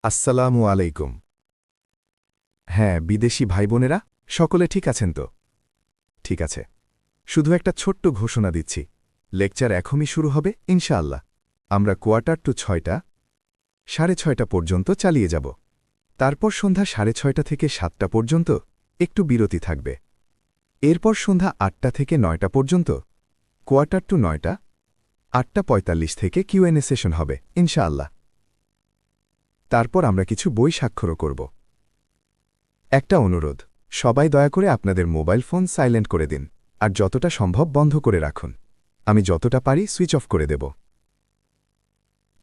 আসসালামু আলাইকুম। হ্যাঁ, বিদেশি ভাইবোনেরা সকলে ঠিক আছেন তো? ঠিক আছে। শুধু একটা ছোট্ট ঘোষণা দিচ্ছি, লেকচার এখনই শুরু হবে ইনশাআল্লাহ। আমরা 5:45 6:30 পর্যন্ত চালিয়ে যাব। তারপর সন্ধ্যা 6:30 থেকে 7টা পর্যন্ত একটু বিরতি থাকবে। এরপর সন্ধ্যা 8টা থেকে 9টা পর্যন্ত 8:45 8:45 থেকে কিউএনএ সেশন হবে ইনশাআল্লাহ। তারপর আমরা কিছু বই স্বাক্ষরও করব। একটা অনুরোধ, সবাই দয়া করে আপনাদের মোবাইল ফোন সাইলেন্ট করে দিন আর যতটা সম্ভব বন্ধ করে রাখুন। আমি যতটা পারি সুইচ অফ করে দেব।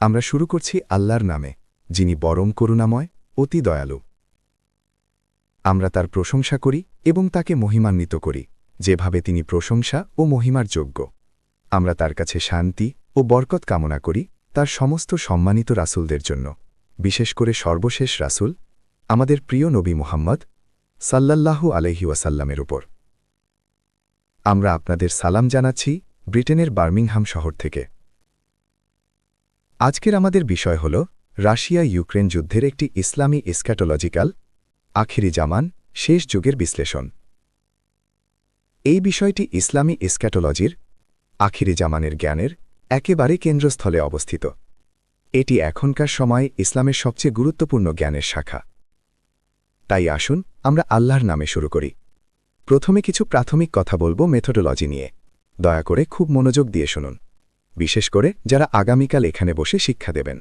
আমরা শুরু করছি আল্লাহর নামে, যিনি পরম করুণাময়, অতি দয়ালু। আমরা তার প্রশংসা করি এবং তাকে মহিমান্বিত করি, যেভাবে তিনি প্রশংসা ও মহিমার যোগ্য। আমরা তার কাছে শান্তি ও বরকত কামনা করি তার সমস্ত সম্মানিত রাসূলদের জন্য, বিশেষ করে সর্বশেষ রাসূল আমাদের প্রিয় নবী মুহাম্মদ সাল্লাল্লাহু আলাইহি ওয়াসাল্লামের উপর। আমরা আপনাদের সালাম জানাচ্ছি ব্রিটেনের বার্মিংহাম শহর থেকে। আজকের আমাদের বিষয় হল রাশিয়া ইউক্রেন যুদ্ধের একটি ইসলামী এসক্যাটোলজিক্যাল আখিরি জামান শেষ যুগের বিশ্লেষণ। এই বিষয়টি ইসলামী এসক্যাটোলজির আখিরি জামানের জ্ঞানের একেবারে কেন্দ্রস্থলে অবস্থিত। এটি এখনকার সময়ে ইসলামের সবচেয়ে গুরুত্বপূর্ণ জ্ঞানের শাখা। তাই আসুন আমরা আল্লাহর নামে শুরু করি। প্রথমে কিছু প্রাথমিক কথা বলবো মেথোডোলজি নিয়ে। দয়া করে খুব মনোযোগ দিয়ে শুনুন, বিশেষ করে যারা আগামীকাল এখানে বসে শিক্ষা দেবেন।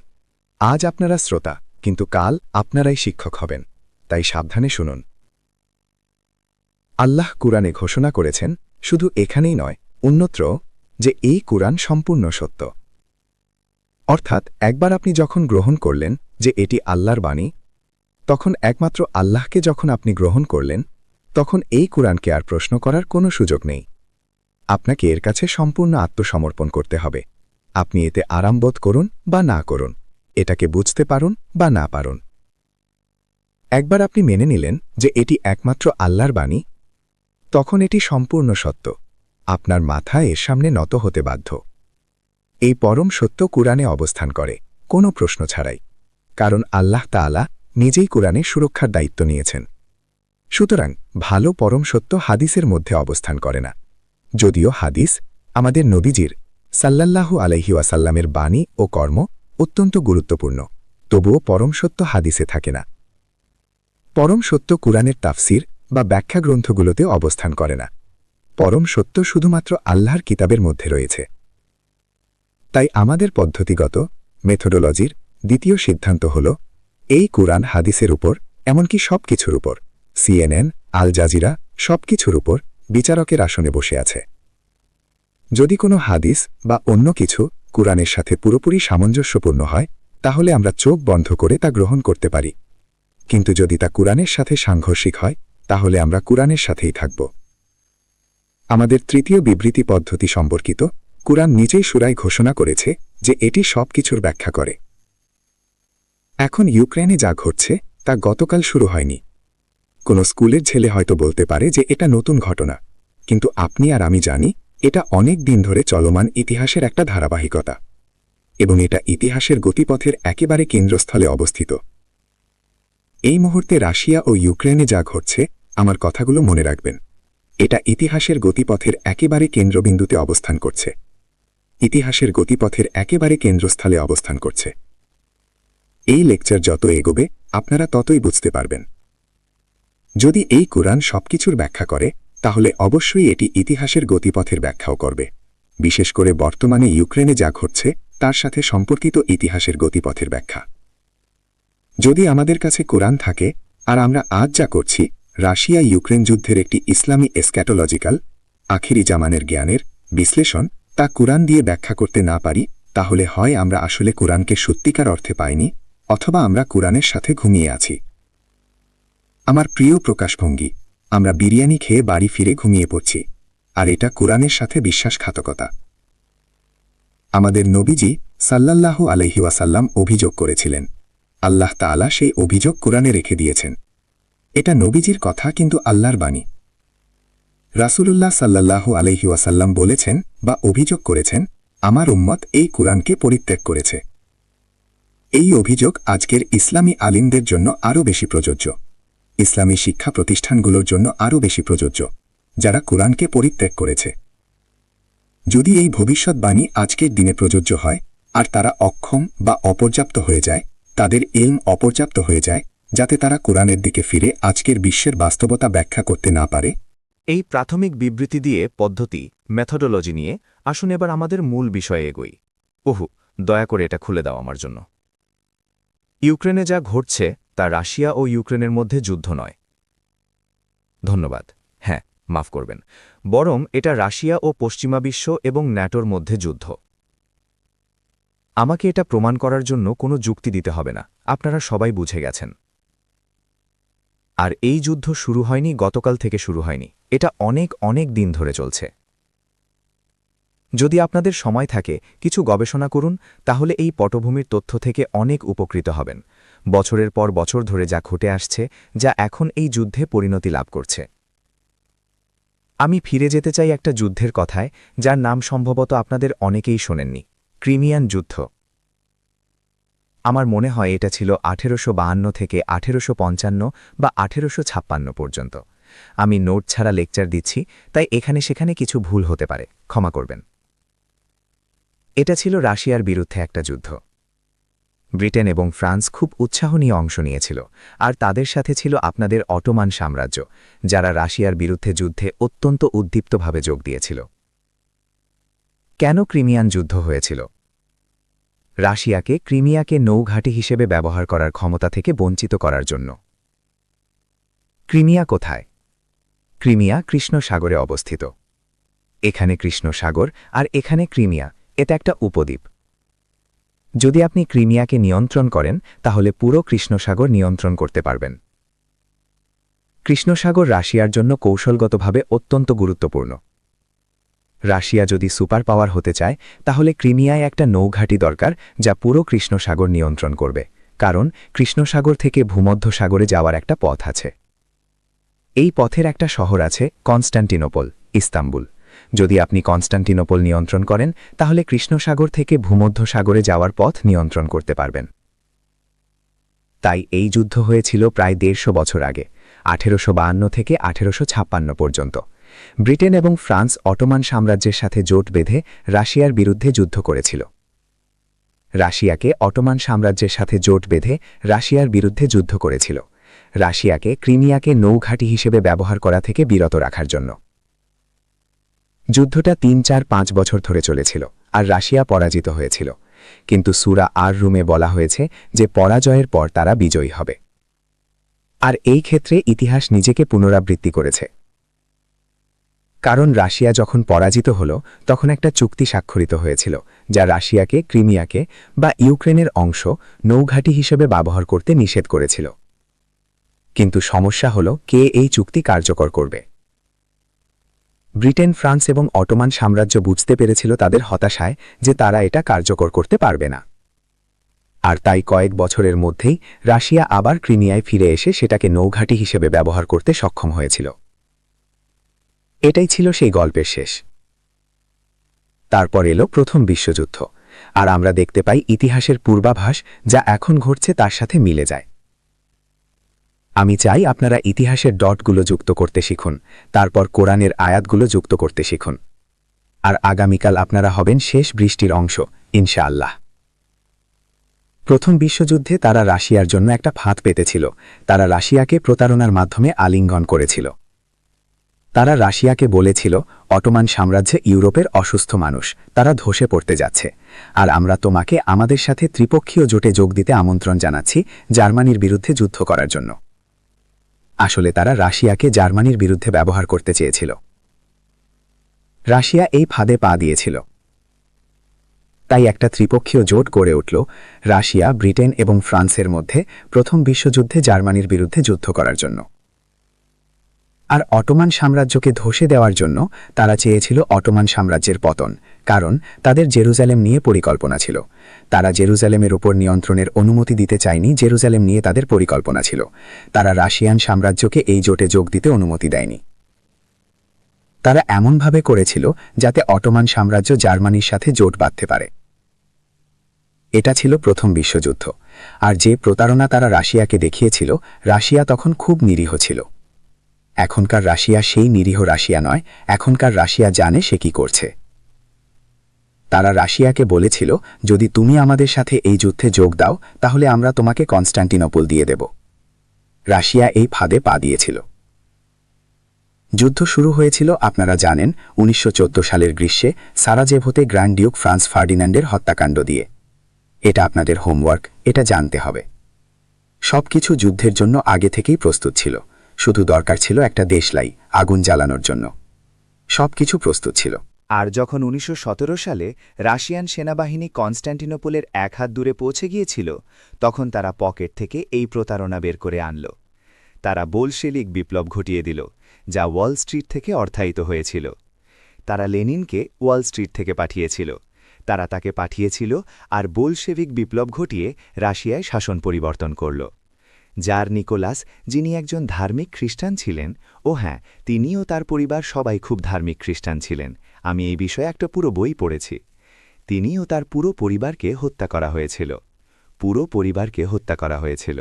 আজ আপনারা শ্রোতা, কিন্তু কাল আপনারাই শিক্ষক হবেন, তাই সাবধানে শুনুন। আল্লাহ কুরআনে ঘোষণা করেছেন, শুধু এখানেই নয় অন্যত্র, যে এই কুরআন সম্পূর্ণ সত্য। অর্থাৎ একবার আপনি যখন গ্রহণ করলেন যে এটি আল্লাহর বাণী, তখন একমাত্র আল্লাহকে যখন আপনি গ্রহণ করলেন, তখন এই কুরআনকে আর প্রশ্ন করার কোনো সুযোগ নেই। আপনাকে এর কাছে সম্পূর্ণ আত্মসমর্পণ করতে হবে। আপনি এতে আরাম বোধ করুন বা না করুন, এটাকে বুঝতে পারুন বা না পারুন। একবার আপনি মেনে নিলেন যে এটি একমাত্র আল্লাহর বাণী, তখন এটি সম্পূর্ণ সত্য। আপনার মাথা এর সামনে নত হতে বাধ্য। এই পরম সত্য কুরআনে অবস্থান করে, কোনো প্রশ্ন ছাড়াই, কারণ আল্লাহ তাআলা নিজেই কুরআনে সুরক্ষার দায়িত্ব নিয়েছেন। সুতরাং ভালো পরম সত্য হাদিসের মধ্যে অবস্থান করে না। যদিও হাদিস আমাদের নবীজির সাল্লাল্লাহু আলাইহি ওয়াসাল্লামের বাণী ও কর্ম অত্যন্ত গুরুত্বপূর্ণ, তবুও পরম সত্য হাদিসে থাকে না। পরম সত্য কুরআনের তাফসির বা ব্যাখ্যা গ্রন্থগুলোতে অবস্থান করে না। পরম সত্য শুধুমাত্র আল্লাহর কিতাবের মধ্যে রয়েছে। তাই আমাদের পদ্ধতিগত মেথোডোলজির দ্বিতীয় সিদ্ধান্ত হল, এই কুরআন হাদিসের উপর, এমনকি সব কিছুর উপর, CNN, আল জাজিরা, সব কিছুর উপর বিচারকের আসনে বসে আছে। যদি কোনো হাদিস বা অন্য কিছু কুরআনের সাথে পুরোপুরি সামঞ্জস্যপূর্ণ হয়, তাহলে আমরা চোখ বন্ধ করে তা গ্রহণ করতে পারি। কিন্তু যদি তা কুরআনের সাথে সাংঘর্ষিক হয়, তাহলে আমরা কুরআনের সাথেই থাকব। আমাদের তৃতীয় বিবৃতি পদ্ধতি সম্পর্কিত, কুরআন নিজেই সূরায় ঘোষণা করেছে যে এটি সব কিছুর ব্যাখ্যা করে। এখন ইউক্রেনে যা ঘটছে তা গতকাল শুরু হয়নি। কোনো স্কুলের ছেলে হয়তো বলতে পারে যে এটা নতুন ঘটনা, কিন্তু আপনি আর আমি জানি এটা অনেক দিন ধরে চলমান ইতিহাসের একটা ধারাবাহিকতা, এবং এটা ইতিহাসের গতিপথের একেবারে কেন্দ্রস্থলে অবস্থিত। এই মুহূর্তে রাশিয়া ও ইউক্রেনে যা ঘটছে, আমার কথাগুলো মনে রাখবেন, এটা ইতিহাসের গতিপথের একেবারে কেন্দ্রবিন্দুতে অবস্থান করছে। ইতিহাসের গতিপথের একেবারে কেন্দ্রস্থলে অবস্থান করছে। এই লেকচার যত এগোবে আপনারা ততই বুঝতে পারবেন। যদি এই কুরআন সবকিছুর ব্যাখ্যা করে, তাহলে অবশ্যই এটি ইতিহাসের গতিপথের ব্যাখ্যাও করবে, বিশেষ করে বর্তমানে ইউক্রেনে যা ঘটছে তার সাথে সম্পর্কিত ইতিহাসের গতিপথের ব্যাখ্যা। যদি আমাদের কাছে কুরআন থাকে আর আমরা আজ যা করছি, রাশিয়া ইউক্রেন যুদ্ধের একটি ইসলামী এসক্যাটোলজিক্যাল আখিরি জামানের জ্ঞানের বিশ্লেষণ, তা কুরআন দিয়ে ব্যাখ্যা করতে না পারি, তাহলে হয় আমরা আসলে কুরআনকে সত্যিকার অর্থে পাইনি, অথবা আমরা কুরআনের সাথে ঘুমিয়ে আছি। আমার প্রিয় প্রকাশভঙ্গি, আমরা বিরিয়ানি খেয়ে বাড়ি ফিরে ঘুমিয়ে পড়ছি, আর এটা কুরআনের সাথে বিশ্বাসঘাতকতা। আমাদের নবীজি সাল্লাল্লাহু আলাইহি ওয়াসাল্লাম অভিযোগ করেছিলেন, আল্লাহ তাআলা সেই অভিযোগ কুরআনে রেখে দিয়েছেন। এটা নবীজির কথা, কিন্তু আল্লাহর বাণী। রাসূলুল্লাহ সাল্লাল্লাহু আলাইহি ওয়াসাল্লাম বলেছেন বা অভিযোগ করেছেন, আমার উম্মত এই কুরআনকে পরিত্যাগ করেছে। এই অভিযোগ আজকের ইসলামী আলিমদের জন্য আরও বেশি প্রযোজ্য, ইসলামী শিক্ষা প্রতিষ্ঠানগুলোর জন্য আরও বেশি প্রযোজ্য, যারা কোরআনকে পরিত্যাগ করেছে। যদি এই ভবিষ্যৎবাণী আজকের দিনে প্রযোজ্য হয় আর তারা অক্ষম বা অপর্যাপ্ত হয়ে যায়, তাদের ইলম অপর্যাপ্ত হয়ে যায়, যাতে তারা কোরআনের দিকে ফিরে আজকের বিশ্বের বাস্তবতা ব্যাখ্যা করতে না পারে। এই প্রাথমিক বিবৃতি দিয়ে পদ্ধতি, মেথোডোলজি নিয়ে আসুন এবার আমাদের মূল বিষয়ে এগোই। দয়া করে এটা খুলে দাও আমার জন্য। ইউক্রেনে যা ঘটছে তা রাশিয়া ও ইউক্রেনের মধ্যে যুদ্ধ নয়। ধন্যবাদ। হ্যাঁ, মাফ করবেন, বরং এটা রাশিয়া ও পশ্চিমা বিশ্ব এবং ন্যাটোর মধ্যে যুদ্ধ। আমাকে এটা প্রমাণ করার জন্য কোনো যুক্তি দিতে হবে না, আপনারা সবাই বুঝে গেছেন। আর এই যুদ্ধ শুরু হয়নি গতকাল থেকে, শুরু হয়নি, এটা অনেক অনেক দিন ধরে চলছে। যদি আপনাদের সময় থাকে কিছু গবেষণা করুন, তাহলে এই পটভূমির তথ্য থেকে অনেক উপকৃত হবেন। বছরের পর বছর ধরে যা ঘটে আসছে, যা এখন এই যুদ্ধে পরিণতি লাভ করছে। আমি ফিরে যেতে চাই একটা যুদ্ধের কথায়, যার নাম সম্ভবত আপনাদের অনেকেই শোনেননি, ক্রিমিয়ান যুদ্ধ। আমার মনে হয় এটা ছিল 1852 থেকে 1855 বা 1856 পর্যন্ত। আমি নোট ছাড়া লেকচার দিচ্ছি, তাই এখানে সেখানে কিছু ভুল হতে পারে, ক্ষমা করবেন। এটা ছিল রাশিয়ার বিরুদ্ধে একটা যুদ্ধ। ব্রিটেন এবং ফ্রান্স খুব উৎসাহ নিয়ে অংশ নিয়েছিল, আর তাদের সাথে ছিল আপনাদের অটোমান সাম্রাজ্য, যারা রাশিয়ার বিরুদ্ধে যুদ্ধে অত্যন্ত উদ্দীপ্তভাবে যোগ দিয়েছিল। কেন ক্রিমিয়ান যুদ্ধ হয়েছিল? রাশিয়াকে ক্রিমিয়াকে নৌঘাঁটি হিসেবে ব্যবহার করার ক্ষমতা থেকে বঞ্চিত করার জন্য। ক্রিমিয়া কোথায়? ক্রিমিয়া কৃষ্ণ সাগরে অবস্থিত। এখানে কৃষ্ণ সাগর আর এখানে ক্রিমিয়া, এটা একটা উপদ্বীপ। যদি আপনি ক্রিমিয়াকে নিয়ন্ত্রণ করেন, তাহলে পুরো কৃষ্ণসাগর নিয়ন্ত্রণ করতে পারবেন। কৃষ্ণসাগর রাশিয়ার জন্য কৌশলগতভাবে অত্যন্ত গুরুত্বপূর্ণ। রাশিয়া যদি সুপার পাওয়ার হতে চায়, তাহলে ক্রিমিয়ায় একটা নৌঘাঁটি দরকার, যা পুরো কৃষ্ণসাগর নিয়ন্ত্রণ করবে, কারণ কৃষ্ণসাগর থেকে ভূমধ্যসাগরে যাওয়ার একটা পথ আছে। এই পথের একটা শহর আছে, কনস্টান্টিনোপল, ইস্তাম্বুল। যদি আপনি কনস্টান্টিনোপল নিয়ন্ত্রণ করেন, তাহলে কৃষ্ণসাগর থেকে ভূমধ্যসাগরে যাওয়ার পথ নিয়ন্ত্রণ করতে পারবেন। তাই এই যুদ্ধ হয়েছিল প্রায় 150 বছর আগে, 1852 থেকে 1856 পর্যন্ত। ব্রিটেন এবং ফ্রান্স অটোমান সাম্রাজ্যের সাথে জোট বেঁধে রাশিয়ার বিরুদ্ধে যুদ্ধ করেছিল। রাশিয়াকে অটোমান সাম্রাজ্যের সাথে জোট বেঁধে রাশিয়ার বিরুদ্ধে যুদ্ধ করেছিল, রাশিয়াকে ক্রিমিয়াকে নৌঘাঁটি হিসেবে ব্যবহার করা থেকে বিরত রাখার জন্য। যুদ্ধটা 3-4-5 বছর ধরে চলেছিল, আর রাশিয়া পরাজিত হয়েছিল। কিন্তু সূরা আর রুমে বলা হয়েছে যে পরাজয়ের পর তারা বিজয়ী হবে। আর এই ক্ষেত্রে ইতিহাস নিজেকে পুনরাবৃত্তি করেছে। কারণ রাশিয়া যখন পরাজিত হল, তখন একটা চুক্তি স্বাক্ষরিত হয়েছিল, যা রাশিয়াকে ক্রিমিয়াকে বা ইউক্রেনের অংশ নৌঘাঁটি হিসেবে ব্যবহার করতে নিষেধ করেছিল। কিন্তু সমস্যা হল, কে এই চুক্তি কার্যকর করবে? ব্রিটেন, ফ্রান্স এবং অটোমান সাম্রাজ্য বুঝতে পেরেছিল তাদের হতাশায় যে তারা এটা কার্যকর করতে পারবে না। আর তাই কয়েক বছরের মধ্যেই রাশিয়া আবার ক্রিমিয়ায় ফিরে এসে সেটাকে নৌঘাঁটি হিসেবে ব্যবহার করতে সক্ষম হয়েছিল। এটাই ছিল সেই গল্পের শেষ। তারপর এলো প্রথম বিশ্বযুদ্ধ, আর আমরা দেখতে পাই ইতিহাসের পূর্বাভাস যা এখন ঘটছে তার সাথে মিলে যায়। আমি চাই আপনারা ইতিহাসের ডটগুলো যুক্ত করতে শিখুন, তারপর কোরআনের আয়াতগুলো যুক্ত করতে শিখুন। আর আগামীকাল আপনারা হবেন শেষ বৃষ্টির অংশ, ইনশাআল্লাহ। প্রথম বিশ্বযুদ্ধে তারা রাশিয়ার জন্য একটা ফাঁদ পেতেছিল। তারা রাশিয়াকে প্রতারণার মাধ্যমে আলিঙ্গন করেছিল। তারা রাশিয়াকে বলেছিল, অটোমান সাম্রাজ্যে ইউরোপের অসুস্থ মানুষ, তারা ধসে পড়তে যাচ্ছে, আর আমরা তোমাকে আমাদের সাথে ত্রিপক্ষীয় জোটে যোগ দিতে আমন্ত্রণ জানাচ্ছি জার্মানির বিরুদ্ধে যুদ্ধ করার জন্য। আসলে তারা রাশিয়াকে জার্মানির বিরুদ্ধে ব্যবহার করতে চেয়েছিল। রাশিয়া এই ফাঁদে পা দিয়েছিল। তাই একটা ত্রিপক্ষীয় জোট গড়ে উঠল, রাশিয়া, ব্রিটেন এবং ফ্রান্সের মধ্যে প্রথম বিশ্বযুদ্ধে জার্মানির বিরুদ্ধে যুদ্ধ করার জন্য। আর অটোমান সাম্রাজ্যকে ধসে দেওয়ার জন্য তারা চেয়েছিল অটোমান সাম্রাজ্যের পতন, কারণ তাদের জেরুজালেম নিয়ে পরিকল্পনা ছিল। তারা জেরুজালেমের উপর নিয়ন্ত্রণের অনুমতি দিতে চায়নি, জেরুজালেম নিয়ে তাদের পরিকল্পনা ছিল। তারা রাশিয়ান সাম্রাজ্যকে এই জোটে যোগ দিতে অনুমতি দেয়নি। তারা এমনভাবে করেছিল যাতে অটোমান সাম্রাজ্য জার্মানির সাথে জোট বাঁধতে পারে। এটা ছিল প্রথম বিশ্বযুদ্ধ, আর যে প্রতারণা তারা রাশিয়াকে দেখিয়েছিল, রাশিয়া তখন খুব নিরীহ ছিল। এখনকার রাশিয়া সেই নিরীহ রাশিয়া নয়, এখনকার রাশিয়া জানে সে কি করছে। তারা রাশিয়াকে বলেছিল, যদি তুমি আমাদের সাথে এই যুদ্ধে যোগ দাও তাহলে আমরা তোমাকে কনস্টান্টিনোপল দিয়ে দেব। রাশিয়া এই ফাঁদে পা দিয়েছিল। যুদ্ধ শুরু হয়েছিল আপনারা জানেন 1914 সালের গ্রীষ্মে সারাজেভোতে গ্র্যান্ড ডিউক ফ্রান্স ফার্ডিন্যান্ডের হত্যাকাণ্ড দিয়ে। এটা আপনাদের হোমওয়ার্ক, এটা জানতে হবে। সবকিছু যুদ্ধের জন্য আগে থেকেই প্রস্তুত ছিল, শুধু দরকার ছিল একটা দেশলাই, আগুন জ্বালানোর জন্য। সবকিছু প্রস্তুত ছিল। আর যখন 1917 সালে রাশিয়ান সেনাবাহিনী কনস্ট্যান্টিনোপলের এক হাত দূরে পৌঁছে গিয়েছিল, তখন তারা পকেট থেকে এই প্রতারণা বের করে আনল। তারা বোলশেভিক বিপ্লব ঘটিয়ে দিল, যা ওয়াল স্ট্রিট থেকে অর্থায়িত হয়েছিল। তারা লেনিনকে ওয়াল স্ট্রিট থেকে পাঠিয়েছিল, তারা তাকে পাঠিয়েছিল, আর বোলশেভিক বিপ্লব ঘটিয়ে রাশিয়ায় শাসন পরিবর্তন করল। জার নিকোলাস, যিনি একজন ধার্মিক খ্রিস্টান ছিলেন, ও হ্যাঁ, তিনিও তার পরিবার সবাই খুব ধার্মিক খ্রিস্টান ছিলেন, আমি এই বিষয়ে একটা পুরো বই পড়েছি। তিনি ও তার পুরো পরিবারকে হত্যা করা হয়েছিল, পুরো পরিবারকে হত্যা করা হয়েছিল,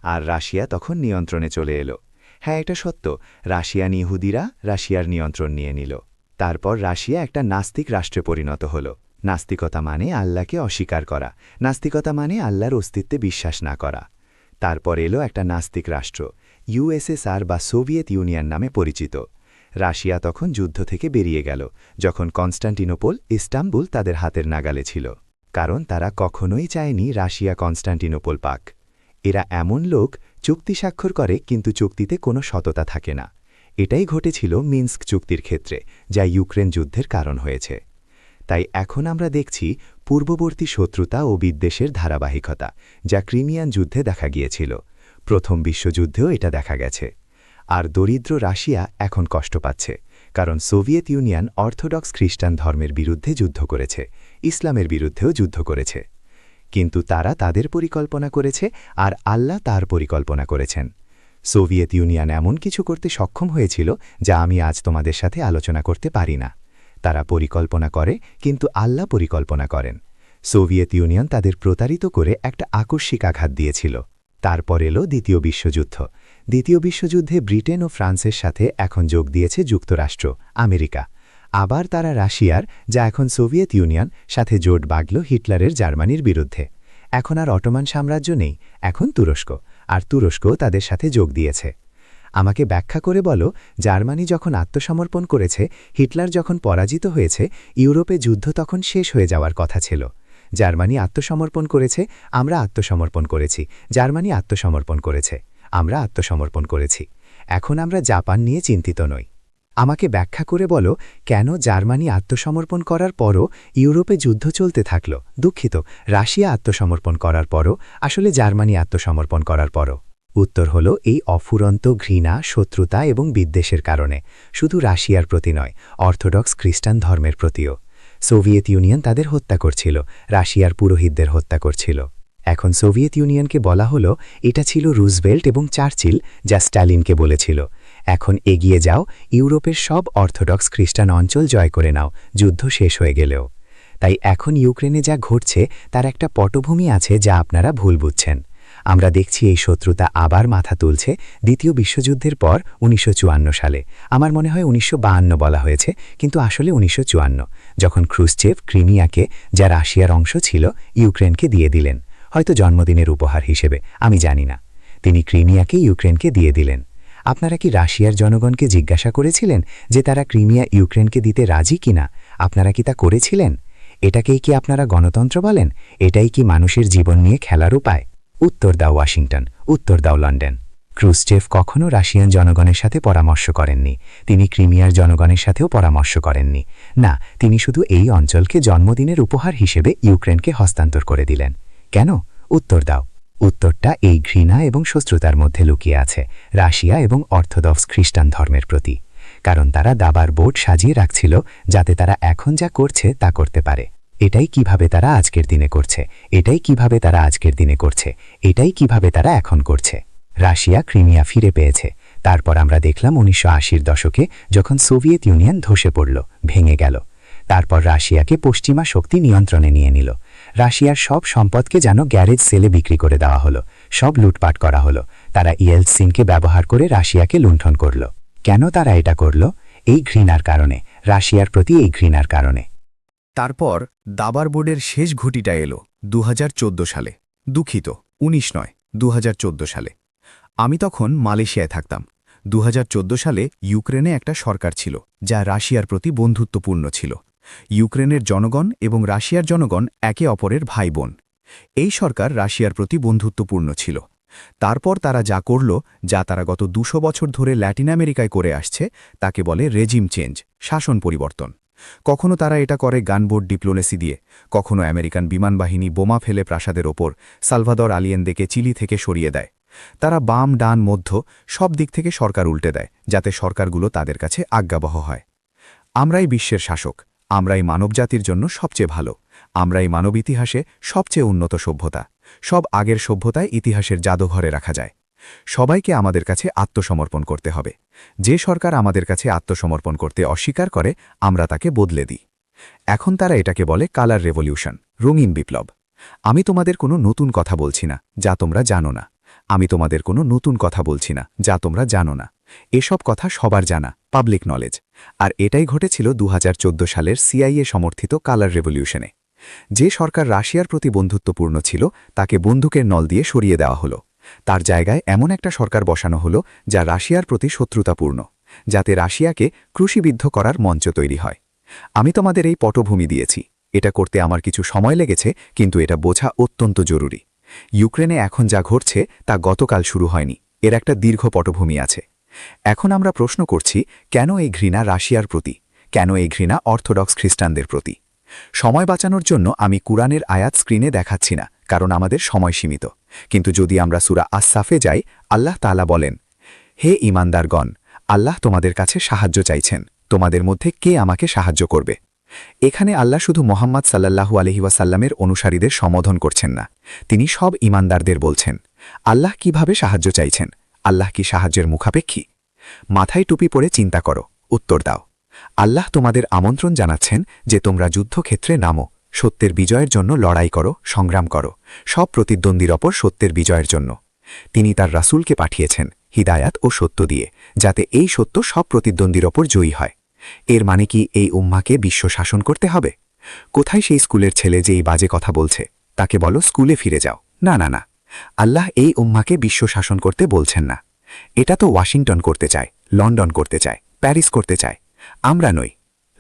আর রাশিয়া তখন নিয়ন্ত্রণে চলে এলো। হ্যাঁ, এটা সত্য, রাশিয়ান ইহুদিরা রাশিয়ার নিয়ন্ত্রণ নিয়ে নিল। তারপর রাশিয়া একটা নাস্তিক রাষ্ট্রে পরিণত হল। নাস্তিকতা মানে আল্লাহকে অস্বীকার করা, নাস্তিকতা মানে আল্লাহর অস্তিত্বে বিশ্বাস না করা। তারপর এলো একটা নাস্তিক রাষ্ট্র, ইউএসএসআর বা সোভিয়েত ইউনিয়ন নামে পরিচিত। রাশিয়া তখন যুদ্ধ থেকে বেরিয়ে গেল, যখন কনস্টান্টিনোপল, ইস্তাম্বুল তাদের হাতের নাগালে ছিল। কারণ তারা কখনোই চায়নি রাশিয়া কনস্টান্টিনোপল পাক। এরা এমন লোক, চুক্তি স্বাক্ষর করে কিন্তু চুক্তিতে কোনো সততা থাকে না। এটাই ঘটেছিল মিনস্ক চুক্তির ক্ষেত্রে, যা ইউক্রেন যুদ্ধের কারণ হয়েছে। তাই এখন আমরা দেখছি পূর্ববর্তী শত্রুতা ও বিদ্বেষের ধারাবাহিকতা, যা ক্রিমিয়ান যুদ্ধে দেখা গিয়েছিল। প্রথম বিশ্বযুদ্ধেও এটা দেখা গেছে। আর দরিদ্র রাশিয়া এখন কষ্ট পাচ্ছে, কারণ সোভিয়েত ইউনিয়ন অর্থোডক্স খ্রিস্টান ধর্মের বিরুদ্ধে যুদ্ধ করেছে, ইসলামের বিরুদ্ধেও যুদ্ধ করেছে। কিন্তু তারা তাদের পরিকল্পনা করেছে, আর আল্লাহ তার পরিকল্পনা করেছেন। সোভিয়েত ইউনিয়ন এমন কিছু করতে সক্ষম হয়েছিল যা আমি আজ তোমাদের সাথে আলোচনা করতে পারি না। তারা পরিকল্পনা করে, কিন্তু আল্লাহ পরিকল্পনা করেন। সোভিয়েত ইউনিয়ন তাদের প্রতারিত করে একটা আকস্মিক আঘাত দিয়েছিল। তারপর এলো দ্বিতীয় বিশ্বযুদ্ধ। দ্বিতীয় বিশ্বযুদ্ধে ব্রিটেন ও ফ্রান্সের সাথে এখন যোগ দিয়েছে যুক্তরাষ্ট্র, আমেরিকা। আবার তারা রাশিয়ার, যা এখন সোভিয়েত ইউনিয়ন, সাথে জোট বাঁধল হিটলারের জার্মানির বিরুদ্ধে। এখন আর অটোমান সাম্রাজ্য নেই, এখন তুরস্ক, আর তুরস্কও তাদের সাথে যোগ দিয়েছে। আমাকে ব্যাখ্যা করে বলো, জার্মানি যখন আত্মসমর্পণ করেছে, হিটলার যখন পরাজিত হয়েছে, ইউরোপে যুদ্ধ তখন শেষ হয়ে যাওয়ার কথা ছিল। জার্মানি আত্মসমর্পণ করেছে, আমরা আত্মসমর্পণ করেছি, জার্মানি আত্মসমর্পণ করেছে, আমরা আত্মসমর্পণ করেছি। এখন আমরা জাপান নিয়ে চিন্তিত নই। আমাকে ব্যাখ্যা করে বলো, কেন জার্মানি আত্মসমর্পণ করার পরও ইউরোপে যুদ্ধ চলতে থাকল? দুঃখিত, রাশিয়া আত্মসমর্পণ করার পরও, আসলে জার্মানি আত্মসমর্পণ করার পরও। উত্তর হল এই অফুরন্ত ঘৃণা, শত্রুতা এবং বিদ্বেষের কারণে, শুধু রাশিয়ার প্রতি নয়, অর্থোডক্স খ্রিস্টান ধর্মের প্রতিও। সোভিয়েত ইউনিয়ন তাদের হত্যা করছিল, রাশিয়ার পুরোহিতদের হত্যা করছিল। এখন সোভিয়েত ইউনিয়নকে বলা হলো, এটা ছিল রুজভেল্ট এবং চার্চিল যা স্ট্যালিনকে বলেছিল, এখন এগিয়ে যাও, ইউরোপের সব অর্থোডক্স খ্রিস্টান অঞ্চল জয় করে নাও, যুদ্ধ শেষ হয়ে গেলেও। তাই এখন ইউক্রেনে যা ঘটছে তার একটা পটভূমি আছে যা আপনারা ভুল বুঝছেন। আমরা দেখছি এই শত্রুতা আবার মাথা তুলছে দ্বিতীয় বিশ্বযুদ্ধের পর 1954 সালে। আমার মনে হয় 1952 বলা হয়েছে, কিন্তু আসলে 1954, যখন ক্রুশ্চেভ ক্রিমিয়াকে, যা রাশিয়ার অংশ ছিল, ইউক্রেনকে দিয়ে দিলেন। হয়তো জন্মদিনের উপহার হিসেবে, আমি জানি না। তিনি ক্রিমিয়াকে ইউক্রেনকে দিয়ে দিলেন। আপনারা কি রাশিয়ার জনগণকে জিজ্ঞাসা করেছিলেন যে তারা ক্রিমিয়া ইউক্রেনকে দিতে রাজি কিনা? আপনারা কি তা করেছিলেন? এটাকেই কি আপনারা গণতন্ত্র বলেন? এটাই কি মানুষের জীবন নিয়ে খেলার উপায়? উত্তর দাও ওয়াশিংটন, উত্তর দাও লন্ডন। ক্রুশ্চেভ কখনও রাশিয়ান জনগণের সাথে পরামর্শ করেননি, তিনি ক্রিমিয়ার জনগণের সাথেও পরামর্শ করেননি। না, তিনি শুধু এই অঞ্চলকে জন্মদিনের উপহার হিসেবে ইউক্রেনকে হস্তান্তর করে দিলেন। কেন? উত্তর দাও। উত্তরটা এই ঘৃণা এবং শত্রুতার মধ্যে লুকিয়ে আছে, রাশিয়া এবং অর্থোডক্স খ্রিস্টান ধর্মের প্রতি। কারণ তারা দাবার বোর্ড সাজিয়ে রাখছিল যাতে তারা এখন যা করছে তা করতে পারে। এটাই কিভাবে তারা আজকের দিনে করছে, এটাই কিভাবে তারা আজকের দিনে করছে, এটাই কিভাবে তারা এখন করছে। রাশিয়া ক্রিমিয়া ফিরে পেয়েছে। তারপর আমরা দেখলাম 1980-র দশকে যখন সোভিয়েত ইউনিয়ন ধসে পড়ল, ভেঙে গেল। তারপর রাশিয়াকে পশ্চিমা শক্তি নিয়ন্ত্রণে নিয়ে নিল। রাশিয়ার সব সম্পদকে যেন গ্যারেজ সেলে বিক্রি করে দেওয়া হলো, সব লুটপাট করা হলো। তারা ইয়েলসিনকে ব্যবহার করে রাশিয়াকে লুণ্ঠন করল। কেন তারা এটা করল? এই ঘৃণার কারণে, রাশিয়ার প্রতি এই ঘৃণার কারণে। তারপর দাবার বোর্ডের শেষ ঘটিটা এলো 2014 সালে। দুঃখিত, 19 নয়, 2014 সালে। আমি তখন মালয়েশিয়ায় থাকতাম। 2014 সালে ইউক্রেনে একটা সরকার ছিল যা রাশিয়ার প্রতি বন্ধুত্বপূর্ণ ছিল। ইউক্রেনের জনগণ এবং রাশিয়ার জনগণ একে অপরের ভাই বোন। এই সরকার রাশিয়ার প্রতি বন্ধুত্বপূর্ণ ছিল। তারপর তারা যা করল, যা তারা গত 200 বছর ধরে ল্যাটিন আমেরিকায় করে আসছে, তাকে বলে রেজিম চেঞ্জ, শাসন পরিবর্তন। কখনো তারা এটা করে গানবোট ডিপ্লোমেসি দিয়ে, কখনো আমেরিকান বিমানবাহিনী বোমা ফেলে প্রাসাদের ওপর সালভাদর আলিয়েন্দেকে চিলি থেকে সরিয়ে দেয়। তারা বাম ডান মধ্য সব দিক থেকে সরকার উল্টে দেয়, যাতে সরকারগুলো তাদের কাছে আজ্ঞাবহ হয়। আমরাই বিশ্বের শাসক, আমরাই মানবজাতির জন্য সবচেয়ে ভালো, আমরাই মানব ইতিহাসে সবচেয়ে উন্নত সভ্যতা। সব আগের সভ্যতায় ইতিহাসের জাদুঘরে রাখা যায়। সবাইকে আমাদের কাছে আত্মসমর্পণ করতে হবে। যে সরকার আমাদের কাছে আত্মসমর্পণ করতে অস্বীকার করে, আমরা তাকে বদলে দিই। এখন তারা এটাকে বলে কালার রেভলিউশন, রঙিন বিপ্লব। আমি তোমাদের কোনো নতুন কথা বলছি না যা তোমরা জানো না। আমি তোমাদের কোনো নতুন কথা বলছি না যা তোমরা জানো না। এসব কথা সবার জানা, পাবলিক নলেজ। আর এটাই ঘটেছিল 2014 সালের সিআইএ সমর্থিত কালার রেভলিউশনে। যে সরকার রাশিয়ার প্রতি বন্ধুত্বপূর্ণ ছিল, তাকে বন্দুকের নল দিয়ে সরিয়ে দেওয়া হলো। তার জায়গায় এমন একটা সরকার বসানো হলো যা রাশিয়ার প্রতি শত্রুতাপূর্ণ, যাতে রাশিয়াকে ক্রুশিবিদ্ধ করার মঞ্চ তৈরি হয়। আমি তোমাদের এই পটভূমি দিয়েছি। এটা করতে আমার কিছু সময় লেগেছে, কিন্তু এটা বোঝা অত্যন্ত জরুরি। ইউক্রেনে এখন যা ঘটছে তা গতকাল শুরু হয়নি, এর একটা দীর্ঘ পটভূমি আছে। এখন আমরা প্রশ্ন করছি, কেন এই ঘৃণা রাশিয়ার প্রতি? কেন এই ঘৃণা অর্থোডক্স খ্রিস্টানদের প্রতি? সময় বাঁচানোর জন্য আমি কুরআনের আয়াত স্ক্রিনে দেখাচ্ছি না, কারণ আমাদের সময় সীমিত। কিন্তু যদি আমরা সূরা আস-সাফে যাই, আল্লাহ তাআলা বলেন, হে ঈমানদারগণ, আল্লাহ তোমাদের কাছে সাহায্য চাইছেন, তোমাদের মধ্যে কে আমাকে সাহায্য করবে? এখানে আল্লাহ শুধু মোহাম্মদ সাল্লাল্লাহু আলাইহি ওয়াসাল্লামের অনুসারীদের সম্বোধন করছেন না, তিনি সব ঈমানদারদের বলছেন। আল্লাহ কিভাবে সাহায্য চাইছেন? আল্লাহ কি সাহায্যের মুখাপেক্ষী? মাথায় টুপি পরে চিন্তা করো, উত্তর দাও। আল্লাহ তোমাদের আমন্ত্রণ জানাচ্ছেন যে তোমরা যুদ্ধক্ষেত্রে নামো, সত্যের বিজয়ের জন্য লড়াই করো, সংগ্রাম করো, সব প্রতিদ্বন্দ্বীর ওপর সত্যের বিজয়ের জন্য। তিনি তার রাসূলকে পাঠিয়েছেন হিদায়াত ও সত্য দিয়ে, যাতে এই সত্য সব প্রতিদ্বন্দ্বীর ওপর জয়ী হয়। এর মানে কি এই উম্মাকে বিশ্ব শাসন করতে হবে? কোথায় সেই স্কুলের ছেলে যে এই বাজে কথা বলছে? তাকে বলো স্কুলে ফিরে যাও। না না না, আল্লাহ এই উম্মাকে বিশ্ব শাসন করতে বলছেন না। এটা তো ওয়াশিংটন করতে চায়, লন্ডন করতে চায়, প্যারিস করতে চায়। আমরা নই।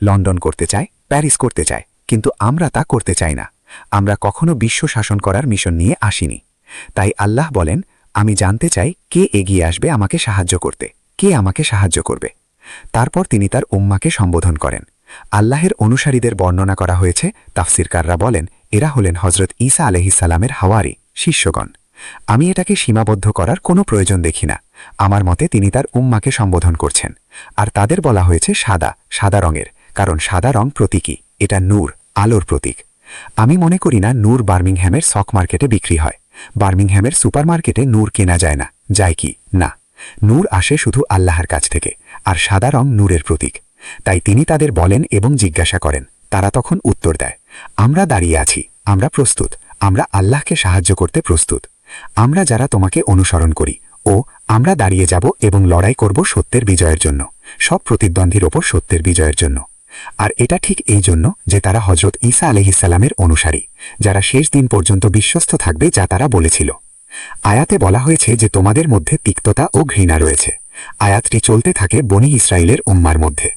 লন্ডন করতে চায়, প্যারিস করতে চায়, কিন্তু আমরা তা করতে চাই না। আমরা কখনো বিশ্ব শাসন করার মিশন নিয়ে আসিনি। তাই আল্লাহ বলেন, আমি জানতে চাই কে এগিয়ে আসবে আমাকে সাহায্য করতে, কে আমাকে সাহায্য করবে। তারপর তিনি তার উম্মাকে সম্বোধন করেন। আল্লাহের অনুসারীদের বর্ণনা করা হয়েছে, তাফসিরকাররা বলেন এরা হলেন হজরত ঈসা আলাইহিস সালামের হাওয়ারি, শিষ্যগণ। আমি এটাকে সীমাবদ্ধ করার কোনো প্রয়োজন দেখি না। আমার মতে তিনি তার উম্মাকে সম্বোধন করছেন। আর তাদের বলা হয়েছে সাদা, সাদা রঙের, কারণ সাদা রং প্রতীকী, এটা নূর, আলোর প্রতীক। আমি মনে করি না নূর বার্মিংহ্যামের স্টক মার্কেটে বিক্রি হয়। বার্মিংহ্যামের সুপারমার্কেটে নূর কেনা যায় না, যায় কি? না, নূর আসে শুধু আল্লাহর কাছ থেকে, আর সাদা রং নূরের প্রতীক। তাই তিনি তাদের বলেন এবং জিজ্ঞাসা করেন। তারা তখন উত্তর দেয়, আমরা দাঁড়িয়ে আছি, আমরা প্রস্তুত, আমরা আল্লাহকে সাহায্য করতে প্রস্তুত। আমরা যারা তোমাকে অনুসরণ করি, ও আমরা দাঁড়িয়ে যাব এবং লড়াই করব সত্যের বিজয়ের জন্য, সব প্রতিদ্বন্দ্বীর ওপর সত্যের বিজয়ের জন্য। আর এটা ঠিক এই জন্য যে তারা হজরত ঈসা আলাইহিস সালামের অনুসারী, যারা শেষ দিন পর্যন্ত বিশ্বস্ত থাকবে যা তারা বলেছিল। আয়াতে বলা হয়েছে যে তোমাদের মধ্যে তিক্ততা ও ঘৃণা রয়েছে। আয়াতটি চলতে থাকে বনি ইসরায়েলের উম্মার মধ্যে।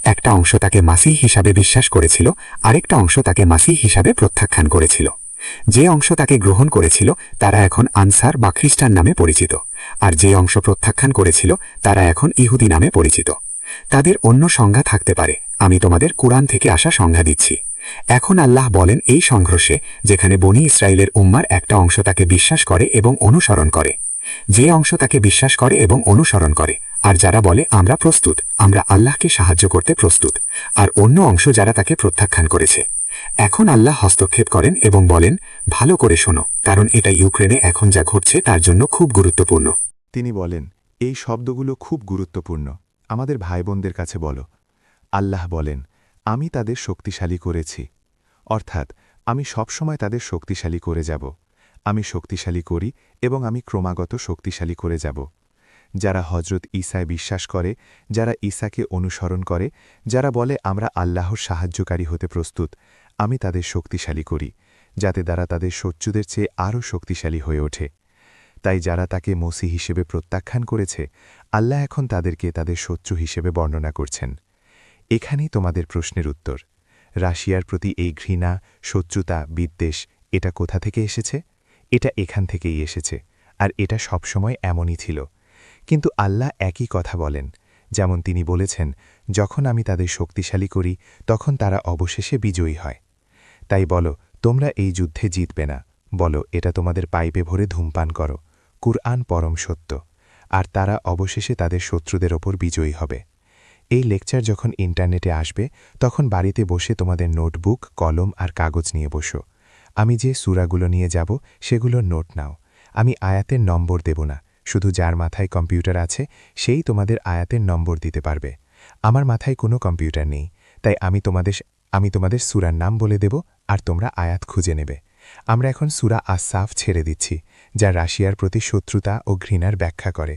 একটা অংশ তাকে মাসিহ হিসাবে বিশ্বাস করেছিল, আরেকটা অংশ তাকে মাসিহ হিসাবে প্রত্যাখ্যান করেছিল। যে অংশ তাকে গ্রহণ করেছিল তারা এখন আনসার বা খ্রিস্টান নামে পরিচিত, আর যে অংশ প্রত্যাখ্যান করেছিল তারা এখন ইহুদি নামে পরিচিত। তাদের অন্য সংজ্ঞা থাকতে পারে, আমি তোমাদের কুরআন থেকে আসা সংজ্ঞা দিচ্ছি। এখন আল্লাহ বলেন এই সংঘর্ষে, যেখানে বনি ইসরায়েলের উম্মার একটা অংশ তাকে বিশ্বাস করে এবং অনুসরণ করে, যে অংশ তাকে বিশ্বাস করে এবং অনুসরণ করে, আর যারা বলে আমরা প্রস্তুত, আমরা আল্লাহকে সাহায্য করতে প্রস্তুত, আর অন্য অংশ যারা তাকে প্রত্যাখ্যান করেছে। এখন আল্লাহ হস্তক্ষেপ করেন এবং বলেন, ভালো করে শোনো, কারণ এটা ইউক্রেনে এখন যা ঘটছে তার জন্য খুব গুরুত্বপূর্ণ। তিনি বলেন, এই শব্দগুলো খুব গুরুত্বপূর্ণ, আমাদের ভাই বোনদের কাছে বলো। আল্লাহ বলেন, আমি তাদের শক্তিশালী করেছি, অর্থাৎ আমি সবসময় তাদের শক্তিশালী করে যাব। আমি শক্তিশালী করি এবং আমি ক্রমাগত শক্তিশালী করে যাব। যারা হজরত ঈসায় বিশ্বাস করে, যারা ঈসাকে অনুসরণ করে, যারা বলে আমরা আল্লাহর সাহায্যকারী হতে প্রস্তুত, আমি তাদের শক্তিশালী করি, যাতে তারা তাদের শত্রুদের চেয়ে আরও শক্তিশালী হয়ে ওঠে। তাই যারা তাকে মসিহ হিসেবে প্রত্যাখ্যান করেছে, আল্লাহ এখন তাদেরকে তাদের শত্রু হিসেবে বর্ণনা করছেন। এখানেই তোমাদের প্রশ্নের উত্তর। রাশিয়ার প্রতি এই ঘৃণা, শত্রুতা, বিদ্বেষ এটা কোথা থেকে এসেছে? এটা এখান থেকেই এসেছে, আর এটা সবসময় এমনই ছিল। কিন্তু আল্লাহ একই কথা বলেন, যেমন তিনি বলেছেন, যখন আমি তাদের শক্তিশালী করি তখন তারা অবশেষে বিজয়ী হয়। তাই বলো, তোমরা এই যুদ্ধে জিতবে না। বলো, এটা তোমাদের পাইপে ভরে ধূমপান করো। কুরআন পরম সত্য। আর তারা অবশেষে তাদের শত্রুদের ওপর বিজয়ী হবে। এই লেকচার যখন ইন্টারনেটে আসবে তখন বাড়িতে বসে তোমাদের নোটবুক, কলম আর কাগজ নিয়ে বসো। আমি যে সূরাগুলো নিয়ে যাব সেগুলোর নোট নাও। আমি আয়াতের নম্বর দেব না, শুধু যার মাথায় কম্পিউটার আছে সেই তোমাদের আয়াতের নম্বর দিতে পারবে। আমার মাথায় কোনো কম্পিউটার নেই, তাই আমি তোমাদের সূরার নাম বলে দেব আর তোমরা আয়াত খুঁজে নেবে। আমরা এখন সূরা আস-সাফ ছেড়ে দিচ্ছি, যা রাশিয়ার প্রতি শত্রুতা ও ঘৃণার ব্যাখ্যা করে।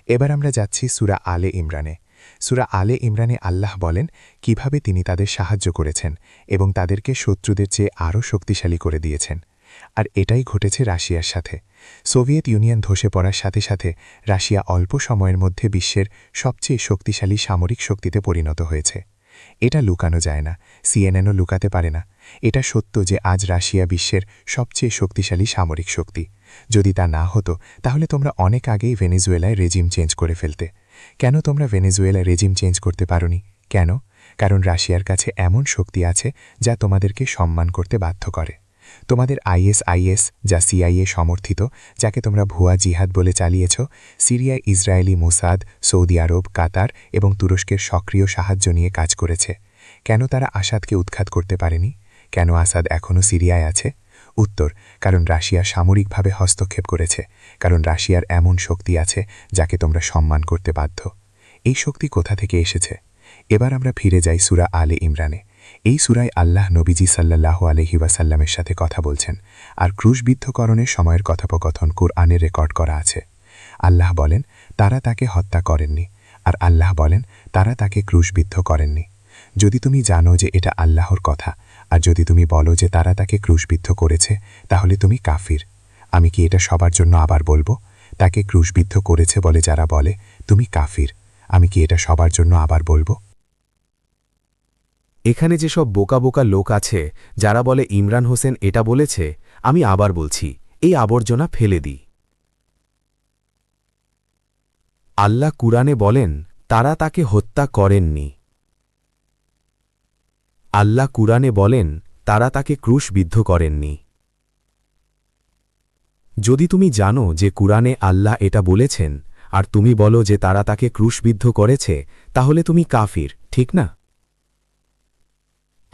এবার আমরা যাচ্ছি সূরা আলে ইমরানে। সূরা আলে ইমরানে আল্লাহ বলেন কিভাবে তিনি তাদের সাহায্য করেছেন এবং তাদেরকে শত্রুদের চেয়ে আরও শক্তিশালী করে দিয়েছেন। আর এটাই ঘটেছে রাশিয়ার সাথে। সোভিয়েত ইউনিয়ন ধসে পড়ার সাথে সাথে রাশিয়া অল্প সময়ের মধ্যে বিশ্বের সবচেয়ে শক্তিশালী সামরিক শক্তিতে পরিণত হয়েছে। এটা লুকানো যায় না, সিএনএনও লুকাতে পারে না। এটা সত্য যে আজ রাশিয়া বিশ্বের সবচেয়ে শক্তিশালী সামরিক শক্তি। যদি তা না হতো তাহলে তোমরা অনেক আগেই ভেনেজুয়েলায় রেজিম চেঞ্জ করে ফেলতে। কেন তোমরা ভেনেজুয়েলায় রেজিম চেঞ্জ করতে পারোনি? কেন? কারণ রাশিয়ার কাছে এমন শক্তি আছে যা তোমাদেরকে সম্মান করতে বাধ্য করে। তোমাদের আইএস, যা সিআইএ সমর্থিত, যাকে তোমরা ভুয়া জিহাদ বলে চালিয়েছ, সিরিয়ায় ইসরায়েলি মোসাদ, সৌদি আরব, কাতার এবং তুরস্কের সক্রিয় সাহায্য নিয়ে কাজ করেছে। কেন তারা আসাদকে উৎখাত করতে পারেনি? কেন আসাদ এখনও সিরিয়ায় আছে? উত্তর, কারণ রাশিয়া সামরিকভাবে হস্তক্ষেপ করেছে। কারণ রাশিয়ার এমন শক্তি আছে যাকে তোমরা সম্মান করতে বাধ্য। এই শক্তি কোথা থেকে এসেছে? এবার আমরা ফিরে যাই সূরা আলে ইমরানে। এই সূরায় আল্লাহ নবীজি সাল্লাল্লাহু আলাইহি ওয়াসাল্লামের সাথে কথা বলছেন, আর ক্রুশবিদ্ধকরণের সময়ের কথোপকথন কুরআনে রেকর্ড করা আছে। আল্লাহ বলেন তারা তাকে হত্যা করেননি, আর আল্লাহ বলেন তারা তাকে ক্রুশবিদ্ধ করেননি। যদি তুমি জানো যে এটা আল্লাহর কথা, আর যদি তুমি বলো যে তারা তাকে ক্রুশবিদ্ধ করেছে, তাহলে তুমি কাফির। আমি কি এটা সবার জন্য আবার বলবো? তাকে ক্রুশবিদ্ধ করেছে বলে যারা বলে, তুমি কাফির। আমি কি এটা সবার জন্য আবার বলবো? এখানে যেসব বোকা বোকা লোক আছে যারা বলে ইমরান হোসেন এটা বলেছে, আমি আবার বলছি, এই আবর্জনা ফেলে দিই। আল্লাহ কুরআনে বলেন তারা তাকে হত্যা করেননি। আল্লাহ কুরআনে বলেন তারা তাকে ক্রুশবিদ্ধ করেননি। যদি তুমি জানো যে কুরআনে আল্লাহ এটা বলেছেন আর তুমি বলো যে তারা তাকে ক্রুশবিদ্ধ করেছে, তাহলে তুমি কাফির, ঠিক না?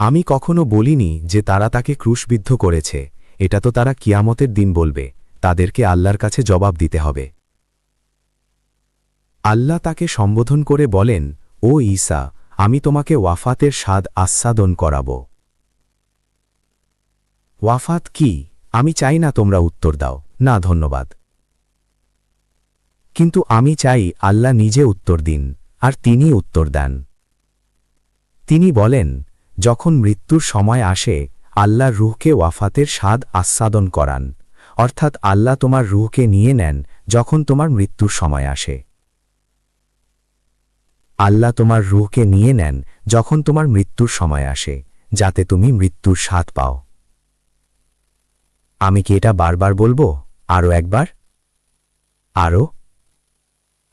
আমি কখনো বলিনি যে তারা তাকে ক্রুশবিদ্ধ করেছে। এটা তো তারা কিয়ামতের দিন বলবে, তাদেরকে আল্লাহর কাছে জবাব দিতে হবে। আল্লাহ তাকে সম্বোধন করে বলেন, ও ঈসা, আমি তোমাকে ওয়াফাতের স্বাদ আস্বাদন করাব। ওয়াফাত কি? আমি চাই না তোমরা উত্তর দাও, না ধন্যবাদ। কিন্তু আমি চাই আল্লাহ নিজে উত্তর দিন, আর তিনি উত্তর দেন। তিনি বলেন, যখন মৃত্যুর সময় আসে আল্লাহর রূহকে ওয়াফাতের স্বাদ আস্বাদন করান, অর্থাৎ আল্লাহ তোমার রূহকে নিয়ে নেন যখন তোমার মৃত্যুর সময় আসে। আল্লাহ তোমার রূহকে নিয়ে নেন যখন তোমার মৃত্যুর সময় আসে, যাতে তুমি মৃত্যুর স্বাদ পাও। আমি কি এটা বারবার বলবো? আরও একবার?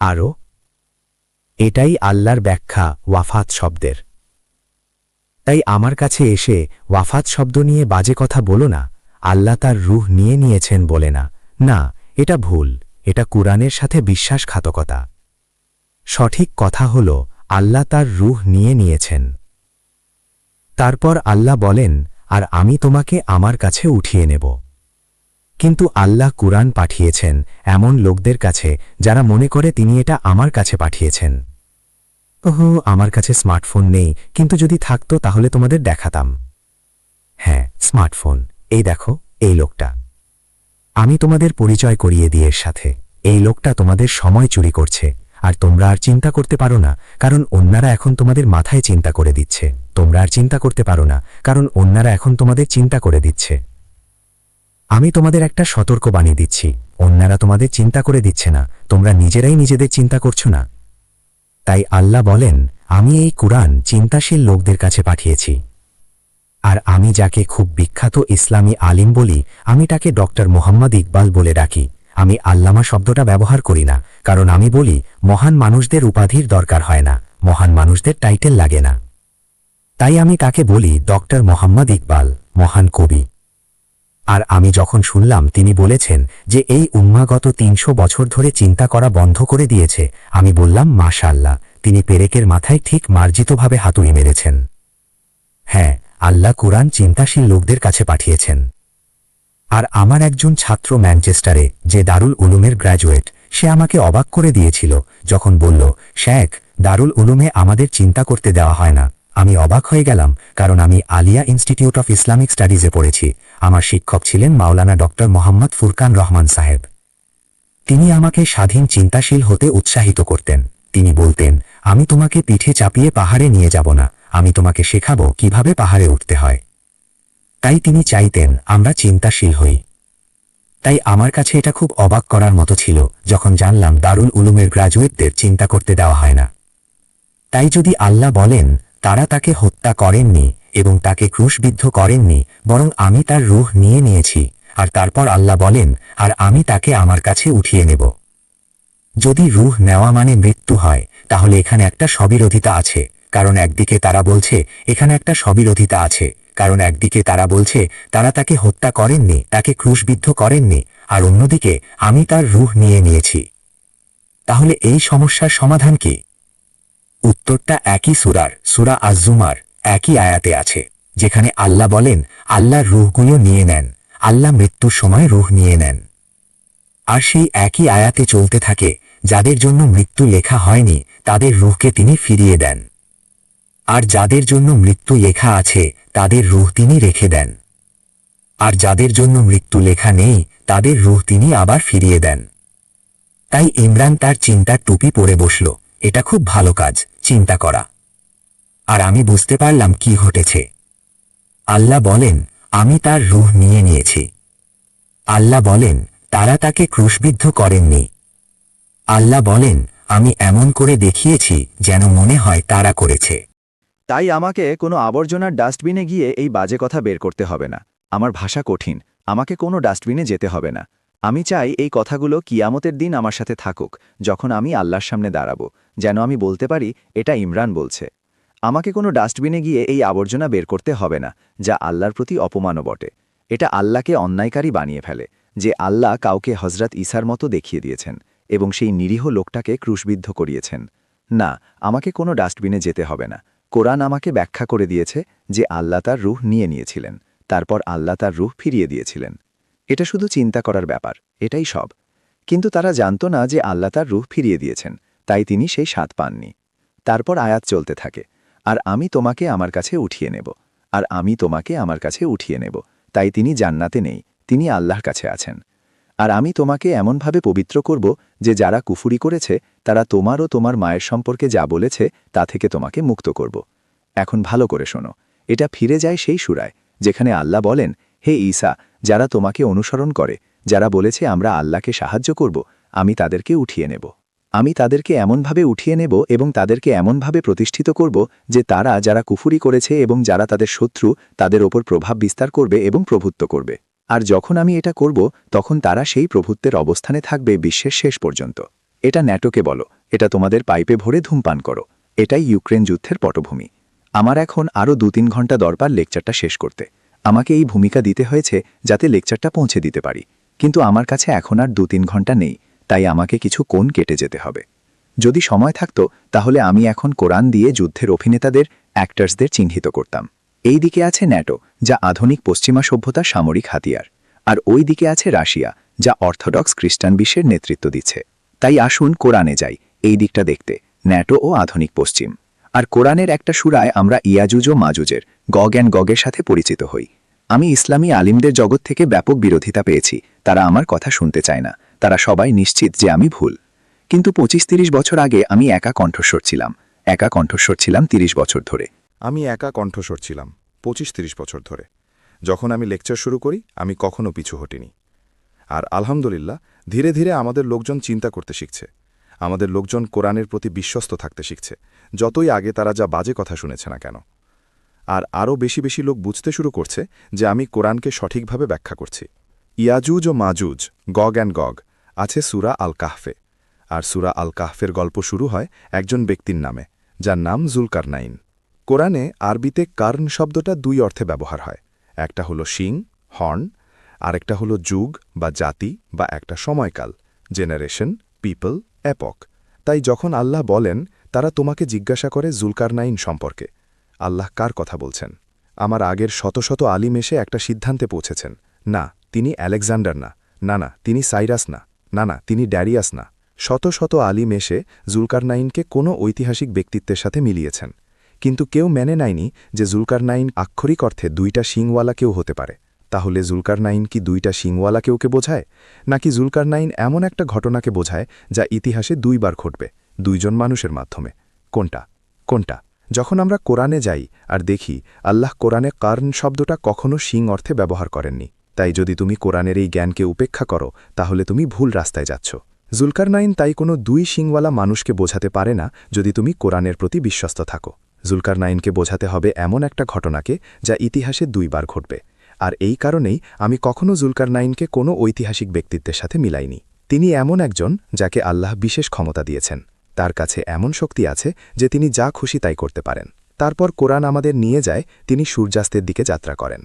আরও? এটাই আল্লাহর ব্যাখ্যা ওয়াফাত শব্দের। তাই আমার কাছে এসে ওয়াফাত শব্দ নিয়ে বাজে কথা বলো না। আল্লাহ তার রূহ নিয়ে নিয়েছেন বলে না, না, এটা ভুল। এটা কুরআনের সাথে বিশ্বাসঘাতকতা। সঠিক কথা হল আল্লাহ তার রূহ নিয়ে নিয়েছেন। তারপর আল্লাহ বলেন, আর আমি তোমাকে আমার কাছে উঠিয়ে নেব। কিন্তু আল্লাহ কুরআন পাঠিয়েছেন এমন লোকদের কাছে যারা মনে করে তিনি এটা আমার কাছে পাঠিয়েছেন। ওহো, আমার কাছে স্মার্টফোন নেই, কিন্তু যদি থাকতো তাহলে তোমাদের দেখাতাম। হ্যাঁ, স্মার্টফোন। এই দেখো, এই লোকটা। আমি তোমাদের পরিচয় করিয়ে দিই এর সাথে। এই লোকটা তোমাদের সময় চুরি করছে, আর তোমরা আর চিন্তা করতে পারো না, কারণ অন্যরা এখন তোমাদের মাথায় চিন্তা করে দিচ্ছে। তোমরা আর চিন্তা করতে পারো না, কারণ অন্যরা এখন তোমাদের চিন্তা করে দিচ্ছে। আমি তোমাদের একটা সতর্কবাণী দিচ্ছি, অন্যরা তোমাদের চিন্তা করে দিচ্ছে না, তোমরা নিজেরাই নিজেদের চিন্তা করছো না। তাই আল্লাহ বলেন, আমি এই কুরআন চিন্তাশীল লোকদের কাছে পাঠিয়েছি। আর আমি যাকে খুব বিখ্যাত ইসলামী আলিম বলি, আমি তাকে ডক্টর মোহাম্মদ ইকবাল বলে ডাকি। আমি আল্লামা শব্দটা ব্যবহার করি না, কারণ আমি বলি মহান মানুষদের উপাধির দরকার হয় না, মহান মানুষদের টাইটেল লাগে না। তাই আমি তাকে বলি ডক্টর মোহাম্মদ ইকবাল, মহান কবি। আর আমি যখন শুনলাম তিনি বলেছেন যে এই উম্মাহ গত ৩০০ বছর ধরে চিন্তা করা বন্ধ করে দিয়েছে, আমি বললাম মাশাআল্লাহ, তিনি পেরেকের মাথায় ঠিক মার্জিতভাবে হাতুড়ি মেরেছেন। হ্যাঁ, আল্লাহ কুরআন চিন্তাশীল লোকদের কাছে পাঠিয়েছেন। আর আমার একজন ছাত্র ম্যানচেস্টারে, যে দারুল উলুমের গ্র্যাজুয়েট, সে আমাকে অবাক করে দিয়েছিল যখন বলল, শেখ, দারুল উলুমে আমাদের চিন্তা করতে দেওয়া হয় না। আমি অবাক হয়ে গেলাম, কারণ আমি আলিয়া ইনস্টিটিউট অফ ইসলামিক স্টাডিজে পড়েছি। আমার শিক্ষক ছিলেন মাওলানা ডক্টর মোহাম্মদ ফুরকান রহমান সাহেব। তিনি আমাকে স্বাধীন চিন্তাশীল হতে উৎসাহিত করতেন। তিনি বলতেন, আমি তোমাকে পিঠে চাপিয়ে পাহাড়ে নিয়ে যাব না, আমি তোমাকে শেখাবো কিভাবে পাহাড়ে উঠতে হয়। তাই তিনি চাইতেন আমরা চিন্তাশীল হই। তাই আমার কাছে এটা খুব অবাক করার মতো ছিল যখন জানলাম দারুল উলুমের গ্র্যাজুয়েটদের চিন্তা করতে দেওয়া হয় না। তাই যদি আল্লাহ বলেন তারা তাকে হত্যা করেননি এবং তাকে ক্রুশবিদ্ধ করেননি, বরং আমি তার রূহ নিয়ে নিয়েছি, আর তারপর আল্লাহ বলেন আর আমি তাকে আমার কাছে উঠিয়ে নেব। যদি রূহ নেওয়া মানে মৃত্যু হয়, তাহলে এখানে একটা স্ববিরোধিতা আছে, কারণ একদিকে তারা বলছে এখানে একটা স্ববিরোধিতা আছে, কারণ একদিকে তারা বলছে তারা তাকে হত্যা করেননি, তাকে ক্রুশবিদ্ধ করেননি, আর অন্যদিকে আমি তার রূহ নিয়ে নিয়েছি। তাহলে এই সমস্যার সমাধান কি? উত্তরটা একই সূরা আজ-জুমার একই আয়াতে আছে, যেখানে আল্লাহ বলেন আল্লাহর রূহগুলো নিয়ে নেন, আল্লাহ মৃত্যুর সময় রূহ নিয়ে নেন। আর সেই একই আয়াতে চলতে থাকে, যাদের জন্য মৃত্যু লেখা হয়নি তাদের রূহকে তিনি ফিরিয়ে দেন, আর যাদের জন্য মৃত্যু লেখা আছে তাদের রূহ তিনি রেখে দেন, আর যাদের জন্য মৃত্যু লেখা নেই তাদের রূহ তিনি আবার ফিরিয়ে দেন। তাই ইমরান তার চিন্তার টুপি পরে বসল, এটা খুব ভালো কাজ, চিন্তা করা। আর আমি বুঝতে পারলাম কি ঘটেছে। আল্লাহ বলেন আমি তার রূহ নিয়ে নিয়েছি। আল্লাহ বলেন তারা তাকে ক্রুশবিদ্ধ করেননি। আল্লাহ বলেন আমি এমন করে দেখিয়েছি যেন মনে হয় তারা করেছে। তাই আমাকে কোনো আবর্জনার ডাস্টবিনে গিয়ে এই বাজে কথা বের করতে হবে না। আমার ভাষা কঠিন, আমাকে কোনো ডাস্টবিনে যেতে হবে না। আমি চাই এই কথাগুলো কিয়ামতের দিন আমার সাথে থাকুক, যখন আমি আল্লাহর সামনে দাঁড়াবো, যেন আমি বলতে পারি এটা ইমরান বলছে। আমাকে কোনো ডাস্টবিনে গিয়ে এই আবর্জনা বের করতে হবে না, যা আল্লাহর প্রতি অপমানও বটে। এটা আল্লাহকে অন্যায়কারী বানিয়ে ফেলে, যে আল্লাহ কাউকে হজরত ঈসার মতো দেখিয়ে দিয়েছেন এবং সেই নিরীহ লোকটাকে ক্রুশবিদ্ধ করিয়েছেন। না, আমাকে কোনো ডাস্টবিনে যেতে হবে না। কোরআন আমাকে ব্যাখ্যা করে দিয়েছে যে আল্লাহ তার রূহ নিয়ে নিয়েছিলেন, তারপর আল্লাহ তার রূহ ফিরিয়ে দিয়েছিলেন। এটা শুধু চিন্তা করার ব্যাপার, এটাই সব। কিন্তু তারা জানত না যে আল্লাহ তার রূহ ফিরিয়ে দিয়েছেন, তাই তিনি সেই স্বাদ পাননি। তারপর আয়াত চলতে থাকে, আর আমি তোমাকে আমার কাছে উঠিয়ে নেব, আর আমি তোমাকে আমার কাছে উঠিয়ে নেব। তাই তিনি জান্নাতে নেই, তিনি আল্লাহর কাছে আছেন। আর আমি তোমাকে এমনভাবে পবিত্র করব যে যারা কুফুরি করেছে তারা তোমার ও তোমার মায়ের সম্পর্কে যা বলেছে তা থেকে তোমাকে মুক্ত করব। এখন ভালো করে শোনো, এটা ফিরে যায় সেই সূরায় যেখানে আল্লাহ বলেন, হে ঈসা, যারা তোমাকে অনুসরণ করে, যারা বলেছে আমরা আল্লাহকে সাহায্য করব, আমি তাদেরকে উঠিয়ে নেব। আমি তাদেরকে এমনভাবে উঠিয়ে নেব এবং তাদেরকে এমনভাবে প্রতিষ্ঠিত করব যে তারা যারা কুফুরি করেছে এবং যারা তাদের শত্রু, তাদের ওপর প্রভাব বিস্তার করবে এবং প্রভুত্ব করবে। আর যখন আমি এটা করব তখন তারা সেই প্রভুত্বের অবস্থানে থাকবে বিশ্বের শেষ পর্যন্ত। এটা ন্যাটোকে বলো, এটা তোমাদের পাইপে ভরে ধূমপান করো। এটাই ইউক্রেন যুদ্ধের পটভূমি। আমার এখন আরও 2-3 ঘন্টা দরকার লেকচারটা শেষ করতে। আমাকে এই ভূমিকা দিতে হয়েছে যাতে লেকচারটা পৌঁছে দিতে পারি, কিন্তু আমার কাছে এখন আর 2-3 ঘন্টা নেই, তাই আমাকে কিছু কোণ কেটে যেতে হবে। যদি সময় থাকতো তাহলে আমি এখন কোরআন দিয়ে যুদ্ধের অভিনেতাদের, অ্যাক্টার্সদের চিহ্নিত করতাম। এই দিকে আছে ন্যাটো, যা আধুনিক পশ্চিমা সভ্যতার সামরিক হাতিয়ার, আর ওই দিকে আছে রাশিয়া, যা অর্থোডক্স খ্রিস্টান বিশ্বের নেতৃত্ব দিচ্ছে। তাই আসুন কোরআনে যাই এই দিকটা দেখতে, ন্যাটো ও আধুনিক পশ্চিম। আর কোরআনের একটা সূরায় আমরা ইয়াজুজ ও মাজুজের, গগ অ্যান্ড গগের সাথে পরিচিত হই। আমি ইসলামী আলিমদের জগৎ থেকে ব্যাপক বিরোধিতা পেয়েছি। তারা আমার কথা শুনতে চায় না। তারা সবাই নিশ্চিত যে আমি ভুল। কিন্তু 25-30 বছর আগে আমি একা কণ্ঠস্বর ছিলাম। 30 বছর ধরে। আমি একা কণ্ঠস্বর ছিলাম 25-30 বছর ধরে। যখন আমি লেকচার শুরু করি আমি কখনো পিছু হটিনি। আর আলহামদুলিল্লাহ ধীরে ধীরে আমাদের লোকজন চিন্তা করতে শিখছে। আমাদের লোকজন কোরআনের প্রতি বিশ্বস্ত থাকতে শিখছে, যতই আগে তারা যা বাজে কথা শুনেছে না কেন। আর আরও বেশি বেশি লোক বুঝতে শুরু করছে যে আমি কোরআনকে সঠিকভাবে ব্যাখ্যা করছি। ইয়াজুজ ও মাজুজ, গগ অ্যান্ড গগ আছে সূরা আল কাহফে। আর সূরা আল কাহফের গল্প শুরু হয় একজন ব্যক্তির নামে, যার নাম জুলকারনাইন। কোরআনে আরবিতে কার্ন শব্দটা 2 অর্থে ব্যবহার হয়। একটা হলো শিং, হর্ন, আরেকটা হলো যুগ বা জাতি বা একটা সময়কাল, জেনারেশন, পিপল, এপক। তাই যখন আল্লাহ বলেন তারা তোমাকে জিজ্ঞাসা করে জুলকারনাইন সম্পর্কে, আল্লাহ কার কথা বলছেন? আমার আগের শত শত আলিম এসে একটা সিদ্ধান্তে পৌঁছেছেন, না তিনি আলেকজান্ডার না, না না তিনি সাইরাস না, না না তিনি ড্যারিয়াস না। শত শত আলিম এসে জুলকারনাইনকে কোনো ঐতিহাসিক ব্যক্তিত্বের সাথে মিলিয়েছেন, কিন্তু কেউ মেনে নেয়নি যে জুলকারনাইন আক্ষরিক অর্থে 2টা শিংওয়ালা কেউ হতে পারে। তাহলে জুলকারনাইন কি 2টা শিংওয়ালা কেউকে বোঝায়, নাকি জুলকারনাইন এমন একটা ঘটনাকে বোঝায় যা ইতিহাসে 2 বার ঘটবে, 2 জন মানুষের মাধ্যমে? কোনটা কোনটা? যখন আমরা কোরআনে যাই আর দেখি আল্লাহ কোরআনে কার্ন শব্দটা কখনো শিং অর্থে ব্যবহার করেননি। তাই যদি তুমি কোরআনের এই জ্ঞানকে উপেক্ষা করো তাহলে তুমি ভুল রাস্তায় যাচ্ছ। জুলকারনাইন তাই কোনো 2 শিংওয়ালা মানুষকে বোঝাতে পারে না যদি তুমি কোরআনের প্রতি বিশ্বস্ত থাকো। জুলকারনাইনকে বোঝাতে হবে এমন একটা ঘটনাকে যা ইতিহাসে 2 বার ঘটবে। আর এই কারণেই আমি কখনো জুলকারনাইনকে কোনো ঐতিহাসিক ব্যক্তিত্বের সাথে মিলাইনি। তিনি এমন একজন যাকে আল্লাহ বিশেষ ক্ষমতা দিয়েছেন। তার কাছে এমন শক্তি আছে যে তিনি যা খুশি তাই করতে পারেন। তারপর কোরআন আমাদের নিয়ে যায় তিনি সূর্যাস্তের দিকে যাত্রা করেন।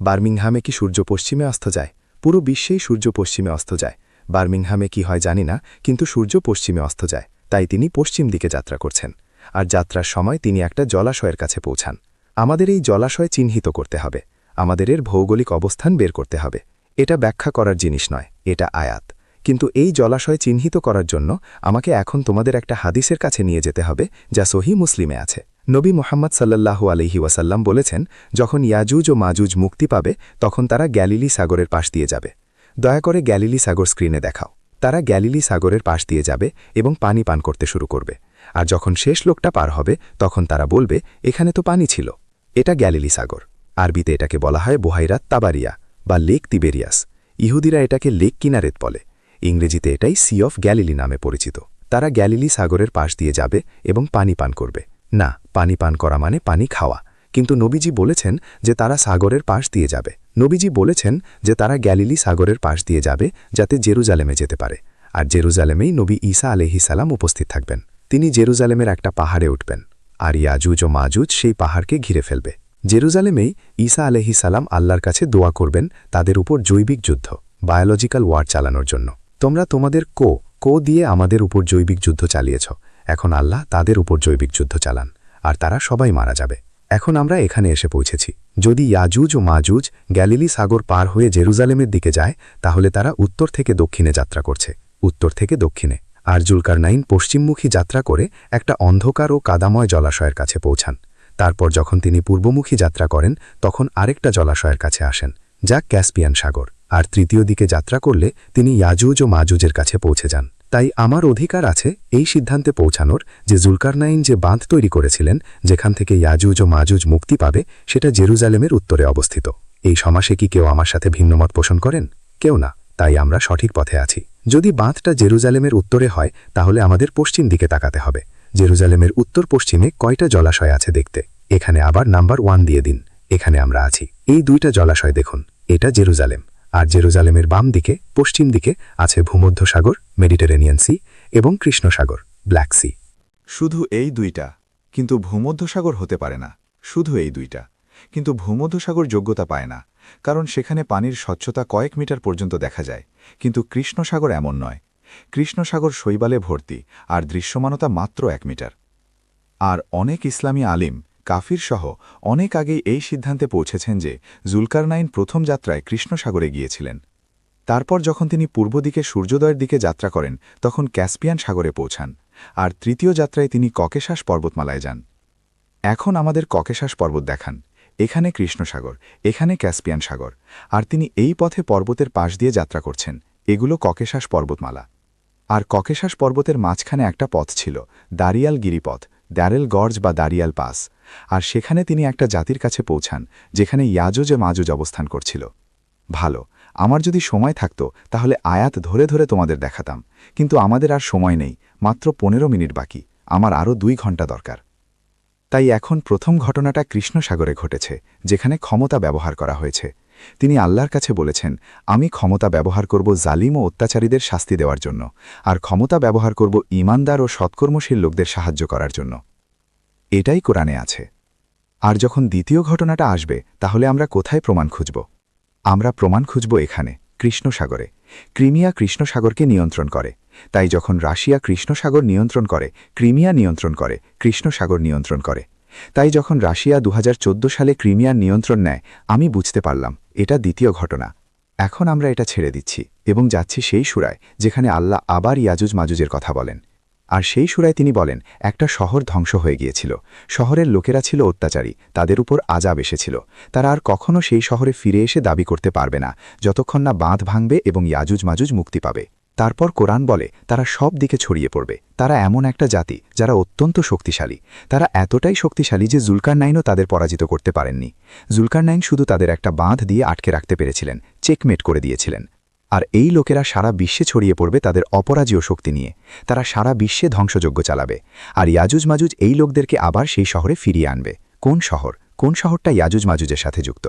বার্মিংহামে কি সূর্য পশ্চিমে অস্ত যায়? পুরো বিশ্বেই সূর্য পশ্চিমে অস্ত যায়। বার্মিংহামে কি হয় জানি না, কিন্তু সূর্য পশ্চিমে অস্ত যায়। তাই তিনি পশ্চিম দিকে যাত্রা করছেন। আর যাত্রার সময় তিনি একটা জলাশয়ের কাছে পৌঁছান। আমাদের এই জলাশয় চিহ্নিত করতে হবে, আমাদের এর ভৌগোলিক অবস্থান বের করতে হবে। এটা ব্যাখ্যা করার জিনিস নয়, এটা আয়াত। কিন্তু এই জলাশয় চিহ্নিত করার জন্য আমাকে এখন তোমাদের একটা হাদিসের কাছে নিয়ে যেতে হবে যা সহিহ মুসলিমে আছে। নবী মুহাম্মদ সাল্লাল্লাহু আলাইহি ওয়াসাল্লাম বলেছেন, যখন ইয়াজুজ ও মাজুজ মুক্তি পাবে তখন তারা গ্যালিলি সাগরের পাশ দিয়ে যাবে। দয়া করে গ্যালিলি সাগর স্ক্রিনে দেখাও। তারা গ্যালিলি সাগরের পাশ দিয়ে যাবে এবং পানি পান করতে শুরু করবে। আর যখন শেষ লোকটা পার হবে তখন তারা বলবে, এখানে তো পানি ছিল। এটা গ্যালিলি সাগর। আরবিতে এটাকে বলা হয় বুহাইরাত তাবারিয়া বা লেক তিবেরিয়াস। ইহুদিরা এটাকে লেক কিনারেত বলে। ইংরেজিতে এটাই সি অফ গ্যালিলি নামে পরিচিত। তারা গ্যালিলি সাগরের পাশ দিয়ে যাবে এবং পানি পান করবে। না, পানি পান করা মানে পানি খাওয়া। কিন্তু নবীজি বলেছেন যে তারা সাগরের পাশ দিয়ে যাবে। নবীজি বলেছেন যে তারা গ্যালিলি সাগরের পাশ দিয়ে যাবে যাতে জেরুজালেমে যেতে পারে। আর জেরুজালেমেই নবী ঈসা আলাইহিস সালাম উপস্থিত থাকবেন। তিনি জেরুজালেমের একটা পাহাড়ে উঠবেন, আর ইয়াজুজ ও মাজুজ সেই পাহাড়কে ঘিরে ফেলবে। জেরুজালেমেই ঈসা আলাইহিস সালাম আল্লাহর কাছে দোয়া করবেন তাদের উপর জৈবিক যুদ্ধ, বায়োলজিক্যাল ওয়ার চালানোর জন্য। তোমরা তোমাদের কো দিয়ে আমাদের উপর জৈবিক যুদ্ধ চালিয়েছ, এখন আল্লাহ তাদের উপর জৈবিক যুদ্ধ চালান, আর তারা সবাই মারা যাবে। এখন আমরা এখানে এসে পৌঁছেছি। যদি ইয়াজুজ ও মাজুজ গ্যালিলি সাগর পার হয়ে জেরুজালেমের দিকে যায় তাহলে তারা উত্তর থেকে দক্ষিণে যাত্রা করছে, উত্তর থেকে দক্ষিণে। আর জুলকারনাইন পশ্চিমমুখী যাত্রা করে একটা অন্ধকার ও কাদাময় জলাশয়ের কাছে পৌঁছান। তারপর যখন তিনি পূর্বমুখী যাত্রা করেন তখন আরেকটা জলাশয়ের কাছে আসেন, যা ক্যাসপিয়ান সাগর। আর তৃতীয় দিকে যাত্রা করলে তিনি ইয়াজুজ ও মাজুজের কাছে পৌঁছে যান। তাই আমার অধিকার আছে এই সিদ্ধান্তে পৌঁছানোর যে জুলকারনাইন যে বাঁধ তৈরি করেছিলেন যেখান থেকে ইয়াজুজ ও মাজুজ মুক্তি পাবে সেটা জেরুজালেমের উত্তরে অবস্থিত। এই সমাসে কি কেউ আমার সাথে ভিন্নমত পোষণ করেন? কেউ না। তাই আমরা সঠিক পথে আছি। যদি বাঁধটা জেরুজালেমের উত্তরে হয় তাহলে আমাদের পশ্চিম দিকে তাকাতে হবে। জেরুজালেমের উত্তর পশ্চিমে কয়টা জলাশয় আছে দেখতে এখানে আবার নাম্বার 1 দিয়ে দিন। এখানে আমরা আছি। এই 2টা জলাশয় দেখুন, এটা জেরুজালেম। আর জেরুজালেমের বাম দিকে পশ্চিম দিকে আছে ভূমধ্যসাগর, মেডিটেরেনিয়ান সি এবং কৃষ্ণসাগর, ব্ল্যাক সি। শুধু এই 2টা, কিন্তু ভূমধ্যসাগর হতে পারে না। শুধু এই 2টা, কিন্তু ভূমধ্যসাগর যোগ্যতা পায় না, কারণ সেখানে পানির স্বচ্ছতা কয়েক মিটার পর্যন্ত দেখা যায়। কিন্তু কৃষ্ণসাগর এমন নয়। কৃষ্ণসাগর শৈবালে ভর্তি আর দৃশ্যমানতা মাত্র 1 মিটার। আর অনেক ইসলামী আলিম কাফির সহ অনেক আগেই এই সিদ্ধান্তে পৌঁছেছেন যে জুলকারনাইন প্রথম যাত্রায় কৃষ্ণসাগরে গিয়েছিলেন। তারপর যখন তিনি পূর্ব দিকে সূর্যোদয়ের দিকে যাত্রা করেন তখন ক্যাসপিয়ান সাগরে পৌঁছান। আর তৃতীয় যাত্রায় তিনি ককেশাস পর্বতমালায় যান। এখন আমাদের ককেশাস পর্বত দেখান। এখানে কৃষ্ণসাগর, এখানে ক্যাসপিয়ান সাগর, আর তিনি এই পথে পর্বতের পাশ দিয়ে যাত্রা করছেন। এগুলো ককেশাস পর্বতমালা। আর ককেশাস পর্বতের মাঝখানে একটা পথ ছিল, দারিয়াল গিরিপথ, দ্যারেল গর্জ বা দারিয়াল পাস। আর সেখানে তিনি একটা জাতির কাছে পৌঁছান যেখানে ইয়াজুজ মাজুজ অবস্থান করছিল। ভালো, আমার যদি সময় থাকতো তাহলে আয়াত ধরে ধরে তোমাদের দেখাতাম, কিন্তু আমাদের আর সময় নেই, মাত্র 15 মিনিট বাকি, আমার আরও 2 ঘন্টা দরকার। তাই এখন প্রথম ঘটনাটা কৃষ্ণসাগরে ঘটেছে, যেখানে ক্ষমতা ব্যবহার করা হয়েছে। তিনি আল্লাহর কাছে বলেছেন, আমি ক্ষমতা ব্যবহার করব জালিম ও অত্যাচারীদের শাস্তি দেওয়ার জন্য, আর ক্ষমতা ব্যবহার করব ঈমানদার ও সৎকর্মশীল লোকদের সাহায্য করার জন্য। এটাই কোরআনে আছে। আর যখন দ্বিতীয় ঘটনাটা আসবে, তাহলে আমরা কোথায় প্রমাণ খুঁজব? আমরা প্রমাণ খুঁজব এখানে, কৃষ্ণসাগরে। ক্রিমিয়া কৃষ্ণসাগরকে নিয়ন্ত্রণ করে। তাই যখন রাশিয়া কৃষ্ণসাগর নিয়ন্ত্রণ করে, ক্রিমিয়া নিয়ন্ত্রণ করে, কৃষ্ণসাগর নিয়ন্ত্রণ করে। তাই যখন রাশিয়া 2014 সালে ক্রিমিয়ার নিয়ন্ত্রণ নেয়, আমি বুঝতে পারলাম এটা দ্বিতীয় ঘটনা। এখন আমরা এটা ছেড়ে দিচ্ছি এবং যাচ্ছি সেই সূরায় যেখানে আল্লাহ আবার ইয়াজুজ মাজুজের কথা বলেন। আর সেই সূরায় তিনি বলেন, একটা শহর ধ্বংস হয়ে গিয়েছিল, শহরের লোকেরা ছিল অত্যাচারী, তাদের উপর আযাব এসেছিল, তারা আর কখনো সেই শহরে ফিরে এসে দাবি করতে পারবে না যতক্ষণ না বাঁধ ভাঙবে এবং ইয়াজুজ মাজুজ মুক্তি পাবে। তারপর কোরআন বলে তারা সব দিকে ছড়িয়ে পড়বে। তারা এমন একটা জাতি যারা অত্যন্ত শক্তিশালী। তারা এতটাই শক্তিশালী যে জুলকারনাইনও তাদের পরাজিত করতে পারেননি। জুলকারনাইন শুধু তাদের একটা বাঁধ দিয়ে আটকে রাখতে পেরেছিলেন, চেকমেট করে দিয়েছিলেন। আর এই লোকেরা সারা বিশ্বে ছড়িয়ে পড়বে তাদের অপরাজীয় শক্তি নিয়ে। তারা সারা বিশ্বে ধ্বংসযজ্ঞ চালাবে। আর ইয়াজুজ মাজুজ এই লোকদেরকে আবার সেই শহরে ফিরিয়ে আনবে। কোন শহর? কোন শহরটা ইয়াজুজ মাজুজের সাথে যুক্ত?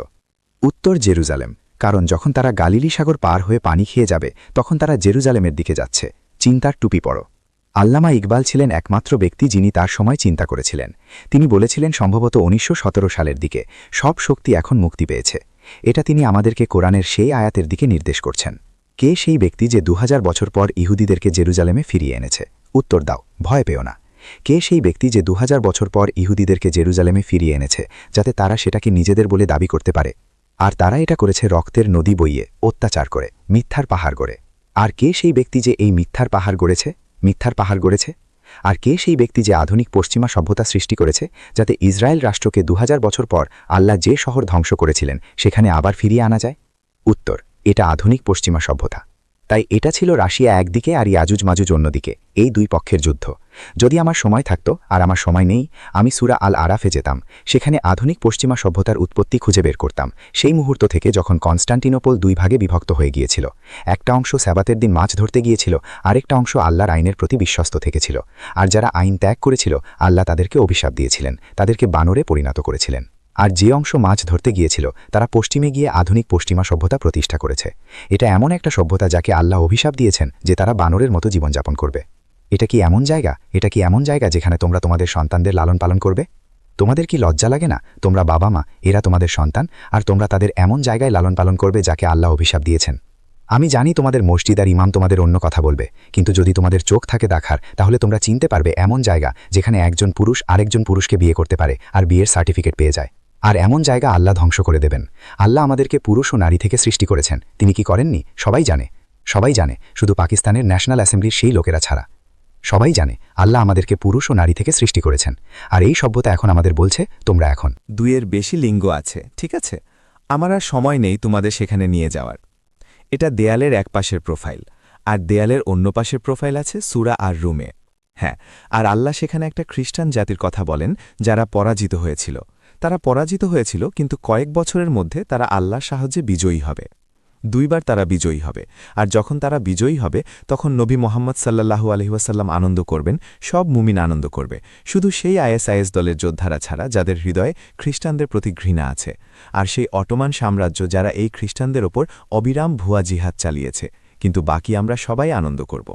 উত্তর জেরুজালেম। কারণ যখন তারা গালিলি সাগর পার হয়ে পানি খেয়ে যাবে, তখন তারা জেরুজালেমের দিকে যাচ্ছে। চিন্তার টুপি পড়ো। আল্লামা ইকবাল ছিলেন একমাত্র ব্যক্তি যিনি তার সময় চিন্তা করেছিলেন। তিনি বলেছিলেন সম্ভবত 1917 সালের দিকে, সব শক্তি এখন মুক্তি পেয়েছে। এটা তিনি আমাদেরকে কোরআনের সেই আয়াতের দিকে নির্দেশ করছেন। কে সেই ব্যক্তি যে 2000 বছর পর ইহুদিদেরকে জেরুজালেমে ফিরিয়ে এনেছে? উত্তর দাও, ভয় পেও না। কে সেই ব্যক্তি যে 2000 বছর পর ইহুদিদেরকে জেরুজালেমে ফিরিয়ে এনেছে, যাতে তারা সেটাকে নিজেদের বলে দাবি করতে পারে? আর তারা এটা করেছে রক্তের নদী বইয়ে, অত্যাচার করে, মিথ্যার পাহাড় গড়ে। আর কে সেই ব্যক্তি যে এই মিথ্যার পাহাড় গড়েছে? মিথ্যার পাহাড় গড়েছে। আর কে সেই ব্যক্তি যে আধুনিক পশ্চিমা সভ্যতা সৃষ্টি করেছে, যাতে ইসরায়েল রাষ্ট্রকে 2000 বছর পর আল্লাহ যে শহর ধ্বংস করেছিলেন সেখানে আবার ফিরিয়ে আনা যায়? উত্তর, এটা আধুনিক পশ্চিমা সভ্যতা। তাই এটা ছিল রাশিয়া একদিকে আর ইয়াজুজ মাজুজ অন্যদিকে, এই দুই পক্ষের যুদ্ধ। যদি আমার সময় থাকতো, আর আমার সময় নেই, আমি সূরা আল আরাফে যেতাম। সেখানে আধুনিক পশ্চিমা সভ্যতার উৎপত্তি খুঁজে বের করতাম, সেই মুহূর্ত থেকে যখন কনস্টান্টিনোপল 2 ভাগে বিভক্ত হয়ে গিয়েছিল। একটা অংশ সাবাতের দিন মাছ ধরতে গিয়েছিল, আরেকটা অংশ আল্লাহর আইনের প্রতি বিশ্বস্ত থেকেছিল। আর যারা আইন ত্যাগ করেছিল, আল্লাহ তাদেরকে অভিশাপ দিয়েছিলেন, তাদেরকে বানরে পরিণত করেছিলেন। আর যে অংশ মাছ ধরতে গিয়েছিল, তারা পশ্চিমে গিয়ে আধুনিক পশ্চিমা সভ্যতা প্রতিষ্ঠা করেছে। এটা এমন একটা সভ্যতা যাকে আল্লাহ অভিশাপ দিয়েছেন যে তারা বানরের মতো জীবনযাপন করবে। এটা কি এমন জায়গা? এটা কি এমন জায়গা যেখানে তোমরা তোমাদের সন্তানদের লালন পালন করবে? তোমাদের কি লজ্জা লাগে না? তোমরা বাবা মা, এরা তোমাদের সন্তান, আর তোমরা তাদের এমন জায়গায় লালন পালন করবে যাকে আল্লাহ অভিশাপ দিয়েছেন। আমি জানি তোমাদের মসজিদ আর ইমাম তোমাদের অন্য কথা বলবে, কিন্তু যদি তোমাদের চোখ থাকে দেখার, তাহলে তোমরা চিনতে পারবে এমন জায়গা যেখানে একজন পুরুষ আরেকজন পুরুষকে বিয়ে করতে পারে আর বিয়ের সার্টিফিকেট পেয়ে যায়। আর এমন জায়গা আল্লাহ ধ্বংস করে দেবেন। আল্লাহ আমাদেরকে পুরুষ ও নারী থেকে সৃষ্টি করেছেন, তিনি কি করেননি? সবাই জানে, সবাই জানে, শুধু পাকিস্তানের ন্যাশনাল অ্যাসেম্বলির সেই লোকেরা ছাড়া। সবাই জানে আল্লাহ আমাদেরকে পুরুষ ও নারী থেকে সৃষ্টি করেছেন। আর এই সভ্যতা এখন আমাদের বলছে তোমরা এখন 2-এর বেশি লিঙ্গ আছে, ঠিক আছে? আমার আর সময় নেই তোমাদের সেখানে নিয়ে যাওয়ার। এটা দেয়ালের এক পাশের প্রোফাইল, আর দেয়ালের অন্য পাশের প্রোফাইল আছে সূরা আর রুমে। হ্যাঁ, আর আল্লাহ সেখানে একটা খ্রিস্টান জাতির কথা বলেন যারা পরাজিত হয়েছিল। তারা পরাজিত হয়েছিল, কিন্তু কয়েক বছরের মধ্যে তারা আল্লাহর সাহায্যে বিজয়ী হবে। 2 বার তারা বিজয়ী হবে। আর যখন তারা বিজয়ী হবে, তখন নবী মোহাম্মদ সাল্লাল্লাহু আলাইহি ওয়াসাল্লাম আনন্দ করবেন, সব মুমিন আনন্দ করবে, শুধু সেই আইএস দলের যোদ্ধারা ছাড়া যাদের হৃদয়ে খ্রিস্টানদের প্রতি ঘৃণা আছে, আর সেই অটোমান সাম্রাজ্য যারা এই খ্রিস্টানদের ওপর অবিরাম ভুয়া জিহাদ চালিয়েছে। কিন্তু বাকি আমরা সবাই আনন্দ করব।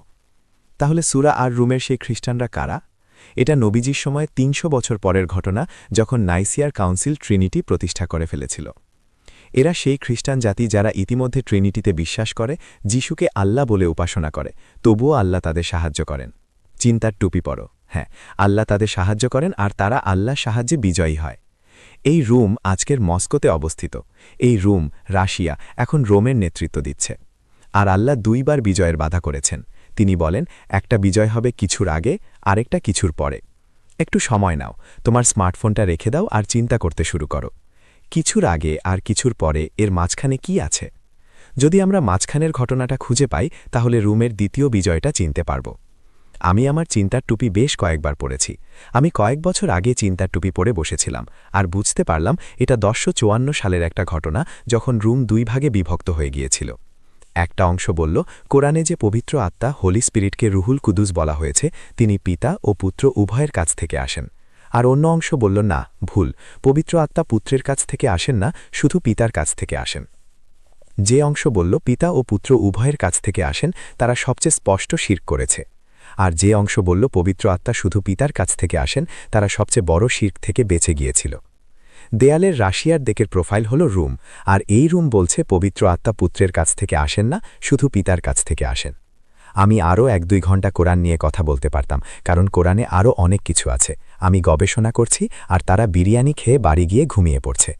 তাহলে সূরা আর রুমের সেই খ্রিস্টানরা কারা? এটা নবীজির সময় 300 বছর পরের ঘটনা, যখন নাইসিয়ার কাউন্সিল ট্রিনিটি প্রতিষ্ঠা করে ফেলেছিল। এরা সেই খ্রিস্টান জাতি যারা ইতিমধ্যে ট্রিনিটিতে বিশ্বাস করে, যিশুকে আল্লাহ বলে উপাসনা করে, তবুও আল্লাহ তাদের সাহায্য করেন। চিন্তার টুপি পড়ো। হ্যাঁ, আল্লাহ তাদের সাহায্য করেন, আর তারা আল্লাহর সাহায্যে বিজয়ী হয়। এই রোম আজকের মস্কোতে অবস্থিত। এই রোম, রাশিয়া এখন রোমের নেতৃত্ব দিচ্ছে। আর আল্লাহ 2 বার বিজয়ের বাধা করেছেন। তিনি বলেন, একটা বিজয় হবে কিছুর আগে, আরেকটা কিছুর পরে। একটু সময় নাও, তোমার স্মার্টফোনটা রেখে দাও আর চিন্তা করতে শুরু করো। কিছুর আগে আর কিছুর পরে এর মাঝখানে কি আছে? যদি আমরা মাঝখানের ঘটনাটা খুঁজে পাই তাহলে রুমের দ্বিতীয় বিজয়টা চিনতে পারব। আমি আমার চিন্তার টুপি বেশ কয়েকবার পরেছি। আমি কয়েক বছর আগে চিন্তার টুপি পরে বসেছিলাম আর বুঝতে পারলাম এটা ১০৫৪ সালের একটা ঘটনা, যখন রুম ২ ভাগে বিভক্ত হয়ে গিয়েছিল। একটা অংশ বলল কোরআনে যে পবিত্র আত্মা হোলি স্পিরিটকে রুহুল কুদুস বলা হয়েছে, তিনি পিতা ও পুত্র উভয়ের কাছ থেকে আসেন। আর অন্য অংশ বলল না, ভুল, পবিত্র আত্মা পুত্রের কাছ থেকে আসেন না, শুধু পিতার কাছ থেকে আসেন। যে অংশ বলল পিতা ও পুত্র উভয়ের কাছ থেকে আসেন, তারা সবচেয়ে স্পষ্ট শিরক করেছে। আর যে অংশ বলল পবিত্র আত্মা শুধু পিতার কাছ থেকে আসেন, তারা সবচেয়ে বড় শিরক থেকে বেঁচে গিয়েছিল। দেয়ালের রাশিয়ার দিকের প্রোফাইল হল রুম, আর এই রুম বলছে পবিত্র আত্মা পুত্রের কাছ থেকে আসেন না, শুধু পিতার কাছ থেকে আসেন। আমি আরও ১-২ ঘন্টা কোরআন নিয়ে কথা বলতে পারতাম, কারণ কোরআনে আরও অনেক কিছু আছে। আমি গবেষণা করছি আর তারা বিরিয়ানি খেয়ে বাড়ি গিয়ে ঘুমিয়ে পড়ছে।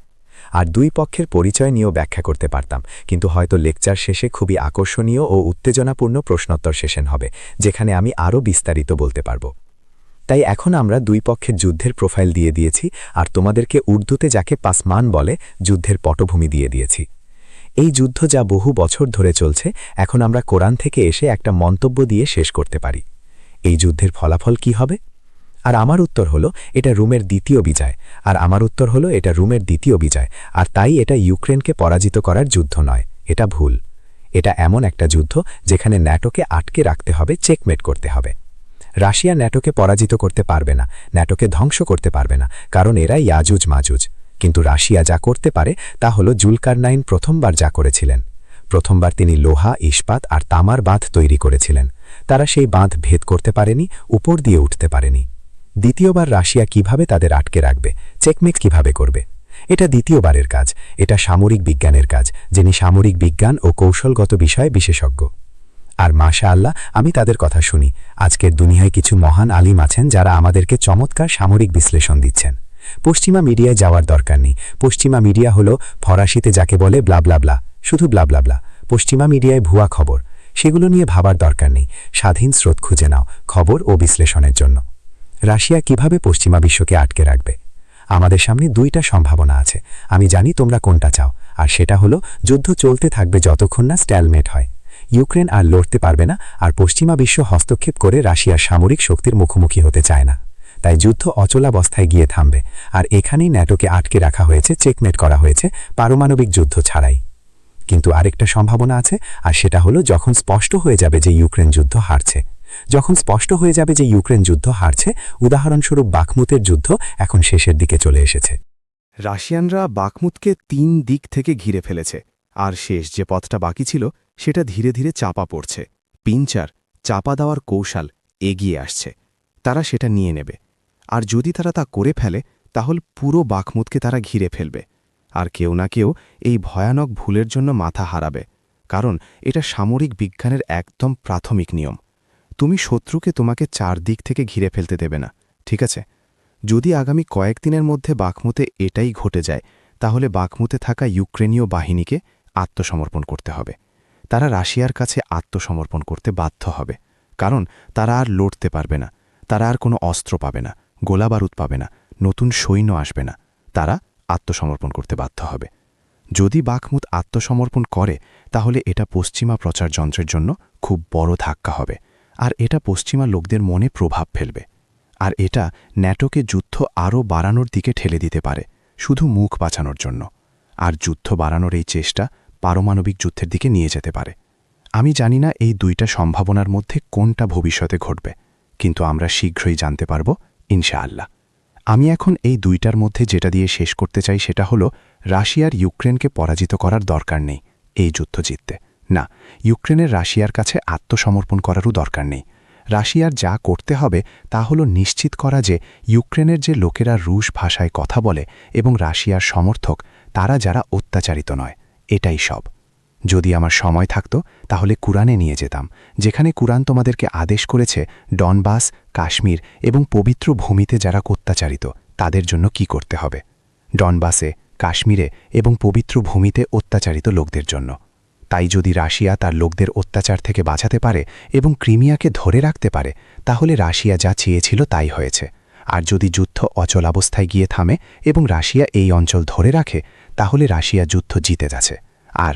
আর দুই পক্ষের পরিচয় নিয়েও ব্যাখ্যা করতে পারতাম, কিন্তু হয়তো লেকচার শেষে খুবই আকর্ষণীয় ও উত্তেজনাপূর্ণ প্রশ্নোত্তর সেশন হবে, যেখানে আমি আরও বিস্তারিত বলতে পারব। তাই এখন আমরা দুই পক্ষের যুদ্ধের প্রোফাইল দিয়ে দিয়েছি, আর তোমাদেরকে উর্দুতে যাকে পাসমান বলে যুদ্ধের পটভূমি দিয়ে দিয়েছি। এই যুদ্ধ যা বহু বছর ধরে চলছে, এখন আমরা কোরআন থেকে এসে একটা মন্তব্য দিয়ে শেষ করতে পারি। এই যুদ্ধের ফলাফল কি হবে? আর আমার উত্তর হলো এটা রুমের দ্বিতীয় বিজয়, আর আমার উত্তর হলো এটা রুমের দ্বিতীয় বিজয়। আর তাই এটা ইউক্রেনকে পরাজিত করার যুদ্ধ নয়, এটা ভুল। এটা এমন একটা যুদ্ধ যেখানে ন্যাটোকে আটকে রাখতে হবে, চেকমেট করতে হবে। রাশিয়া ন্যাটোকে পরাজিত করতে পারবে না, ন্যাটোকে ধ্বংস করতে পারবে না, কারণ এরা ইয়াজুজ মাজুজ। কিন্তু রাশিয়া যা করতে পারে তা হল জুলকারনাইন প্রথমবার যা করেছিলেন। প্রথমবার তিনি লোহা, ইস্পাত আর তামার বাঁধ তৈরি করেছিলেন। তারা সেই বাঁধ ভেদ করতে পারেনি, উপর দিয়ে উঠতে পারেনি। দ্বিতীয়বার রাশিয়া কিভাবে তাদের আটকে রাখবে, চেকমেট কিভাবে করবে? এটা দ্বিতীয়বারের কাজ। এটা সামরিক বিজ্ঞানের কাজ, যিনি সামরিক বিজ্ঞান ও কৌশলগত বিষয়ে বিশেষজ্ঞ। আর মাশা আল্লাহ, আমি তাদের কথা শুনি। আজকের দুনিয়ায় কিছু মহান আলিম আছেন যারা আমাদেরকে চমৎকার সামরিক বিশ্লেষণ দিচ্ছেন। পশ্চিমা মিডিয়ায় যাওয়ার দরকার নেই। পশ্চিমা মিডিয়া হলো ফরাসিতে যাকে বলে ব্লাবলাবলা, শুধু ব্লাবলাবলা। পশ্চিমা মিডিয়ায় ভুয়া খবর, সেগুলো নিয়ে ভাবার দরকার নেই। স্বাধীন স্রোত খুঁজে নাও খবর ও বিশ্লেষণের জন্য। রাশিয়া কিভাবে পশ্চিমা বিশ্বকে আটকে রাখবে? আমাদের সামনে দুইটা সম্ভাবনা আছে। আমি জানি তোমরা কোনটা চাও, আর সেটা হলো যুদ্ধ চলতে থাকবে যতক্ষণ না স্ট্যালমেট হয়। ইউক্রেন আর লড়তে পারবে না, আর পশ্চিমা বিশ্ব হস্তক্ষেপ করে রাশিয়ার সামরিক শক্তির মুখোমুখি হতে চায় না। তাই যুদ্ধ অচলাবস্থায় গিয়ে থামবে, আর এখানেই ন্যাটোকে আটকে রাখা হয়েছে, চেকমেট করা হয়েছে পারমাণবিক যুদ্ধ ছাড়াই। কিন্তু আরেকটা সম্ভাবনা আছে, আর সেটা হলো যখন স্পষ্ট হয়ে যাবে যে ইউক্রেন যুদ্ধ হারছে। যখন স্পষ্ট হয়ে যাবে যে ইউক্রেন যুদ্ধ হারছে, উদাহরণস্বরূপ বাখমুতের যুদ্ধ এখন শেষের দিকে চলে এসেছে। রাশিয়ানরা বাখমুতকে ৩ দিক থেকে ঘিরে ফেলেছে, আর শেষ যে পথটা বাকি ছিল সেটা ধীরে ধীরে চাপা পড়ছে। পিঞ্চার চাপা দেওয়ার কৌশল এগিয়ে আসছে, তারা সেটা নিয়ে নেবে। আর যদি তারা তা করে ফেলে, তাহলে পুরো বাখমুতকে তারা ঘিরে ফেলবে। আর কেউ না কেউ এই ভয়ানক ভুলের জন্য মাথা হারাবে, কারণ এটা সামরিক বিজ্ঞানের একদম প্রাথমিক নিয়ম। তুমি শত্রুকে তোমাকে ৪ দিক থেকে ঘিরে ফেলতে দেবে না, ঠিক আছে? যদি আগামী কয়েকদিনের মধ্যে বাখমুতে এটাই ঘটে যায়, তাহলে বাখমুতে থাকা ইউক্রেনীয় বাহিনীকে আত্মসমর্পণ করতে হবে। তারা রাশিয়ার কাছে আত্মসমর্পণ করতে বাধ্য হবে, কারণ তারা আর লড়তে পারবে না। তারা আর কোনো অস্ত্র পাবে না, গোলাবারুদ পাবে না, নতুন সৈন্য আসবে না। তারা আত্মসমর্পণ করতে বাধ্য হবে। যদি বাখমুত আত্মসমর্পণ করে, তাহলে এটা পশ্চিমা প্রচার যন্ত্রের জন্য খুব বড় ধাক্কা হবে, আর এটা পশ্চিমা লোকদের মনে প্রভাব ফেলবে। আর এটা ন্যাটোকে যুদ্ধ আরও বাড়ানোর দিকে ঠেলে দিতে পারে, শুধু মুখ বাঁচানোর জন্য। আর যুদ্ধ বাড়ানোর এই চেষ্টা পারমাণবিক যুদ্ধের দিকে নিয়ে যেতে পারে। আমি জানি না এই দুইটা সম্ভাবনার মধ্যে কোনটা ভবিষ্যতে ঘটবে, কিন্তু আমরা শীঘ্রই জানতে পারব ইনশাআল্লাহ। আমি এখন এই দুইটার মধ্যে যেটা দিয়ে শেষ করতে চাই সেটা হলো, রাশিয়ার ইউক্রেনকে পরাজিত করার দরকার নেই এই যুদ্ধ জিততে। না, ইউক্রেনের রাশিয়ার কাছে আত্মসমর্পণ করারও দরকার নেই। রাশিয়ার যা করতে হবে তা হলো নিশ্চিত করা যে ইউক্রেনের যে লোকেরা রুশ ভাষায় কথা বলে এবং রাশিয়ার সমর্থক, তারা যারা অত্যাচারিত নয়, এটাই সব। যদি আমার সময় থাকত তাহলে কুরআনে নিয়ে যেতাম, যেখানে কুরআন তোমাদেরকে আদেশ করেছে ডনবাস, কাশ্মীর এবং পবিত্র ভূমিতে যারা অত্যাচারিত তাদের জন্য কি করতে হবে। ডনবাসে, কাশ্মীরে এবং পবিত্র ভূমিতে অত্যাচারিত লোকদের জন্য। তাই যদি রাশিয়া তার লোকদের অত্যাচার থেকে বাঁচাতে পারে এবং ক্রিমিয়াকে ধরে রাখতে পারে, তাহলে রাশিয়া যা চেয়েছিল তাই হয়েছে। আর যদি যুদ্ধ অচলাবস্থায় গিয়ে থামে এবং রাশিয়া এই অঞ্চল ধরে রাখে তাহলে রাশিয়া যুদ্ধ জিতে যাচ্ছে। আর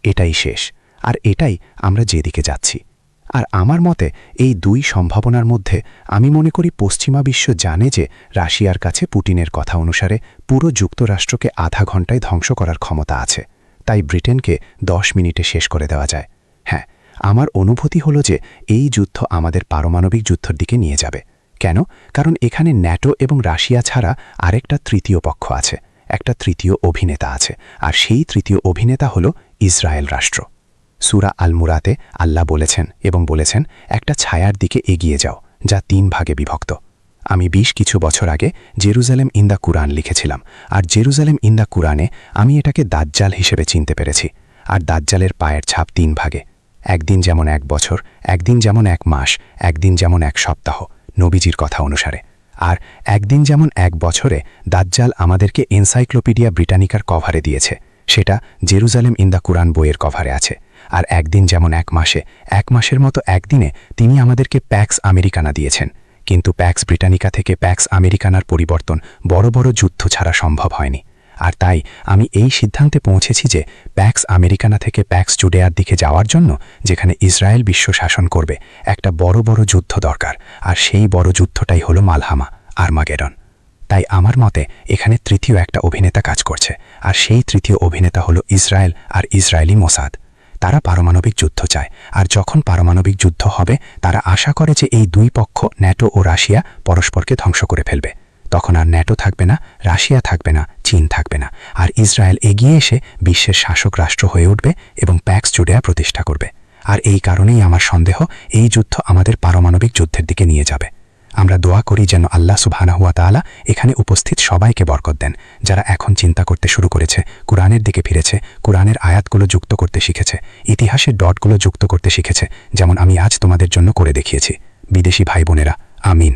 এটাই শেষ। আর এটাই আমরা যেদিকে যাচ্ছি। আর আমার মতে এই দুই সম্ভাবনার মধ্যে আমি মনে করি পশ্চিমা বিশ্ব জানে যে রাশিয়ার কাছে পুটিনের কথা অনুসারে পুরো যুক্তরাষ্ট্রকে আধা ঘণ্টায় ধ্বংস করার ক্ষমতা আছে। তাই ব্রিটেনকে 10 মিনিটে শেষ করে দেওয়া যায়। হ্যাঁ, আমার অনুভূতি হলো যে এই যুদ্ধ আমাদের পারমাণবিক যুদ্ধের দিকে নিয়ে যাবে। কেন? কারণ এখানে ন্যাটো এবং রাশিয়া ছাড়া আরেকটা তৃতীয় পক্ষ আছে, একটা তৃতীয় অভিনেতা আছে, আর সেই তৃতীয় অভিনেতা হল ইসরায়েল রাষ্ট্র। সূরা আল মুরাতে আল্লাহ বলেছেন এবং বলেছেন একটা ছায়ার দিকে এগিয়ে যাও যা 3 ভাগে বিভক্ত। আমি 20 কিছু বছর আগে জেরুজালেম ইন দ্য কুরআন লিখেছিলাম, আর জেরুজালেম ইন দ্য কুরআনে আমি এটাকে দাজ্জাল হিসেবে চিনতে পেরেছি। আর দাজ্জালের পায়ের ছাপ 3 ভাগে, একদিন যেমন 1 বছর, একদিন যেমন 1 মাস, একদিন যেমন 1 সপ্তাহ নবীজির কথা অনুসারে। আর একদিন যেমন 1 বছরে দাজ্জাল আমাদেরকে এনসাইক্লোপিডিয়া ব্রিটানিকার কভারে দিয়েছে, সেটা জেরুজালেম ইন দ্য কুরআন বইয়ের কভারে আছে। আর একদিন যেমন 1 মাসে, 1 মাসের মতো একদিনে তিনি আমাদেরকে প্যাক্স আমেরিকানা দিয়েছেন। কিন্তু প্যাক্স ব্রিটানিকা থেকে প্যাক্স আমেরিকানার পরিবর্তন বড় বড় যুদ্ধ ছাড়া সম্ভব হয়নি। আর তাই আমি এই সিদ্ধান্তে পৌঁছেছি যে প্যাক্স আমেরিকানা থেকে প্যাক্স জুডেয়ার দিকে যাওয়ার জন্য, যেখানে ইসরায়েল বিশ্ব শাসন করবে, একটা বড় বড় যুদ্ধ দরকার। আর সেই বড় যুদ্ধটাই হলো মালহামা, আর্মাগেডন। তাই আমার মতে এখানে তৃতীয় একটা অভিনেতা কাজ করছে, আর সেই তৃতীয় অভিনেতা হলো ইসরায়েল আর ইসরায়েলি মোসাদ। তারা পারমাণবিক যুদ্ধ চায়, আর যখন পারমাণবিক যুদ্ধ হবে তারা আশা করে যে এই দুই পক্ষ ন্যাটো ও রাশিয়া পরস্পরকে ধ্বংস করে ফেলবে। তখন আর ন্যাটো থাকবে না, রাশিয়া থাকবে না, চীন থাকবে না, আর ইসরায়েল এগিয়ে এসে বিশ্বের শাসক রাষ্ট্র হয়ে উঠবে এবং প্যাক্স জুডেয়া প্রতিষ্ঠা করবে। আর এই কারণেই আমার সন্দেহ এই যুদ্ধ আমাদের পারমাণবিক যুদ্ধের দিকে নিয়ে যাবে। আমরা দোয়া করি যেন আল্লাহ সুবহানাহু ওয়া তাআলা এখানে উপস্থিত সবাইকে বরকত দেন, যারা এখন চিন্তা করতে শুরু করেছে, কুরআনের দিকে ফিরেছে, কুরআনের আয়াতগুলো যুক্ত করতে শিখেছে, ইতিহাসের ডটগুলো যুক্ত করতে শিখেছে, যেমন আমি আজ তোমাদের জন্য করে দেখিয়েছি। বিদেশি ভাই বোনেরা, আমিন।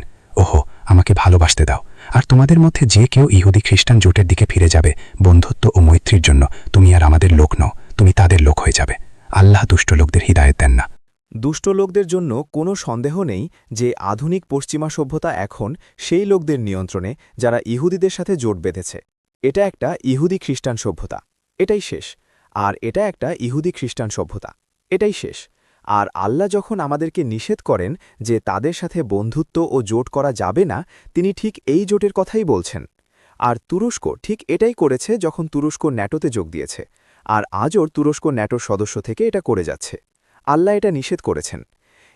আমাকে ভালোবাসতে দাও। আর তোমাদের মধ্যে যে কেউ ইহুদি খ্রিস্টান জোটের দিকে ফিরে যাবে বন্ধুত্ব ও মৈত্রীর জন্য, তুমি আর আমাদের লোক নও, তুমি তাদের লোক হয়ে যাবে। আল্লাহ দুষ্ট লোকদের হিদায়াত দেন না। দুষ্ট লোকদের জন্য কোনো সন্দেহ নেই যে আধুনিক পশ্চিমা সভ্যতা এখন সেই লোকদের নিয়ন্ত্রণে যারা ইহুদিদের সাথে জোট বেঁধেছে। এটা একটা ইহুদি খ্রিস্টান সভ্যতা, এটাই শেষ। আর এটা একটা ইহুদি খ্রিস্টান সভ্যতা, এটাই শেষ। আর আল্লাহ যখন আমাদেরকে নিষেধ করেন যে তাদের সাথে বন্ধুত্ব ও জোট করা যাবে না, তিনি ঠিক এই জোটের কথাই বলছেন। আর তুরস্ক ঠিক এটাই করেছে যখন তুরস্ক ন্যাটোতে যোগ দিয়েছে, আর আজও তুরস্ক ন্যাটোর সদস্য থেকে এটা করে যাচ্ছে। আল্লাহ এটা নিষেধ করেছেন।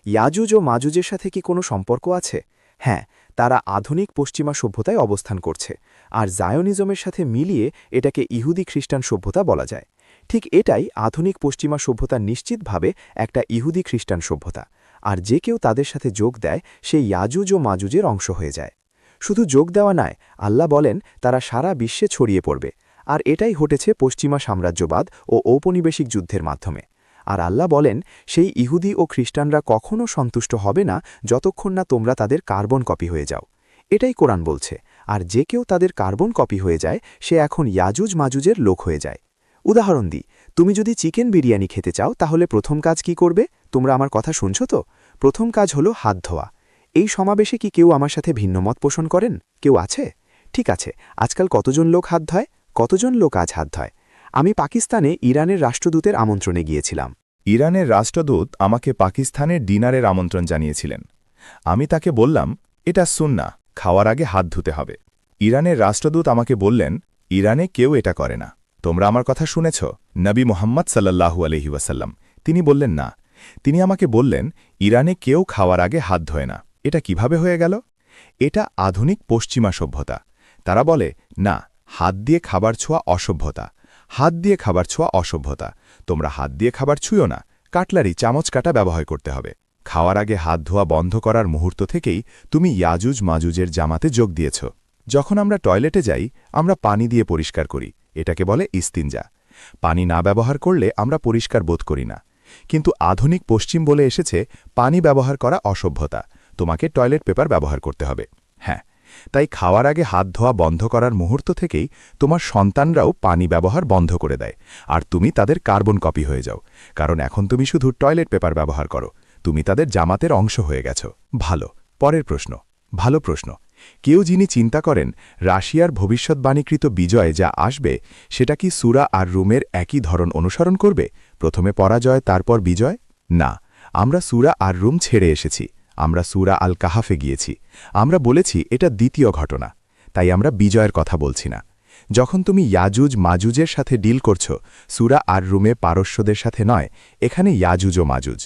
ইয়াজুজ ও মাজুজের সাথে কি কোনো সম্পর্ক আছে? হ্যাঁ, তারা আধুনিক পশ্চিমা সভ্যতায় অবস্থান করছে, আর জায়োনিজমের সাথে মিলিয়ে এটাকে ইহুদি খ্রিস্টান সভ্যতা বলা যায়। ঠিক এটাই আধুনিক পশ্চিমা সভ্যতা, নিশ্চিতভাবে একটা ইহুদি খ্রিস্টান সভ্যতা। আর যে কেউ তাদের সাথে যোগ দেয় সে ইয়াজুজ ও মাজুজের অংশ হয়ে যায়। শুধু যোগ দেওয়া নয়, আল্লাহ বলেন তারা সারা বিশ্বে ছড়িয়ে পড়বে। আর এটাই ঘটেছে পশ্চিমা সাম্রাজ্যবাদ ও ঔপনিবেশিক যুদ্ধের মাধ্যমে। আর আল্লাহ বলেন সেই ইহুদি ও খ্রিস্টানরা কখনও সন্তুষ্ট হবে না যতক্ষণ না তোমরা তাদের কার্বন কপি হয়ে যাও। এটাই কোরআন বলছে। আর যে কেউ তাদের কার্বন কপি হয়ে যায় সে এখন ইয়াজুজ মাজুজের লোক হয়ে যায়। উদাহরণ দিই, তুমি যদি চিকেন বিরিয়ানি খেতে চাও তাহলে প্রথম কাজ কি করবে? তোমরা আমার কথা শুনছো তো? প্রথম কাজ হলো হাত ধোয়া। এই সমাবেশে কি কেউ আমার সাথে ভিন্নমত পোষণ করেন? কেউ আছে? ঠিক আছে, আজকাল কতজন লোক হাত ধয়? কতজন লোক আজ হাত ধয়? আমি পাকিস্তানে ইরানের রাষ্ট্রদূতের আমন্ত্রণে গিয়েছিলাম। ইরানের রাষ্ট্রদূত আমাকে পাকিস্তানের ডিনারের আমন্ত্রণ জানিয়েছিলেন। আমি তাকে বললাম, এটা সুন্নাহ, খাওয়ার আগে হাত ধুতে হবে। ইরানের রাষ্ট্রদূত আমাকে বললেন, ইরানে কেউ এটা করে না। তোমরা আমার কথা শুনেছ? নবী মুহাম্মদ সাল্লাল্লাহু আলাইহি ওয়াসাল্লাম তিনি বললেন না। তিনি আমাকে বললেন, ইরানে কেউ খাওয়ার আগে হাত ধোয় না। এটা কিভাবে হয়ে গেল? এটা আধুনিক পশ্চিমা সভ্যতা। তারা বলে, না, হাত দিয়ে খাবার ছোঁয়া অসভ্যতা, হাত দিয়ে খাবার ছোঁয়া অসভ্যতা। তোমরা হাত দিয়ে খাবার ছুঁয়ো না, কাটলারি, চামচ কাটা ব্যবহার করতে হবে। খাওয়ার আগে হাত ধোয়া বন্ধ করার মুহূর্ত থেকেই তুমি ইয়াজুজ মাজুজের জামাতে যোগ দিয়েছ। যখন আমরা টয়লেটে যাই আমরা পানি দিয়ে পরিষ্কার করি, এটাকে বলে ইস্তিনজা। পানি না ব্যবহার করলে আমরা পরিষ্কার বোধ করি না। কিন্তু আধুনিক পশ্চিম বলে এসেছে পানি ব্যবহার করা অসভ্যতা, তোমাকে টয়লেট পেপার ব্যবহার করতে হবে। হ্যাঁ, তাই খাওয়ার আগে হাত ধোয়া বন্ধ করার মুহূর্ত থেকেই তোমার সন্তানরাও পানি ব্যবহার বন্ধ করে দেয়, আর তুমি তাদের কার্বন কপি হয়ে যাও। কারণ এখন তুমি শুধু টয়লেট পেপার ব্যবহার করো, তুমি তাদের জামাতের অংশ হয়ে গেছ। ভালো। পরের প্রশ্ন, ভালো প্রশ্ন। কেউ যিনি চিন্তা করেন রাশিয়ার ভবিষ্যৎবাণীকৃত বিজয় যা আসবে সেটা কি সূরা আর রুমের একই ধরন অনুসরণ করবে, প্রথমে পরাজয় তারপর বিজয়? না, আমরা সূরা আর রুম ছেড়ে এসেছি, আমরা সূরা আল কাহাফে গিয়েছি। আমরা বলেছি এটা দ্বিতীয় ঘটনা, তাই আমরা বিজয়ের কথা বলছি না। যখন তুমি ইয়াজুজ মাজুজের সাথে ডিল করছো, সূরা আর রুমে পারস্যদের সাথে নয়, এখানে ইয়াজুজ ও মাজুজ।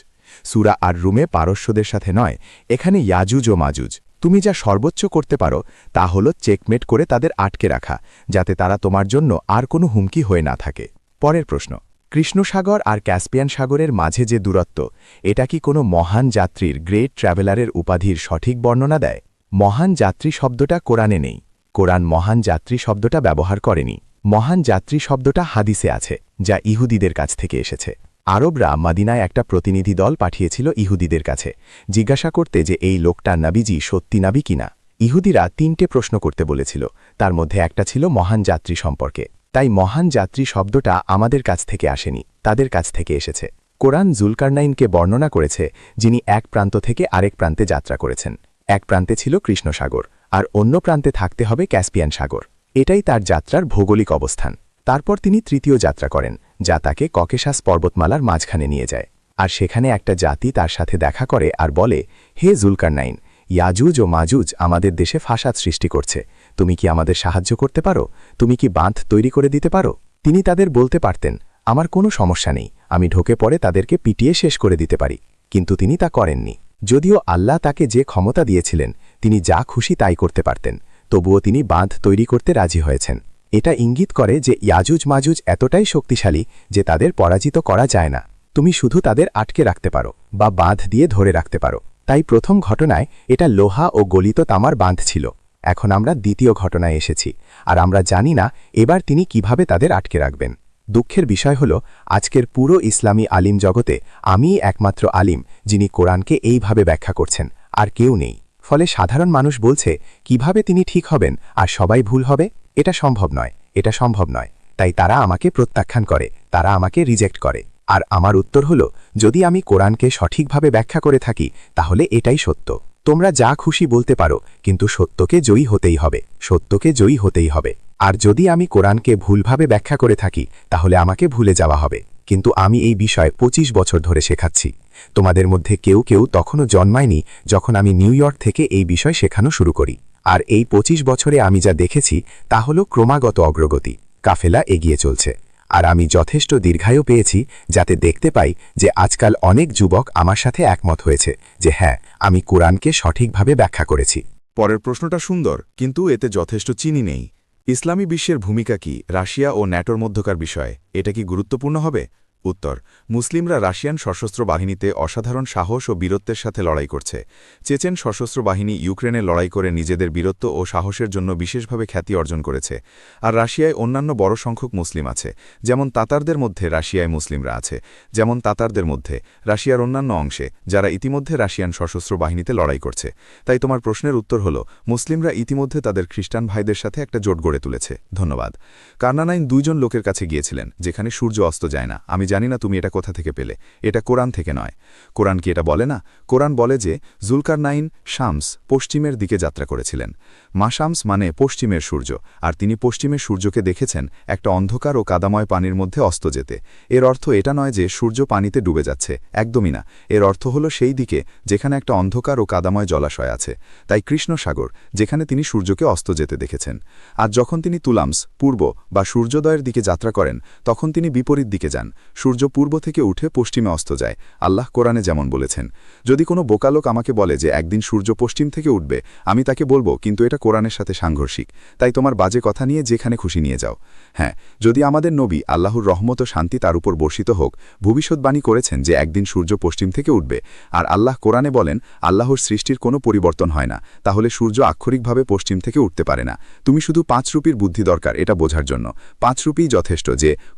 সূরা আর রুমে পারস্যদের সাথে নয়, এখানে ইয়াজুজ ও মাজুজ। তুমি যা সর্বোচ্চ করতে পারো তা হল চেকমেট করে তাদের আটকে রাখা, যাতে তারা তোমার জন্য আর কোনো হুমকি হয়ে না থাকে। পরের প্রশ্ন, কৃষ্ণসাগর আর ক্যাসপিয়ান সাগরের মাঝে যে দূরত্ব, এটা কি কোনো মহান যাত্রীর গ্রেট ট্র্যাভেলারের উপাধির সঠিক বর্ণনা দেয়? মহান যাত্রী শব্দটা কোরআনে নেই। কোরআন মহান যাত্রী শব্দটা ব্যবহার করেনি। মহান যাত্রী শব্দটা হাদিসে আছে, যা ইহুদিদের কাছ থেকে এসেছে। আরবরা মদিনায় একটা প্রতিনিধি দল পাঠিয়েছিল ইহুদিদের কাছে, জিজ্ঞাসা করতে যে এই লোকটা নাবিজি সত্যি নাবি কিনা। ইহুদিরা 3টে প্রশ্ন করতে বলেছিল, তার মধ্যে একটা ছিল মহান যাত্রী সম্পর্কে। তাই মহান যাত্রী শব্দটা আমাদের কাছ থেকে আসেনি, তাদের কাছ থেকে এসেছে। কোরআন জুলকারনাইনকে বর্ণনা করেছে, যিনি এক প্রান্ত থেকে আরেক প্রান্তে যাত্রা করেছেন। এক প্রান্তে ছিল কৃষ্ণসাগর, আর অন্য প্রান্তে থাকতে হবে ক্যাসপিয়ান সাগর। এটাই তার যাত্রার ভৌগোলিক অবস্থান। তারপর তিনি তৃতীয় যাত্রা করেন, যা তাকে ককেশাস পর্বতমালার মাঝখানে নিয়ে যায়। আর সেখানে একটা জাতি তার সাথে দেখা করে আর বলে, হে জুলকারনাইন, ইয়াজুজ ও মাজুজ আমাদের দেশে ফাসাদ সৃষ্টি করছে, তুমি কি আমাদের সাহায্য করতে পারো? তুমি কি বাঁধ তৈরি করে দিতে পারো? তিনি তাদের বলতে পারতেন, আমার কোনো সমস্যা নেই, আমি ঢোকে পড়ে তাদেরকে পিটিয়ে শেষ করে দিতে পারি। কিন্তু তিনি তা করেননি। যদিও আল্লাহ তাকে যে ক্ষমতা দিয়েছিলেন, তিনি যা খুশি তাই করতে পারতেন, তবুও তিনি বাঁধ তৈরি করতে রাজি হয়েছেন। এটা ইঙ্গিত করে যে ইয়াজুজ মাজুজ এতটাই শক্তিশালী যে তাদের পরাজিত করা যায় না। তুমি শুধু তাদের আটকে রাখতে পারো বা বাঁধ দিয়ে ধরে রাখতে পারো। তাই প্রথম ঘটনায় এটা লোহা ও গলিত তামার বাঁধ ছিল। এখন আমরা দ্বিতীয় ঘটনায় এসেছি, আর আমরা জানি না এবার তিনি কিভাবে তাদের আটকে রাখবেন। দুঃখের বিষয় হল, আজকের পুরো ইসলামী আলিম জগতে আমিই একমাত্র আলিম যিনি কোরআনকে এইভাবে ব্যাখ্যা করছেন, আর কেউ নেই। ফলে সাধারণ মানুষ বলছে, কিভাবে তিনি ঠিক হবেন আর সবাই ভুল হবে? এটা সম্ভব নয়, এটা সম্ভব নয়। তাই তারা আমাকে প্রত্যাখ্যান করে, তারা আমাকে রিজেক্ট করে। আর আমার উত্তর হল, যদি আমি কোরআনকে সঠিকভাবে ব্যাখ্যা করে থাকি তাহলে এটাই সত্য। তোমরা যা খুশি বলতে পারো, কিন্তু সত্যকে জয়ী হতেই হবে, সত্যকে জয়ী হতেই হবে। আর যদি আমি কোরআনকে ভুলভাবে ব্যাখ্যা করে থাকি তাহলে আমাকে ভুলে যাওয়া হবে। কিন্তু আমি এই বিষয়ে 25 বছর ধরে শেখাচ্ছি। তোমাদের মধ্যে কেউ কেউ তখনও জন্মায়নি যখন আমি নিউ ইয়র্ক থেকে এই বিষয় শেখানো শুরু করি। আর এই 25 বছরে আমি যা দেখেছি তা হল ক্রমাগত অগ্রগতি, কাফেলা এগিয়ে চলছে। আর আমি যথেষ্ট দীর্ঘায়ু পেয়েছি যাতে দেখতে পাই যে আজকাল অনেক যুবক আমার সাথে একমত হয়েছে যে হ্যাঁ, আমি কোরআনকে সঠিকভাবে ব্যাখ্যা করেছি। পরের প্রশ্নটা সুন্দর, কিন্তু এতে যথেষ্ট চিনি নেই। ইসলামী বিশ্বের ভূমিকা কি রাশিয়া ও ন্যাটোর মধ্যকার বিষয়ে? এটা কি গুরুত্বপূর্ণ হবে? উত্তর, মুসলিমরা রাশিয়ান সশস্ত্র বাহিনীতে অসাধারণ সাহস ও বীরত্বের সাথে লড়াই করছে। চেচেন সশস্ত্র বাহিনী ইউক্রেনে লড়াই করে নিজেদের বীরত্ব ও সাহসের জন্য বিশেষভাবে খ্যাতি অর্জন করেছে। আর রাশিয়ায় অন্যান্য বড় সংখ্যক মুসলিম আছে, যেমন তাতারদের মধ্যে রাশিয়ায় মুসলিমরা আছে, যেমন তাতারদের মধ্যে রাশিয়ার অন্যান্য অংশে, যারা ইতিমধ্যে রাশিয়ান সশস্ত্র বাহিনীতে লড়াই করছে। তাই তোমার প্রশ্নের উত্তর হল, মুসলিমরা ইতিমধ্যে তাদের খ্রিস্টান ভাইদের সাথে একটা জোট গড়ে তুলেছে। ধন্যবাদ। কার্নানাইন 2 জন লোকের কাছে গিয়েছিলেন যেখানে সূর্য অস্ত যায় না। আমি জানি না তুমি এটা কোথা থেকে পেলে, এটা কোরআন থেকে নয়। কোরআন কি এটা বলে না? কোরআন বলে যে জুলকারনাইন শামস পশ্চিমের দিকে যাত্রা করেছিলেন। মা শামস মানে পশ্চিমের সূর্য, আর তিনি পশ্চিমের সূর্যকে দেখেছেন একটা অন্ধকার ও কাদাময় পানির মধ্যে অস্ত যেতে। এর অর্থ এটা নয় যে সূর্য পানিতে ডুবে যাচ্ছে, একদমই না। এর অর্থ হলো সেই দিকে যেখানে একটা অন্ধকার ও কাদাময় জলাশয় আছে। তাই কৃষ্ণসাগর, যেখানে তিনি সূর্যকে অস্ত যেতে দেখেছেন। আর যখন তিনি তুলামস পূর্ব বা সূর্যোদয়ের দিকে যাত্রা করেন, তখন তিনি বিপরীত দিকে যান। সূর্য পূর্ব থেকে উঠে পশ্চিমে অস্ত যায়, আল্লাহ কোরআনে যেমন বলেছেন। যদি কোনো বোকালোক আমাকে বলে যে একদিন সূর্য পশ্চিম থেকে উঠবে, আমি তাকে বলবো কিন্তু এটা কোরআনের সাথে সাংঘর্ষিক। তাই তোমার বাজে কথা নিয়ে যেখানে খুশি নিয়ে যাও। হ্যাঁ, যদি আমাদের নবী আল্লাহর রহমত ও শান্তি তার উপর বর্ষিত হোক ভবিষ্যৎবাণী করেছেন যে একদিন সূর্য পশ্চিম থেকে উঠবে, আর আল্লাহ কোরআনে বলেন আল্লাহর সৃষ্টির কোনো পরিবর্তন হয় না, তাহলে সূর্য আক্ষরিকভাবে পশ্চিম থেকে উঠতে পারে না। তুমি শুধু 5 রুপির বুদ্ধি দরকার এটা বোঝার জন্য। 5 রুপিই যথেষ্ট যে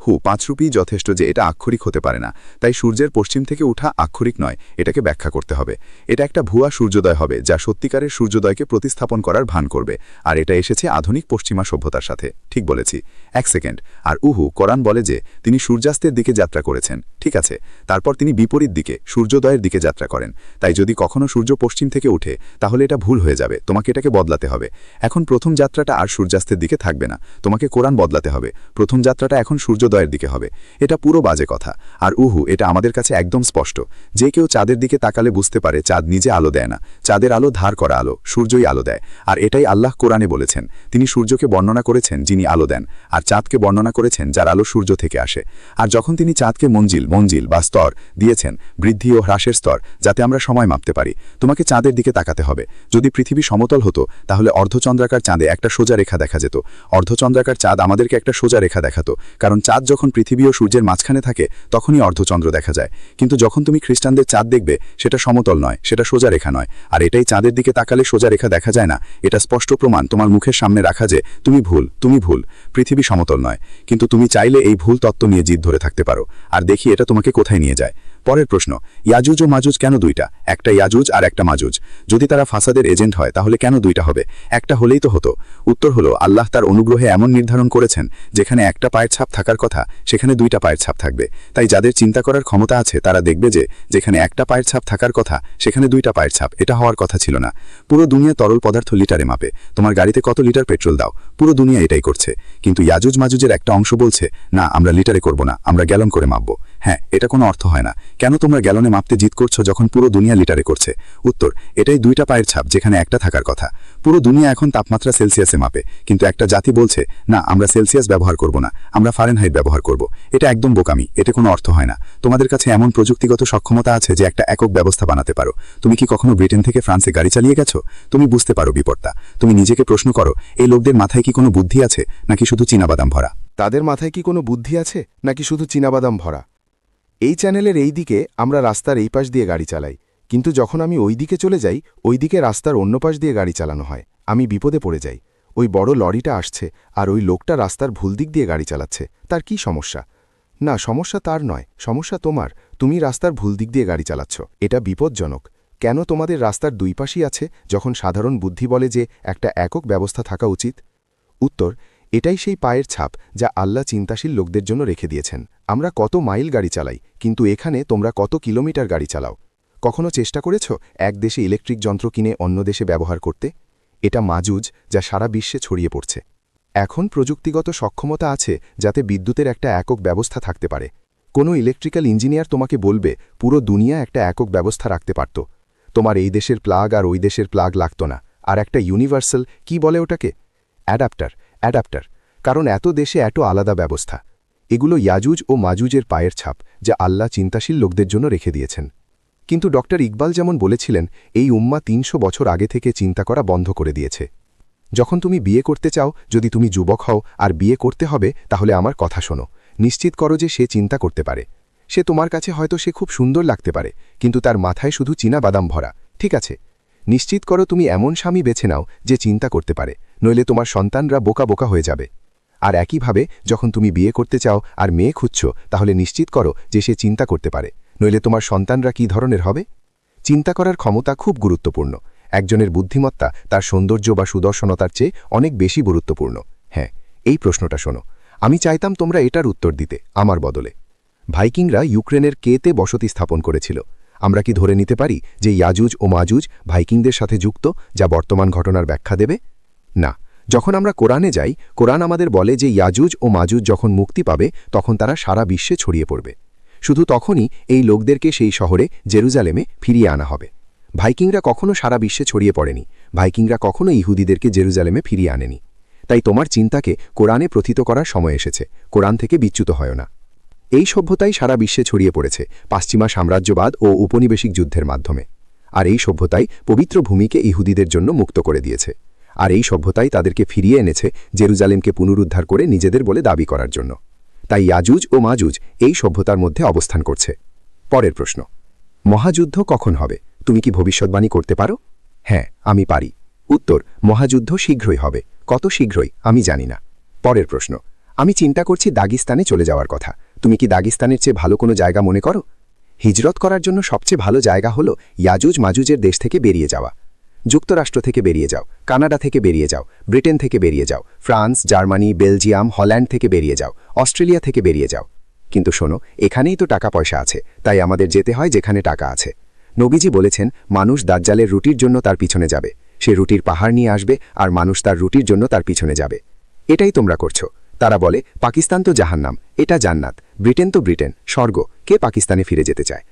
5 রুপিই যথেষ্ট যে এটা আক্ষরিক হতে পারে না, তাই সূর্যের পশ্চিম থেকে উঠা আক্ষরিক নয়, এটাকে ব্যাখ্যা করতে হবে। এটা একটা ভুয়া সূর্যোদয় হবে যা সত্যিকারের সূর্যোদয়কে প্রতিস্থাপন করার ভান করবে, আর এটা এসেছে আধুনিক পশ্চিমা সভ্যতার সাথে। ঠিক বলেছি। এক সেকেন্ড। আর কোরআন বলে যে তিনি সূর্যাস্তের দিকে যাত্রা করেছেন, ঠিক আছে, তারপর তিনি বিপরীত দিকে সূর্যোদয়ের দিকে যাত্রা করেন। তাই যদি কখনো সূর্য পশ্চিম থেকে উঠে তাহলে এটা ভুল হয়ে যাবে, তোমাকে এটাকে বদলাতে হবে। এখন প্রথম যাত্রাটা আর সূর্যাস্তের দিকে থাকবে না, তোমাকে কোরআন বদলাতে হবে, প্রথম যাত্রাটা এখন সূর্যোদয়ের দিকে হবে। এটা পুরো বাজে কথা। আর এটা আমাদের কাছে একদম স্পষ্ট। যে কেউ চাঁদের দিকে তাকালে বুঝতে পারে চাঁদ নিজে আলো দেয় না, চাঁদের আলো ধার করা আলো, সূর্যই আলো দেয়। আর এটাই আল্লাহ কোরআনে বলেছেন। তিনি সূর্যকে বর্ণনা করেছেন যিনি আলো দেন, আর চাঁদকে বর্ণনা করেছেন যার আলো সূর্য থেকে আসে। আর যখন তিনি চাঁদকে মঞ্জিল বা স্তর দিয়েছেন, বৃদ্ধি ও হ্রাসের স্তর, যাতে আমরা সময় মাপতে পারি, তোমাকে চাঁদের দিকে তাকাতে হবে। যদি পৃথিবী সমতল হতো তাহলে অর্ধচন্দ্রাকার চাঁদে একটা সোজা রেখা দেখা যেত। অর্ধচন্দ্রাকার চাঁদ আমাদেরকে একটা সোজা রেখা দেখাতো, কারণ চাঁদ যখন পৃথিবী ও সূর্যের মাঝখানে থাকে তখনই অর্ধচন্দ্র দেখা যায়। কিন্তু যখন তুমি খ্রিস্টানদের চাঁদ দেখবে, সেটা সমতল নয়, সেটা সোজা রেখা নয়। আর এটাই চাঁদের দিকে তাকালে সোজা রেখা দেখা যায় না, এটা স্পষ্ট প্রমাণ তোমার মুখের সামনে রাখা যে তুমি ভুল, পৃথিবী সমতল নয়। কিন্তু তুমি চাইলে এই ভুল তত্ত্ব নিয়ে জিদ ধরে থাকতে পারো। আর দেখি এটা তোমাকে কোথায় নিয়ে যায়। পরের প্রশ্ন, ইয়াজুজ ও মাজুজ কেন দুইটা? একটা ইয়াজুজ আর একটা মাজুজ। যদি তারা ফাসাদের এজেন্ট হয় তাহলে কেন দুইটা হবে? একটা হলেই তো হতো। উত্তর হলো, আল্লাহ তার অনুগ্রহে এমন নির্ধারণ করেছেন যেখানে একটা পায়ের ছাপ থাকার কথা সেখানে দুইটা পায়ের ছাপ থাকবে। তাই যাদের চিন্তা করার ক্ষমতা আছে তারা দেখবে যে যেখানে একটা পায়ের ছাপ থাকার কথা সেখানে দুইটা পায়ের ছাপ। এটা হওয়ার কথা ছিল না। পুরো দুনিয়া তরল পদার্থ লিটারে মাপে। তোমার গাড়িতে কত লিটার পেট্রোল দাও, পুরো দুনিয়া এটাই করছে। কিন্তু ইয়াজুজ মাজুজের একটা অংশ বলছে, না, আমরা লিটারে করব না, আমরা গ্যালন করে মাপব। হ্যাঁ, এটা কোনো অর্থ হয় না। কেন তোমরা গ্যালনে মাপতে জিদ করছো যখন পুরো দুনিয়া লিটারে করছে? উত্তর, এটাই দুইটা পায়ের ছাপ যেখানে একটা থাকার কথা। পুরো দুনিয়া এখন তাপমাত্রা সেলসিয়াসে মাপে, কিন্তু একটা জাতি বলছে, না, আমরা সেলসিয়াস ব্যবহার করব না, আমরা ফারেনহাইট ব্যবহার করব। এটা একদম বোকামি, এটা কোনো অর্থ হয় না। তোমাদের কাছে এমন প্রযুক্তিগত সক্ষমতা আছে যে একটা একক ব্যবস্থা বানাতে পারো। তুমি কি কখনো ব্রিটেন থেকে ফ্রান্সে গাড়ি চালিয়ে গেছো? তুমি বুঝতে পারো বিপদটা। তুমি নিজেকে প্রশ্ন করো, এই লোকদের মাথায় কি কোনো বুদ্ধি আছে নাকি শুধু চীনাবাদাম ভরা? তাদের মাথায় কি কোনো বুদ্ধি আছে নাকি শুধু চীনাবাদাম ভরা? এই চ্যানেলের এই দিকে আমরা রাস্তার এই পাশ দিয়ে গাড়ি চালাই, কিন্তু যখন আমি ওই দিকে চলে যাই ওই দিকে রাস্তার অন্য পাশ দিয়ে গাড়ি চালানো হয়। আমি বিপদে পড়ে যাই। ওই বড় লরিটা আসছে আর ওই লোকটা রাস্তার ভুল দিক দিয়ে গাড়ি চালাচ্ছে। তার কি সমস্যা? না, সমস্যা তার নয়, সমস্যা তোমার। তুমি রাস্তার ভুল দিক দিয়ে গাড়ি চালাচ্ছ। এটা বিপজ্জনক। কেন তোমাদের রাস্তার দুই পাশই আছে যখন সাধারণ বুদ্ধি বলে যে একটা একক ব্যবস্থা থাকা উচিত? উত্তর, এটাই সেই পায়ের ছাপ যা আল্লাহ চিন্তাশীল লোকদের জন্য রেখে দিয়েছেন। আমরা কত মাইল গাড়ি চালাই, কিন্তু এখানে তোমরা কত কিলোমিটার গাড়ি চালাও? কখনো চেষ্টা করেছ এক দেশে ইলেকট্রিক যন্ত্র কিনে অন্য দেশে ব্যবহার করতে? এটা মাজুজ যা সারা বিশ্বে ছড়িয়ে পড়ছে। এখন প্রযুক্তিগত সক্ষমতা আছে যাতে বিদ্যুতের একটা একক ব্যবস্থা থাকতে পারে। কোনো ইলেকট্রিক্যাল ইঞ্জিনিয়ার তোমাকে বলবে পুরো দুনিয়া একটা একক ব্যবস্থা রাখতে পারত। তোমার এই দেশের প্লাগ আর ওই দেশের প্লাগ লাগতো না। আর একটা ইউনিভার্সাল, কি বলে ওটাকে, অ্যাডাপ্টার। কারণ এত দেশে এত আলাদা ব্যবস্থা। এগুলো ইয়াজুজ ও মাজুজের পায়ের ছাপ যা আল্লাহ চিন্তাশীল লোকদের জন্য রেখে দিয়েছেন। কিন্তু ডক্টর ইকবাল যেমন বলেছিলেন, এই উম্মা ৩০০ বছর আগে থেকে চিন্তা করা বন্ধ করে দিয়েছে। যখন তুমি বিয়ে করতে চাও, যদি তুমি যুবক হও আর বিয়ে করতে হবে, তাহলে আমার কথা শোনো। নিশ্চিত করো যে সে চিন্তা করতে পারে। সে তোমার কাছে হয়তো সে খুব সুন্দর লাগতে পারে, কিন্তু তার মাথায় শুধু চীনা বাদাম ভরা, ঠিক আছে? নিশ্চিত করো তুমি এমন স্বামী বেছে নাও যে চিন্তা করতে পারে, নইলে তোমার সন্তানরা বোকা হয়ে যাবে। আর একইভাবে যখন তুমি বিয়ে করতে চাও আর মেয়ে খুঁজছ, তাহলে নিশ্চিত করো যে সে চিন্তা করতে পারে, নইলে তোমার সন্তানরা কী ধরনের হবে? চিন্তা করার ক্ষমতা খুব গুরুত্বপূর্ণ। একজনের বুদ্ধিমত্তা তার সৌন্দর্য বা সুদর্শনতার চেয়ে অনেক বেশি গুরুত্বপূর্ণ। হ্যাঁ, এই প্রশ্নটা শোনো। আমি চাইতাম তোমরা এটার উত্তর দিতে আমার বদলে। ভাইকিংরা ইউক্রেনের কেতে বসতি স্থাপন করেছিল। আমরা কি ধরে নিতে পারি যে ইয়াজুজ ও মাজুজ ভাইকিংদের সাথে যুক্ত, যা বর্তমান ঘটনার ব্যাখ্যা দেবে? না। যখন আমরা কোরআনে যাই, কোরআন আমাদের বলে যে ইয়াজুজ ও মাজুজ যখন মুক্তি পাবে তখন তারা সারা বিশ্বে ছড়িয়ে পড়বে। শুধু তখনই এই লোকদেরকে সেই শহরে জেরুজালেমে ফিরিয়ে আনা হবে। ভাইকিংরা কখনো সারা বিশ্বে ছড়িয়ে পড়েনি। ভাইকিংরা কখনো ইহুদিদেরকে জেরুজালেমে ফিরিয়ে আনেনি। তাই তোমার চিন্তাকে কোরআনে প্রথিত করার সময় এসেছে। কোরআন থেকে বিচ্যুত হয় না। এই সভ্যতাই সারা বিশ্বে ছড়িয়ে পড়েছে পাশ্চিমা সাম্রাজ্যবাদ ও উপনিবেশিক যুদ্ধের মাধ্যমে। আর এই সভ্যতাই পবিত্র ভূমিকে ইহুদিদের জন্য মুক্ত করে দিয়েছে। আর এই সভ্যতাই তাদেরকে ফিরিয়ে এনেছে জেরুজালেমকে পুনরুদ্ধার করে নিজেদের বলে দাবি করার জন্য। তাই ইয়াজুজ ও মাজুজ এই সভ্যতার মধ্যে অবস্থান করছে। পরের প্রশ্ন, মহাযুদ্ধ কখন হবে? তুমি কি ভবিষ্যৎবাণী করতে পারো? হ্যাঁ, আমি পারি। উত্তর, মহাযুদ্ধ শীঘ্রই হবে। কত শীঘ্রই আমি জানি না। পরের প্রশ্ন, আমি চিন্তা করছি দাগিস্তানে চলে যাওয়ার কথা। তুমি কি দাগিস্তানের চেয়ে ভালো কোনো জায়গা মনে করো? হিজরত করার জন্য সবচেয়ে ভালো জায়গা হলো ইয়াজুজ মাজুজের দেশ থেকে বেরিয়ে যাওয়া। যুক্তরাষ্ট্র থেকে বেরিয়ে যাও, কানাডা থেকে বেরিয়ে যাও, ব্রিটেন থেকে বেরিয়ে যাও, ফ্রান্স, জার্মানি, বেলজিয়াম, হল্যান্ড থেকে বেরিয়ে যাও, অস্ট্রেলিয়া থেকে বেরিয়ে যাও। কিন্তু শোনো, এখানেই তো টাকা পয়সা আছে, তাই আমাদের যেতে হয় যেখানে টাকা আছে। নবীজি বলেছেন, মানুষ দাজ্জালের রুটির জন্য তার পিছনে যাবে, সে রুটির পাহাড় নিয়ে আসবে আর মানুষ তার রুটির জন্য তার পিছনে যাবে। এটাই তোমরা করছো। তারা বলে পাকিস্তান তো জাহান্নাম, এটা জান্নাত, ব্রিটেন তো ব্রিটেন, স্বর্গ, কে পাকিস্তানে ফিরে যেতে চায়?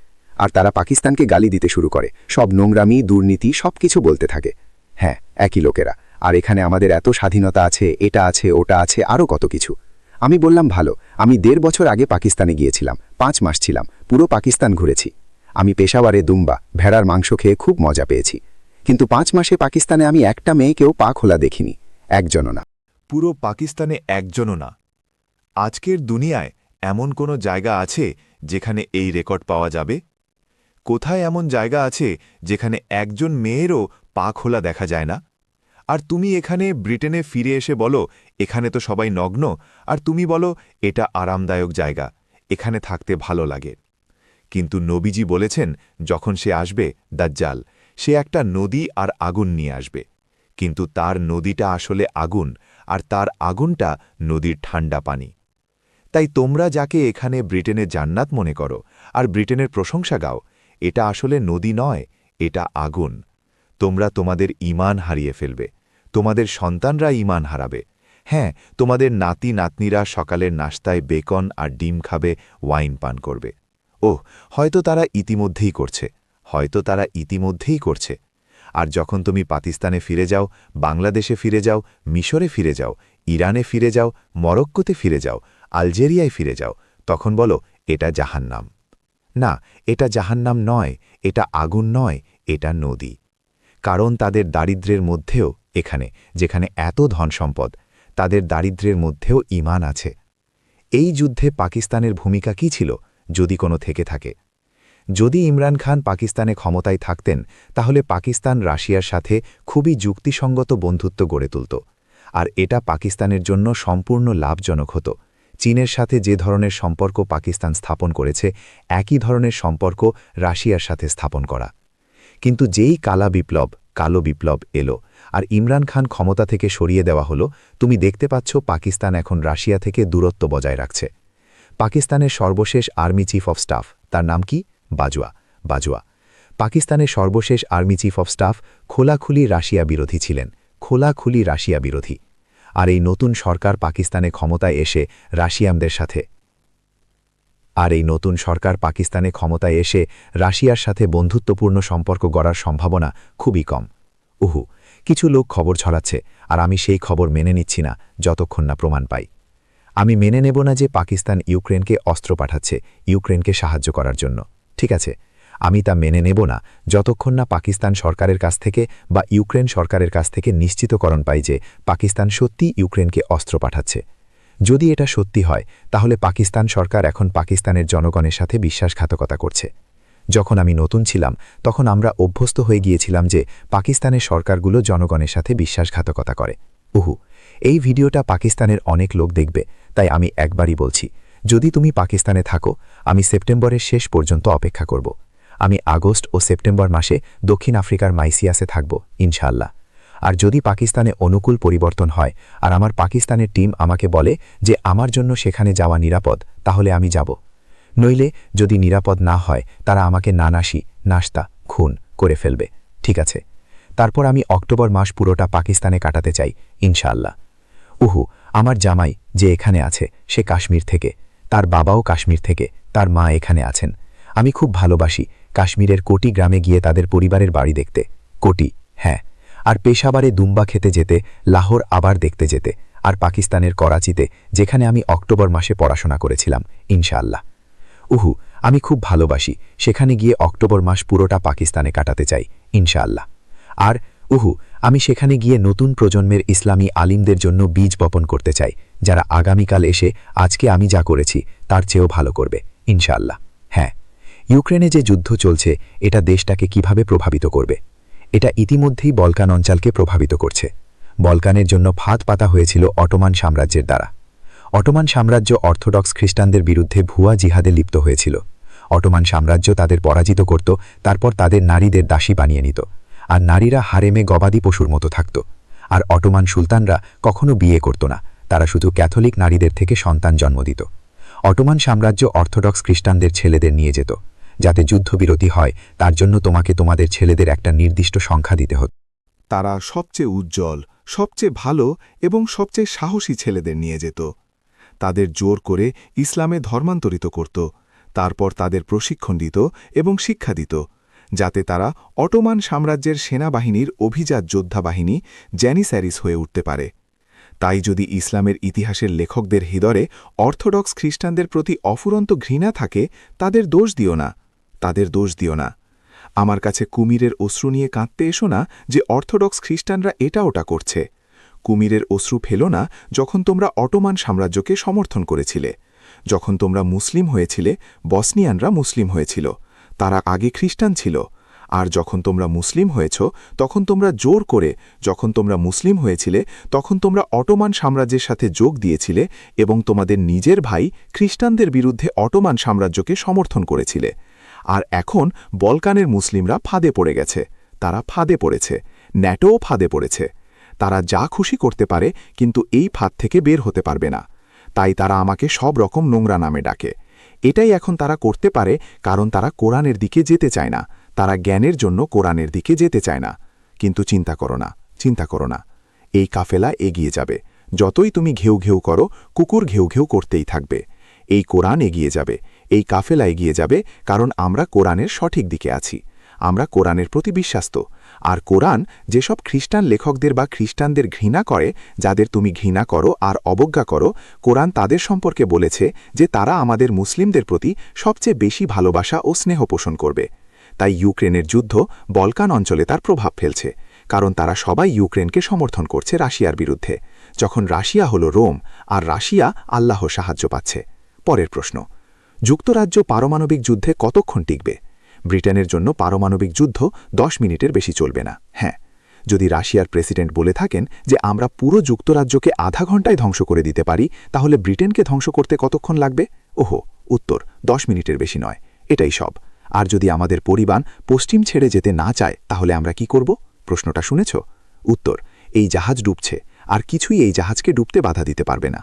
আর তারা পাকিস্তানকে গালি দিতে শুরু করে, সব নোংরামি, দুর্নীতি সবকিছু বলতে থাকে। হ্যাঁ, একই লোকেরা। আর এখানে আমাদের এত স্বাধীনতা আছে, এটা আছে, ওটা আছে, আরও কত কিছু। আমি বললাম, ভালো, আমি 1.5 বছর আগে পাকিস্তানে গিয়েছিলাম, 5 মাস ছিলাম, পুরো পাকিস্তান ঘুরেছি। আমি পেশাওয়ারে দুম্বা, ভেড়ার মাংস খেয়ে খুব মজা পেয়েছি। কিন্তু 5 মাসে পাকিস্তানে আমি একটা মেয়েকেও পা খোলা দেখিনি, একজনও না। পুরো পাকিস্তানে একজনও না। আজকের দুনিয়ায় এমন কোনো জায়গা আছে যেখানে এই রেকর্ড পাওয়া যাবে? কোথায় এমন জায়গা আছে যেখানে একজন মেয়েরও পা খোলা দেখা যায় না? আর তুমি এখানে ব্রিটেনে ফিরে এসে বলো, এখানে তো সবাই নগ্ন, আর তুমি বলো এটা আরামদায়ক জায়গা, এখানে থাকতে ভালো লাগে। কিন্তু নবীজি বলেছেন, যখন সে আসবে দাজ্জাল, সে একটা নদী আর আগুন নিয়ে আসবে। কিন্তু তার নদীটা আসলে আগুন, আর তার আগুনটা নদীর ঠান্ডা পানি। তাই তোমরা যাকে এখানে ব্রিটেনে জান্নাত মনে করো আর ব্রিটেনের প্রশংসা গাও, এটা আসলে নদী নয়, এটা আগুন। তোমরা তোমাদের ঈমান হারিয়ে ফেলবে, তোমাদের সন্তানরা ঈমান হারাবে। হ্যাঁ, তোমাদের নাতি নাতনিরা সকালের নাশতায় বেকন আর ডিম খাবে, ওয়াইন পান করবে। ওহ, হয়তো তারা ইতিমধ্যেই করছে, হয়তো তারা ইতিমধ্যেই করছে। আর যখন তুমি পাকিস্তানে ফিরে যাও, বাংলাদেশে ফিরে যাও, মিশরে ফিরে যাও, ইরানে ফিরে যাও, মরক্কোতে ফিরে যাও, আলজেরিয়ায় ফিরে যাও, তখন বলো এটা জাহান্নাম। না, এটা জাহান্নাম নয়, এটা আগুন নয়, এটা নদী। কারণ তাদের দারিদ্র্যের মধ্যেও, এখানে যেখানে এত ধনসম্পদ, তাদের দারিদ্র্যের মধ্যেও ঈমান আছে। এই যুদ্ধে পাকিস্তানের ভূমিকা কী ছিল, যদি কোনো থেকে থাকে? যদি ইমরান খান পাকিস্তানে ক্ষমতায় থাকতেন, তাহলে পাকিস্তান রাশিয়ার সাথে খুবই যুক্তিসঙ্গত বন্ধুত্ব গড়ে তুলত, আর এটা পাকিস্তানের জন্য সম্পূর্ণ লাভজনক হতো। চীনের সাথে যে ধরনের সম্পর্ক পাকিস্তান স্থাপন করেছে, একই ধরনের সম্পর্ক রাশিয়ার সাথে স্থাপন করা। কিন্তু যেই কালো বিপ্লব এলো আর ইমরান খান ক্ষমতা থেকে সরিয়ে দেওয়া হলো, তুমি দেখতে পাচ্ছ পাকিস্তান এখন রাশিয়া থেকে দূরত্ব বজায় রাখছে। পাকিস্তানের সর্বশেষ আর্মি চিফ অফ স্টাফ, তার নাম কি? বাজওয়া। পাকিস্তানের সর্বশেষ আর্মি চিফ অফ স্টাফ খোলাখুলি রাশিয়া বিরোধী ছিলেন, খোলাখুলি রাশিয়া বিরোধী। আর এই নতুন সরকার পাকিস্তানে ক্ষমতায় এসে রাশিয়ার সাথে বন্ধুত্বপূর্ণ সম্পর্ক গড়ার সম্ভাবনা খুবই কম। কিছু লোক খবর ছড়াচ্ছে, আর আমি সেই খবর মেনে নিচ্ছি না যতক্ষণ না প্রমাণ পাই। আমি মেনে নেব না যে পাকিস্তান ইউক্রেনকে অস্ত্র পাঠাচ্ছে ইউক্রেনকে সাহায্য করার জন্য, ঠিক আছে? আমি তা মেনে নেব না যতক্ষণ না পাকিস্তান সরকারের কাছ থেকে বা ইউক্রেন সরকারের কাছ থেকে নিশ্চিতকরণ পাই যে পাকিস্তান সত্যি ইউক্রেনকে অস্ত্র পাঠাচ্ছে। যদি এটা সত্যি হয়, তাহলে পাকিস্তান সরকার এখন পাকিস্তানের জনগণের সাথে বিশ্বাসঘাতকতা করছে। যখন আমি নতুন ছিলাম, তখন আমরা অভ্যস্ত হয়ে গিয়েছিলাম যে পাকিস্তানের সরকারগুলো জনগণের সাথে বিশ্বাসঘাতকতা করে। এই ভিডিওটা পাকিস্তানের অনেক লোক দেখবে, তাই আমি একবারই বলছি, যদি তুমি পাকিস্তানে থাকো, আমি সেপ্টেম্বরের শেষ পর্যন্ত অপেক্ষা করব। আমি আগস্ট ও সেপ্টেম্বর মাসে দক্ষিণ আফ্রিকার মাইসিয়াসে থাকব, ইনশাআল্লাহ। আর যদি পাকিস্তানে অনুকূল পরিবর্তন হয় আর আমার পাকিস্তানের টিম আমাকে বলে যে আমার জন্য সেখানে যাওয়া নিরাপদ, তাহলে আমি যাব। নইলে যদি নিরাপদ না হয়, তারা আমাকে নানাশি, নাশতা, খুন করে ফেলবে, ঠিক আছে? তারপর আমি অক্টোবর মাস পুরোটা পাকিস্তানে কাটাতে চাই, ইনশাআল্লাহ। আমার জামাই যে এখানে আছে, সে কাশ্মীর থেকে, তার বাবাও কাশ্মীর থেকে, তার মা এখানে আছেন। আমি খুব ভালোবাসি কাশ্মীরের কোটি গ্রামে গিয়ে তাদের পরিবারের বাড়ি দেখতে। কোটি, হ্যাঁ। আর পেশাবারে দুম্বা খেতে যেতে, লাহোর আবার দেখতে যেতে, আর পাকিস্তানের করাচিতে, যেখানে আমি অক্টোবর মাসে পড়াশোনা করেছিলাম, ইনশাআল্লাহ। আমি খুব ভালোবাসি সেখানে গিয়ে অক্টোবর মাস পুরোটা পাকিস্তানে কাটাতে চাই, ইনশাআল্লাহ। আর আমি সেখানে গিয়ে নতুন প্রজন্মের ইসলামী আলিমদের জন্য বীজ বপন করতে চাই, যারা আগামীকাল এসে আজকে আমি যা করেছি তার চেয়েও ভালো করবে, ইনশাআল্লাহ। হ্যাঁ, ইউক্রেনে যে যুদ্ধ চলছে, এটা দেশটাকে কিভাবে প্রভাবিত করবে? এটা ইতিমধ্যেই বলকান অঞ্চলকে প্রভাবিত করছে। বলকানের জন্য ফাঁদ পাতা হয়েছিল অটোমান সাম্রাজ্যের দ্বারা। অটোমান সাম্রাজ্য অর্থোডক্স খ্রিস্টানদের বিরুদ্ধে ভুয়া জিহাদে লিপ্ত হয়েছিল। অটোমান সাম্রাজ্য তাদের পরাজিত করত, তারপর তাদের নারীদের দাসী বানিয়ে নিত, আর নারীরা হারেমে গবাদি পশুর মতো থাকত। আর অটোমান সুলতানরা কখনো বিয়ে করত না, তারা শুধু ক্যাথলিক নারীদের থেকে সন্তান জন্ম দিত। অটোমান সাম্রাজ্য অর্থোডক্স খ্রিস্টানদের ছেলেদের নিয়ে যেত, যাতে যুদ্ধবিরতি হয় তার জন্য তোমাকে তোমাদের ছেলেদের একটা নির্দিষ্ট সংখ্যা দিতে হতো। তারা সবচেয়ে উজ্জ্বল, সবচেয়ে ভালো এবং সবচেয়ে সাহসী ছেলেদের নিয়ে যেত। তাদের জোর করে ইসলামে ধর্মান্তরিত করত, তারপর তাদের প্রশিক্ষণ দিত এবং শিক্ষা দিত, যাতে তারা অটোমান সাম্রাজ্যের সেনাবাহিনীর অভিজাত যোদ্ধা বাহিনী জ্যানিস্যারিস হয়ে উঠতে পারে। তাই যদি ইসলামের ইতিহাসের লেখকদের হৃদয়ে অর্থোডক্স খ্রিস্টানদের প্রতি অফুরন্ত ঘৃণা থাকে, তাদের দোষ দিও না, তাদের দোষ দিও না। আমার কাছে কুমিরের অশ্রু নিয়ে কাঁদতে এসো না যে অর্থোডক্স খ্রিস্টানরা এটা ওটা করছে। কুমিরের অশ্রু ফেলো না যখন তোমরা অটোমান সাম্রাজ্যকে সমর্থন করেছিলে। যখন তোমরা মুসলিম হয়েছিলে, বসনিয়ানরা মুসলিম হয়েছিল, তারা আগে খ্রিস্টান ছিল। আর যখন তোমরা মুসলিম হয়েছ, তখন তোমরা জোর করে, যখন তোমরা মুসলিম হয়েছিলে তখন তোমরা অটোমান সাম্রাজ্যের সাথে যোগ দিয়েছিলে এবং তোমাদের নিজের ভাই খ্রিস্টানদের বিরুদ্ধে অটোমান সাম্রাজ্যকে সমর্থন করেছিলে। আর এখন বলকানের মুসলিমরা ফাঁদে পড়ে গেছে, তারা ফাঁদে পড়েছে, ন্যাটোও ফাঁদে পড়েছে। তারা যা খুশি করতে পারে, কিন্তু এই ফাঁদ থেকে বের হতে পারবে না। তাই তারা আমাকে সব রকম নোংরা নামে ডাকে। এটাই এখন তারা করতে পারে, কারণ তারা কোরআনের দিকে যেতে চায় না, তারা জ্ঞানের জন্য কোরআনের দিকে যেতে চায় না। কিন্তু চিন্তা করো না, চিন্তা করো না, এই কাফেলা এগিয়ে যাবে। যতই তুমি ঘেউ ঘেউ করো, কুকুর ঘেউ ঘেউ করতেই থাকবে। এই কোরআন এগিয়ে যাবে, এই কাফেলা এগিয়ে যাবে, কারণ আমরা কোরআনের সঠিক দিকে আছি, আমরা কোরআনের প্রতি বিশ্বাস্ত। আর কোরআন যেসব খ্রিস্টান লেখকদের বা খ্রিস্টানদের ঘৃণা করে, যাদের তুমি ঘৃণা করো আর অবজ্ঞা করো, কোরআন তাদের সম্পর্কে বলেছে যে তারা আমাদের মুসলিমদের প্রতি সবচেয়ে বেশি ভালোবাসা ও স্নেহ পোষণ করবে। তাই ইউক্রেনের যুদ্ধ বলকান অঞ্চলে তার প্রভাব ফেলছে, কারণ তারা সবাই ইউক্রেনকে সমর্থন করছে রাশিয়ার বিরুদ্ধে। যখন রাশিয়া হলো রোম, আর রাশিয়া আল্লাহ সাহায্য পাচ্ছে। পরের প্রশ্ন, যুক্তরাজ্য পারমাণবিক যুদ্ধে কতক্ষণ টিকবে? ব্রিটেনের জন্য পারমাণবিক যুদ্ধ 10 মিনিটের বেশি চলবে না। হ্যাঁ, যদি রাশিয়ার প্রেসিডেন্ট বলে থাকেন যে আমরা পুরো যুক্তরাজ্যকে আধা ঘন্টায় ধ্বংস করে দিতে পারি, তাহলে ব্রিটেনকে ধ্বংস করতে কতক্ষণ লাগবে? ওহো, উত্তর 10 মিনিটের বেশি নয়, এটাই সব। আর যদি আমাদের পরিবার পশ্চিম ছেড়ে যেতে না চায়, তাহলে আমরা কি করব? প্রশ্নটা শুনেছ? উত্তর, এই জাহাজ ডুবছে, আর কিছুই এই জাহাজকে ডুবতে বাধা দিতে পারবে না।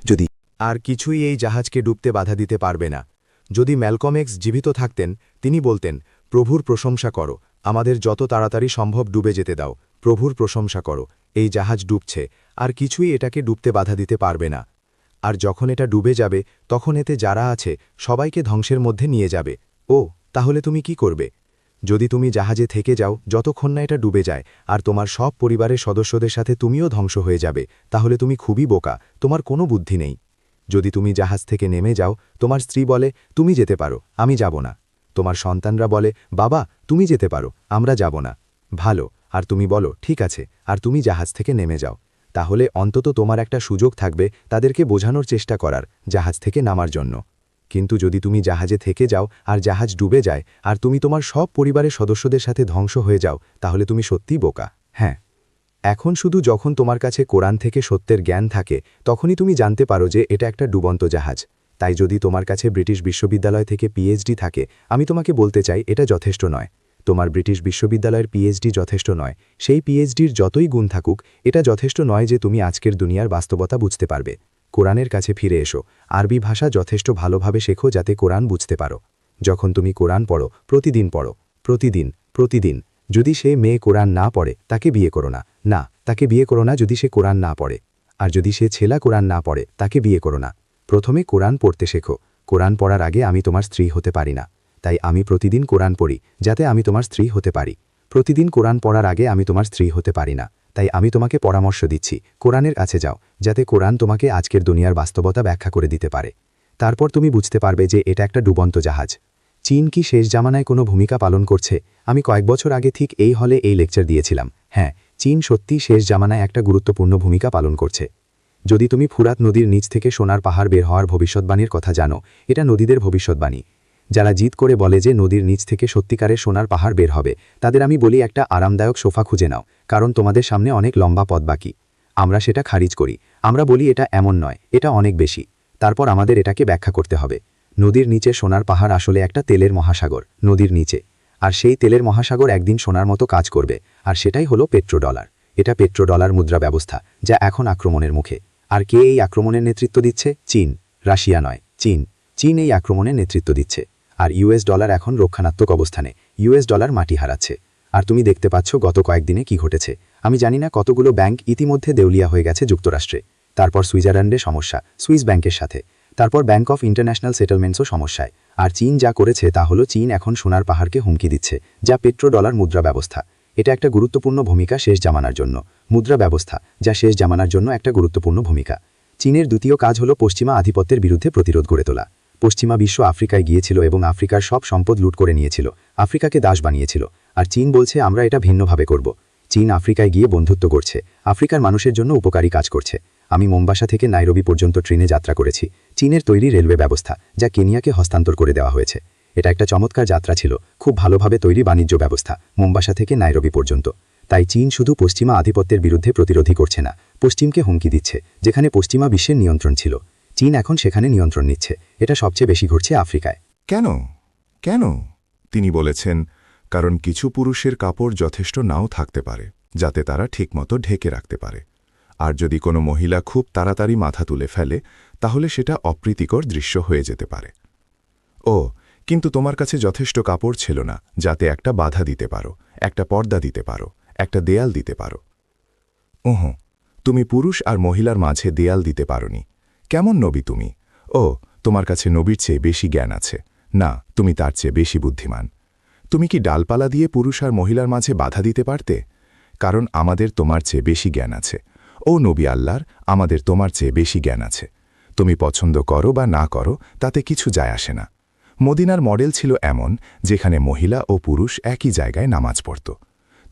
যদি আর কিছুই এই জাহাজকে ডুবতে বাধা দিতে পারবে না। যদি ম্যালকম এক্স জীবিত থাকতেন, তিনি বলতেন, প্রভুর প্রশংসা করো, আমাদের যত তাড়াতাড়ি সম্ভব ডুবে যেতে দাও, প্রভুর প্রশংসা করো, এই জাহাজ ডুবছে, আর কিছুই এটাকে ডুবতে বাধা দিতে পারবে না। আর যখন এটা ডুবে যাবে, তখন এতে যারা আছে সবাইকে ধ্বংসের মধ্যে নিয়ে যাবে। ও, তাহলে তুমি কি করবে? যদি তুমি জাহাজে থেকে যাও যতক্ষণ না এটা ডুবে যায়, আর তোমার সব পরিবারের সদস্যদের সাথে তুমিও ধ্বংস হয়ে যাবে, তাহলে তুমি খুবই বোকা, তোমার কোনো বুদ্ধি নেই। যদি তুমি জাহাজ থেকে নেমে যাও, তোমার স্ত্রী বলে, তুমি যেতে পারো, আমি যাব না। তোমার সন্তানরা বলে, বাবা তুমি যেতে পারো, আমরা যাব না। ভালো, আর তুমি বলো, ঠিক আছে, আর তুমি জাহাজ থেকে নেমে যাও। তাহলে অন্তত তোমার একটা সুযোগ থাকবে তাদেরকে বোঝানোর চেষ্টা করার, জাহাজ থেকে নামার জন্য। কিন্তু যদি তুমি জাহাজে থেকে যাও আর জাহাজ ডুবে যায়, আর তুমি তোমার সব পরিবারের সদস্যদের সাথে ধ্বংস হয়ে যাও, তাহলে তুমি সত্যিই বোকা। হ্যাঁ, এখন শুধু যখন তোমার কাছে কোরআন থেকে সত্যের জ্ঞান থাকে, তখনই তুমি জানতে পারো যে এটা একটা ডুবন্ত জাহাজ। তাই যদি তোমার কাছে ব্রিটিশ বিশ্ববিদ্যালয় থেকে পিএইচডি থাকে, আমি তোমাকে বলতে চাই এটা যথেষ্ট নয়। তোমার ব্রিটিশ বিশ্ববিদ্যালয়ের পিএইচডি যথেষ্ট নয়। সেই পিএইচডির যতই গুণ থাকুক, এটা যথেষ্ট নয় যে তুমি আজকের দুনিয়ার বাস্তবতা বুঝতে পারবে। কোরআনের কাছে ফিরে এসো, আরবি ভাষা যথেষ্ট ভালোভাবে শেখো যাতে কোরআন বুঝতে পারো। যখন তুমি কোরআন পড়ো, প্রতিদিন পড়ো, প্রতিদিন প্রতিদিন। যদি সে মেয়ে কোরআন না পড়ে, তাকে বিয়ে করো না। না, তাকে বিয়ে করো না যদি সে কোরআন না পড়ে। আর যদি সে ছেলা কোরআন না পড়ে, তাকে বিয়ে করো না। প্রথমে কোরআন পড়তে শেখো। কোরআন পড়ার আগে আমি তোমার স্ত্রী হতে পারি না, তাই আমি প্রতিদিন কোরআন পড়ি যাতে আমি তোমার স্ত্রী হতে পারি। প্রতিদিন কোরআন পড়ার আগে আমি তোমার স্ত্রী হতে পারি না, তাই আমি তোমাকে পরামর্শ দিচ্ছি, কোরআনের কাছে যাও, যাতে কোরআন তোমাকে আজকের দুনিয়ার বাস্তবতা ব্যাখ্যা করে দিতে পারে। তারপর তুমি বুঝতে পারবে যে এটা একটা ডুবন্ত জাহাজ। চীন কি শেষ জামানায় কোনো ভূমিকা পালন করছে? আমি কয়েক বছর আগে ঠিক এই হলে এই লেকচার দিয়েছিলাম। হ্যাঁ, চীন সত্যিই শেষ জামানায় একটা গুরুত্বপূর্ণ ভূমিকা পালন করছে। যদি তুমি ফুরাত নদীর নিচ থেকে সোনার পাহাড় বের হওয়ার ভবিষ্যৎবাণীর কথা জানো, এটা নদীদের ভবিষ্যৎবাণী। যারা জিদ করে বলে যে নদীর নিচ থেকে সত্যিকারের সোনার পাহাড় বের হবে, তাদের আমি বলি একটা আরামদায়ক সোফা খুঁজে নাও, কারণ তোমাদের সামনে অনেক লম্বা পথ বাকি। আমরা সেটা খারিজ করি, আমরা বলি এটা এমন নয়, এটা অনেক বেশি। তারপর আমাদের এটাকে ব্যাখ্যা করতে হবে। নদীর নিচে সোনার পাহাড় আসলে একটা তেলের মহাসাগর, নদীর নিচে। আর সেই তেলের মহাসাগর একদিন সোনার মতো কাজ করবে, আর সেটাই হলো পেট্রোডলার। এটা পেট্রোডলার মুদ্রা ব্যবস্থা, যা এখন আক্রমণের মুখে। আর কে এই আক্রমণের নেতৃত্ব দিচ্ছে? চীন, রাশিয়া নয়, চীন। চীন এই আক্রমণের নেতৃত্ব দিচ্ছে। আর ইউএস ডলার এখন রক্ষণাত্মক অবস্থানে, ইউএস ডলার মাটি হারাচ্ছে। আর তুমি দেখতে পাচ্ছ গত কয়েকদিনে কি ঘটেছে। আমি জানি না কতগুলো ব্যাংক ইতিমধ্যে দেউলিয়া হয়ে গেছে যুক্তরাষ্ট্রে। তারপর সুইজারল্যান্ডে সমস্যা, সুইস ব্যাংকের সাথে। তারপর ব্যাংক অফ ইন্টারন্যাশনাল সেটেলমেন্টসও সমস্যায়। আর চীন যা করেছে তা হলো চীন এখন সোনার পাহাড়কে হুমকি দিচ্ছে, যা পেট্রোডলার মুদ্রা ব্যবস্থা। এটা একটা গুরুত্বপূর্ণ ভূমিকা শেষ জামানার জন্য। মুদ্রা ব্যবস্থা যা শেষ জামানার জন্য একটা গুরুত্বপূর্ণ ভূমিকা। চীনের দ্বিতীয় কাজ হলো পশ্চিমা আধিপত্যের বিরুদ্ধে প্রতিরোধ গড়ে তোলা। পশ্চিমা বিশ্ব আফ্রিকায় গিয়েছিল এবং আফ্রিকার সব সম্পদ লুট করে নিয়েছিল, আফ্রিকাকে দাস বানিয়েছিল। আর চীন বলছে আমরা এটা ভিন্নভাবে করব। চীন আফ্রিকায় গিয়ে বন্ধুত্ব করছে, আফ্রিকার মানুষের জন্য উপকারী কাজ করছে। আমি মোম্বাসা থেকে নাইরোবি পর্যন্ত ট্রেনে যাত্রা করেছি। চীনের তৈরি রেলওয়ে ব্যবস্থা, যা কেনিয়াকে হস্তান্তর করে দেওয়া হয়েছে। এটা একটা চমৎকার যাত্রা ছিল, খুব ভালোভাবে তৈরি বাণিজ্য ব্যবস্থা মোম্বাসা থেকে নাইরোবি পর্যন্ত। তাই চীন শুধু পশ্চিমা আধিপত্যের বিরুদ্ধে প্রতিরোধী করছে না, পশ্চিমকে হুমকি দিচ্ছে। যেখানে পশ্চিমা বিশ্বের নিয়ন্ত্রণ ছিল, চীন এখন সেখানে নিয়ন্ত্রণ নিচ্ছে। এটা সবচেয়ে বেশি ঘটছে আফ্রিকায়। কেন কেন তিনি বলেছেন, কারণ কিছু পুরুষের কাপড় যথেষ্ট নাও থাকতে পারে যাতে তারা ঠিকমতো ঢেকে রাখতে পারে। আর যদি কোনো মহিলা খুব তাড়াতাড়ি মাথা তুলে ফেলে তাহলে সেটা অপ্রীতিকর দৃশ্য হয়ে যেতে পারে। ও কিন্তু তোমার কাছে যথেষ্ট কাপড় ছিল না যাতে একটা বাধা দিতে পারো, একটা পর্দা দিতে পারো, একটা দেয়াল দিতে পারো। ওহ, তুমি পুরুষ আর মহিলার মাঝে দেয়াল দিতে পারোনি। কেমন নবী তুমি? ও, তোমার কাছে নবীর চেয়ে বেশি জ্ঞান আছে। না, তুমি তার চেয়ে বেশি বুদ্ধিমান। তুমি কি ডালপালা দিয়ে পুরুষ আর মহিলার মাঝে বাধা দিতে পারতে? কারণ আমাদের তোমার চেয়ে বেশি জ্ঞান আছে। ও নবী আল্লাহর, আমাদের তোমার চেয়ে বেশি জ্ঞান আছে। তুমি পছন্দ করো বা না করো তাতে কিছু যায় আসে না। মদিনার মডেল ছিল এমন যেখানে মহিলা ও পুরুষ একই জায়গায় নামাজ পড়ত।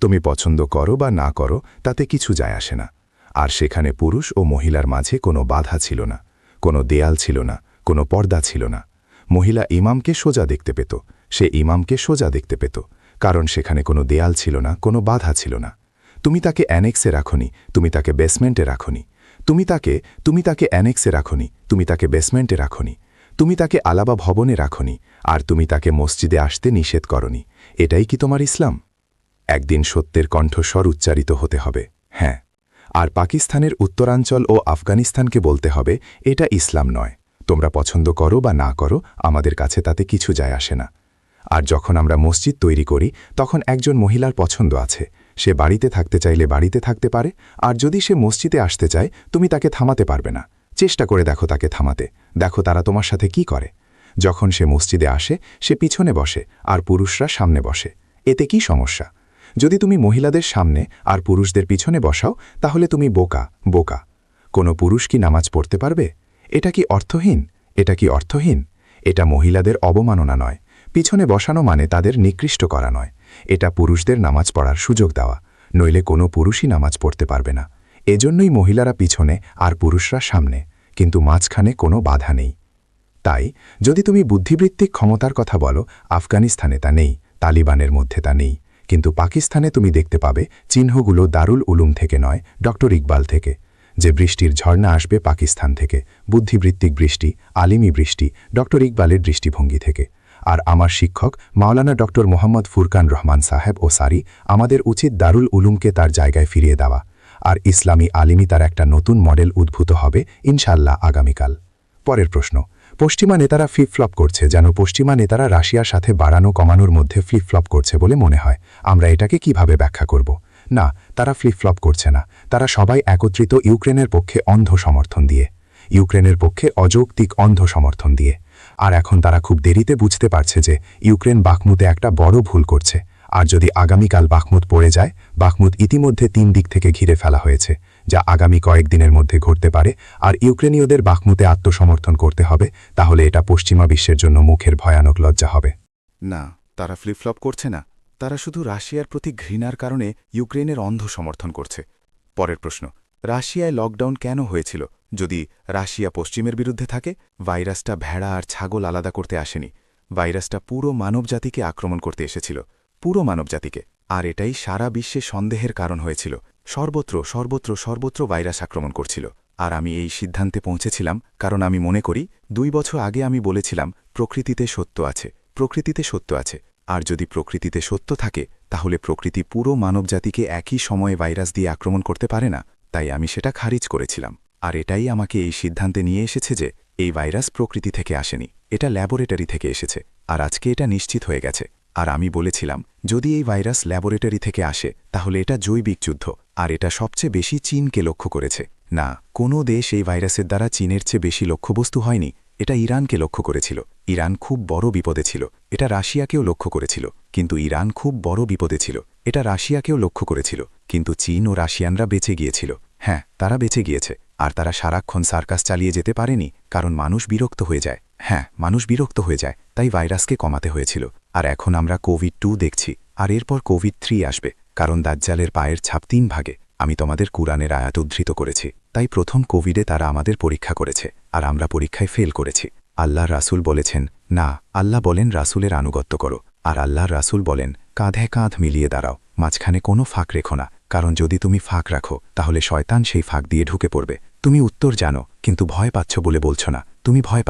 তুমি পছন্দ করো বা না করো তাতে কিছু যায় আসে না। আর সেখানে পুরুষ ও মহিলার মাঝে কোনো বাধা ছিল না, কোনো দেয়াল ছিল না, কোনো পর্দা ছিল না। মহিলা ইমামকে সোজা দেখতে পেত, সে ইমামকে সোজা দেখতে পেত, কারণ সেখানে কোনো দেয়াল ছিল না, কোনো বাধা ছিল না। তুমি তাকে অ্যানেক্সে রাখনি, তুমি তাকে বেসমেন্টে রাখনি। তুমি তাকে অ্যানেক্সে রাখনি, তুমি তাকে বেসমেন্টে রাখনি। তুমি তাকে আলাবা ভবনে রাখনি, আর তুমি তাকে মসজিদে আসতে নিষেধ করনি। এটাই কি তোমার ইসলাম? একদিন সত্যের কণ্ঠস্বর উচ্চারিত হতে হবে, হ্যাঁ। আর পাকিস্তানের উত্তরাঞ্চল ও আফগানিস্তানকে বলতে হবে, এটা ইসলাম নয়। তোমরা পছন্দ করো বা না করো, আমাদের কাছে তাতে কিছু যায় আসে না। আর যখন আমরা মসজিদ তৈরি করি তখন একজন মহিলার পছন্দ আছে, সে বাড়িতে থাকতে চাইলে বাড়িতে থাকতে পারে। আর যদি সে মসজিদে আসতে চায় তুমি তাকে থামাতে পারবে না। চেষ্টা করে দেখো তাকে থামাতে, দেখো তারা তোমার সাথে কি করে। যখন সে মসজিদে আসে সে পিছনে বসে আর পুরুষরা সামনে বসে। এতে কি সমস্যা? যদি তুমি মহিলাদের সামনে আর পুরুষদের পিছনে বসাও তাহলে তুমি বোকা বোকা। কোনো পুরুষ কি নামাজ পড়তে পারবে? এটা কি অর্থহীন? এটা কি অর্থহীন? এটা মহিলাদের অবমাননা নয়। পিছনে বসানো মানে তাদের নিকৃষ্ট করা নয়। এটা পুরুষদের নামাজ পড়ার সুযোগ দেওয়া, নইলে কোনো পুরুষই নামাজ পড়তে পারবে না। এজন্যই মহিলারা পিছনে আর পুরুষরা সামনে, কিন্তু মাঝখানে কোনো বাধা নেই। তাই যদি তুমি বুদ্ধিবৃত্তিক ক্ষমতার কথা বলো, আফগানিস্তানে তা নেই, তালিবানের মধ্যে তা নেই। কিন্তু পাকিস্তানে তুমি দেখতে পাবে চিহ্নগুলো দারুল উলুম থেকে নয়, ডক্টর ইকবাল থেকে। যে বৃষ্টির ঝর্ণা আসবে পাকিস্তান থেকে, বুদ্ধিবৃত্তিক বৃষ্টি, আলিমি বৃষ্টি, ডক্টর ইকবালের দৃষ্টিভঙ্গি থেকে। আর আমার শিক্ষক মাওলানা ডক্টর মোহাম্মদ ফুরকান রহমান সাহেব ও সারি, আমাদের উচিত দারুল উলুমকে তার জায়গায় ফিরিয়ে দেওয়া। আর ইসলামী আলিমি তার একটা নতুন মডেল উদ্ভূত হবে ইনশাল্লাহ আগামীকাল। পরের প্রশ্ন, পশ্চিমা নেতারা ফ্লিপ-ফ্লপ করছে, যেন পশ্চিমা নেতারা রাশিয়ার সাথে বাড়ানো কমানোর মধ্যে ফ্লিপ-ফ্লপ করছে বলে মনে হয়। আমরা এটাকে কিভাবে ব্যাখ্যা করব? না, তারা ফ্লিপ-ফ্লপ করছে না। তারা সবাই একত্রিত ইউক্রেনের পক্ষে অন্ধ সমর্থন দিয়ে, ইউক্রেনের পক্ষে অযৌক্তিক অন্ধ সমর্থন দিয়ে। আর এখন তারা খুব দেরিতে বুঝতে পারছে যে ইউক্রেন বাখমুতে একটা বড় ভুল করছে। আর যদি আগামীকাল বাখমুত পড়ে যায়, বাখমুত ইতিমধ্যে 3 দিক থেকে ঘিরে ফেলা হয়েছে, যা আগামী কয়েকদিনের মধ্যে ঘটতে পারে। আর ইউক্রেনীয়দের বাখমুতে আত্মসমর্থন করতে হবে, তাহলে এটা পশ্চিমা বিশ্বের জন্য মুখের ভয়ানক লজ্জা হবে। না, তারা ফ্লিপ-ফ্লপ করছে না। তারা শুধু রাশিয়ার প্রতি ঘৃণার কারণে ইউক্রেনের অন্ধ সমর্থন করছে। পরের প্রশ্ন, রাশিয়ায় লকডাউন কেন হয়েছিল? যদি রাশিয়া পশ্চিমের বিরুদ্ধে থাকে, ভাইরাসটা ভেড়া আর ছাগল আলাদা করতে আসেনি। ভাইরাসটা পুরো মানবজাতিকে আক্রমণ করতে এসেছিল, পুরো মানবজাতিকে। আর এটাই সারা বিশ্বে সন্দেহের কারণ হয়েছিল। সর্বত্র সর্বত্র সর্বত্র ভাইরাস আক্রমণ করছিল। আর আমি এই সিদ্ধান্তে পৌঁছেছিলাম কারণ আমি মনে করি 2 বছর আগে আমি বলেছিলাম প্রকৃতিতে সত্য আছে, প্রকৃতিতে সত্য আছে। আর যদি প্রকৃতিতে সত্য থাকে তাহলে প্রকৃতি পুরো মানবজাতিকে একই সময়ে ভাইরাস দিয়ে আক্রমণ করতে পারে না। তাই আমি সেটা খারিজ করেছিলাম। আর এটাই আমাকে এই সিদ্ধান্তে নিয়ে এসেছে যে এই ভাইরাস প্রকৃতি থেকে আসেনি, এটা ল্যাবরেটরি থেকে এসেছে। আর আজকে এটা নিশ্চিত হয়ে গেছে। আর আমি বলেছিলাম যদি এই ভাইরাস ল্যাবরেটরি থেকে আসে তাহলে এটা জৈবিক যুদ্ধ, আর এটা সবচেয়ে বেশি চীনকে লক্ষ্য করেছে। না, কোনো দেশ এই ভাইরাসের দ্বারা চীনের চেয়ে বেশি লক্ষ্যবস্তু হয়নি, এটা ইরানকে লক্ষ্য করেছিল। ইরান খুব বড় বিপদে ছিল। এটা রাশিয়াকেও লক্ষ্য করেছিল, কিন্তু ইরান খুব বড় বিপদে ছিল। এটা রাশিয়াকেও লক্ষ্য করেছিল, কিন্তু চীন ও রাশিয়ানরা বেঁচে গিয়েছিল। হ্যাঁ, তারা বেঁচে গিয়েছে। আর তারা সারাক্ষণ সার্কাস চালিয়ে যেতে পারেনি, কারণ মানুষ বিরক্ত হয়ে যায়। হ্যাঁ, মানুষ বিরক্ত হয়ে যায়, তাই ভাইরাসকে কমাতে হয়েছিল। আর এখন আমরা কোভিড-2 দেখছি, আর এরপর কোভিড-3 আসবে, কারণ দাজ্জালের পায়ের ছাপ 3 ভাগে। আমি তোমাদের কুরআনের আয়াত উদ্ধৃত করেছি। তাই প্রথম কোভিডে তারা আমাদের পরীক্ষা করেছে, আর আমরা পরীক্ষায় ফেল করেছি। আল্লাহর রাসূল বলেছেন না, আল্লাহ বলেন রাসূলের আনুগত্য করো। আর আল্লাহর রাসূল বলেন কাঁধে কাঁধ মিলিয়ে দাঁড়াও, মাঝখানে কোনো ফাঁক রেখো না, কারণ যদি তুমি ফাঁক রাখো তাহলে শয়তান সেই ফাঁক দিয়ে ঢুকে পড়বে। তুমি উত্তর জানো, কিন্তু ভয় পাচ্ছ বলে বলছো না। তুমি ভয়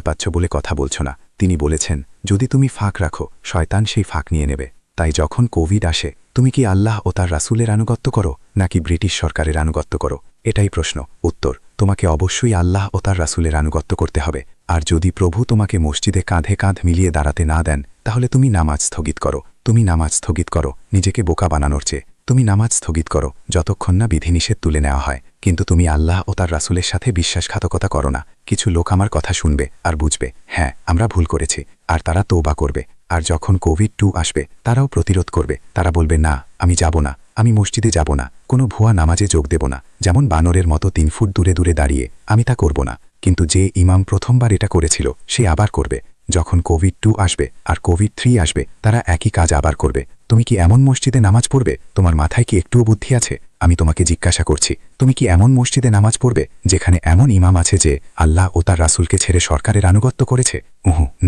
পাচ্ছ বলে কথা বলছো না। তিনি বলেছেন যদি তুমি ফাঁক রাখো শয়তান সেই ফাঁক নিয়ে নেবে। তাই যখন কোভিড আসে তুমি কি আল্লাহ ও তার রাসূলের আনুগত্য করো নাকি ব্রিটিশ সরকারের আনুগত্য করো? এটাই প্রশ্ন। উত্তর, তোমাকে অবশ্যই আল্লাহ ও তার রাসূলের আনুগত্য করতে হবে। আর যদি প্রভু তোমাকে মসজিদে কাঁধে কাঁধ মিলিয়ে দাঁড়াতে না দেন তাহলে তুমি নামাজ স্থগিত করো। নিজেকে বোকা বানানোর চেয়ে তুমি নামাজ স্থগিত করো যতক্ষণ না বিধিনিষেধ তুলে নেওয়া হয়। কিন্তু তুমি আল্লাহ ও তার রাসূলের সাথে বিশ্বাসঘাতকতা করো না। কিছু লোক আমার কথা শুনবে আর বুঝবে হ্যাঁ আমরা ভুল করেছি, আর তারা তওবা করবে। আর যখন কোভিড-2 আসবে তারাও প্রতিরোধ করবে। তারা বলবে না, আমি যাব না, আমি মসজিদে যাব না, কোনো ভুয়া নামাজে যোগ দেব না। যেমন বানরের মতো 3 ফুট দূরে দূরে দাঁড়িয়ে আমি তা করব না। কিন্তু যে ইমাম প্রথমবার এটা করেছিল সে আবার করবে। যখন কোভিড-2 আসবে আর কোভিড-3 আসবে তারা একই কাজ আবার করবে। তুমি কি এমন মসজিদে নামাজ পড়বে? তোমার মাথায় কি একটুও বুদ্ধি আছে? আমি তোমাকে জিজ্ঞাসা করছি, তুমি কি এমন মসজিদে নামাজ পড়বে যেখানে এমন ইমাম আছে যে আল্লাহ ও তার রাসূলকে ছেড়ে সরকারের আনুগত্য করেছে?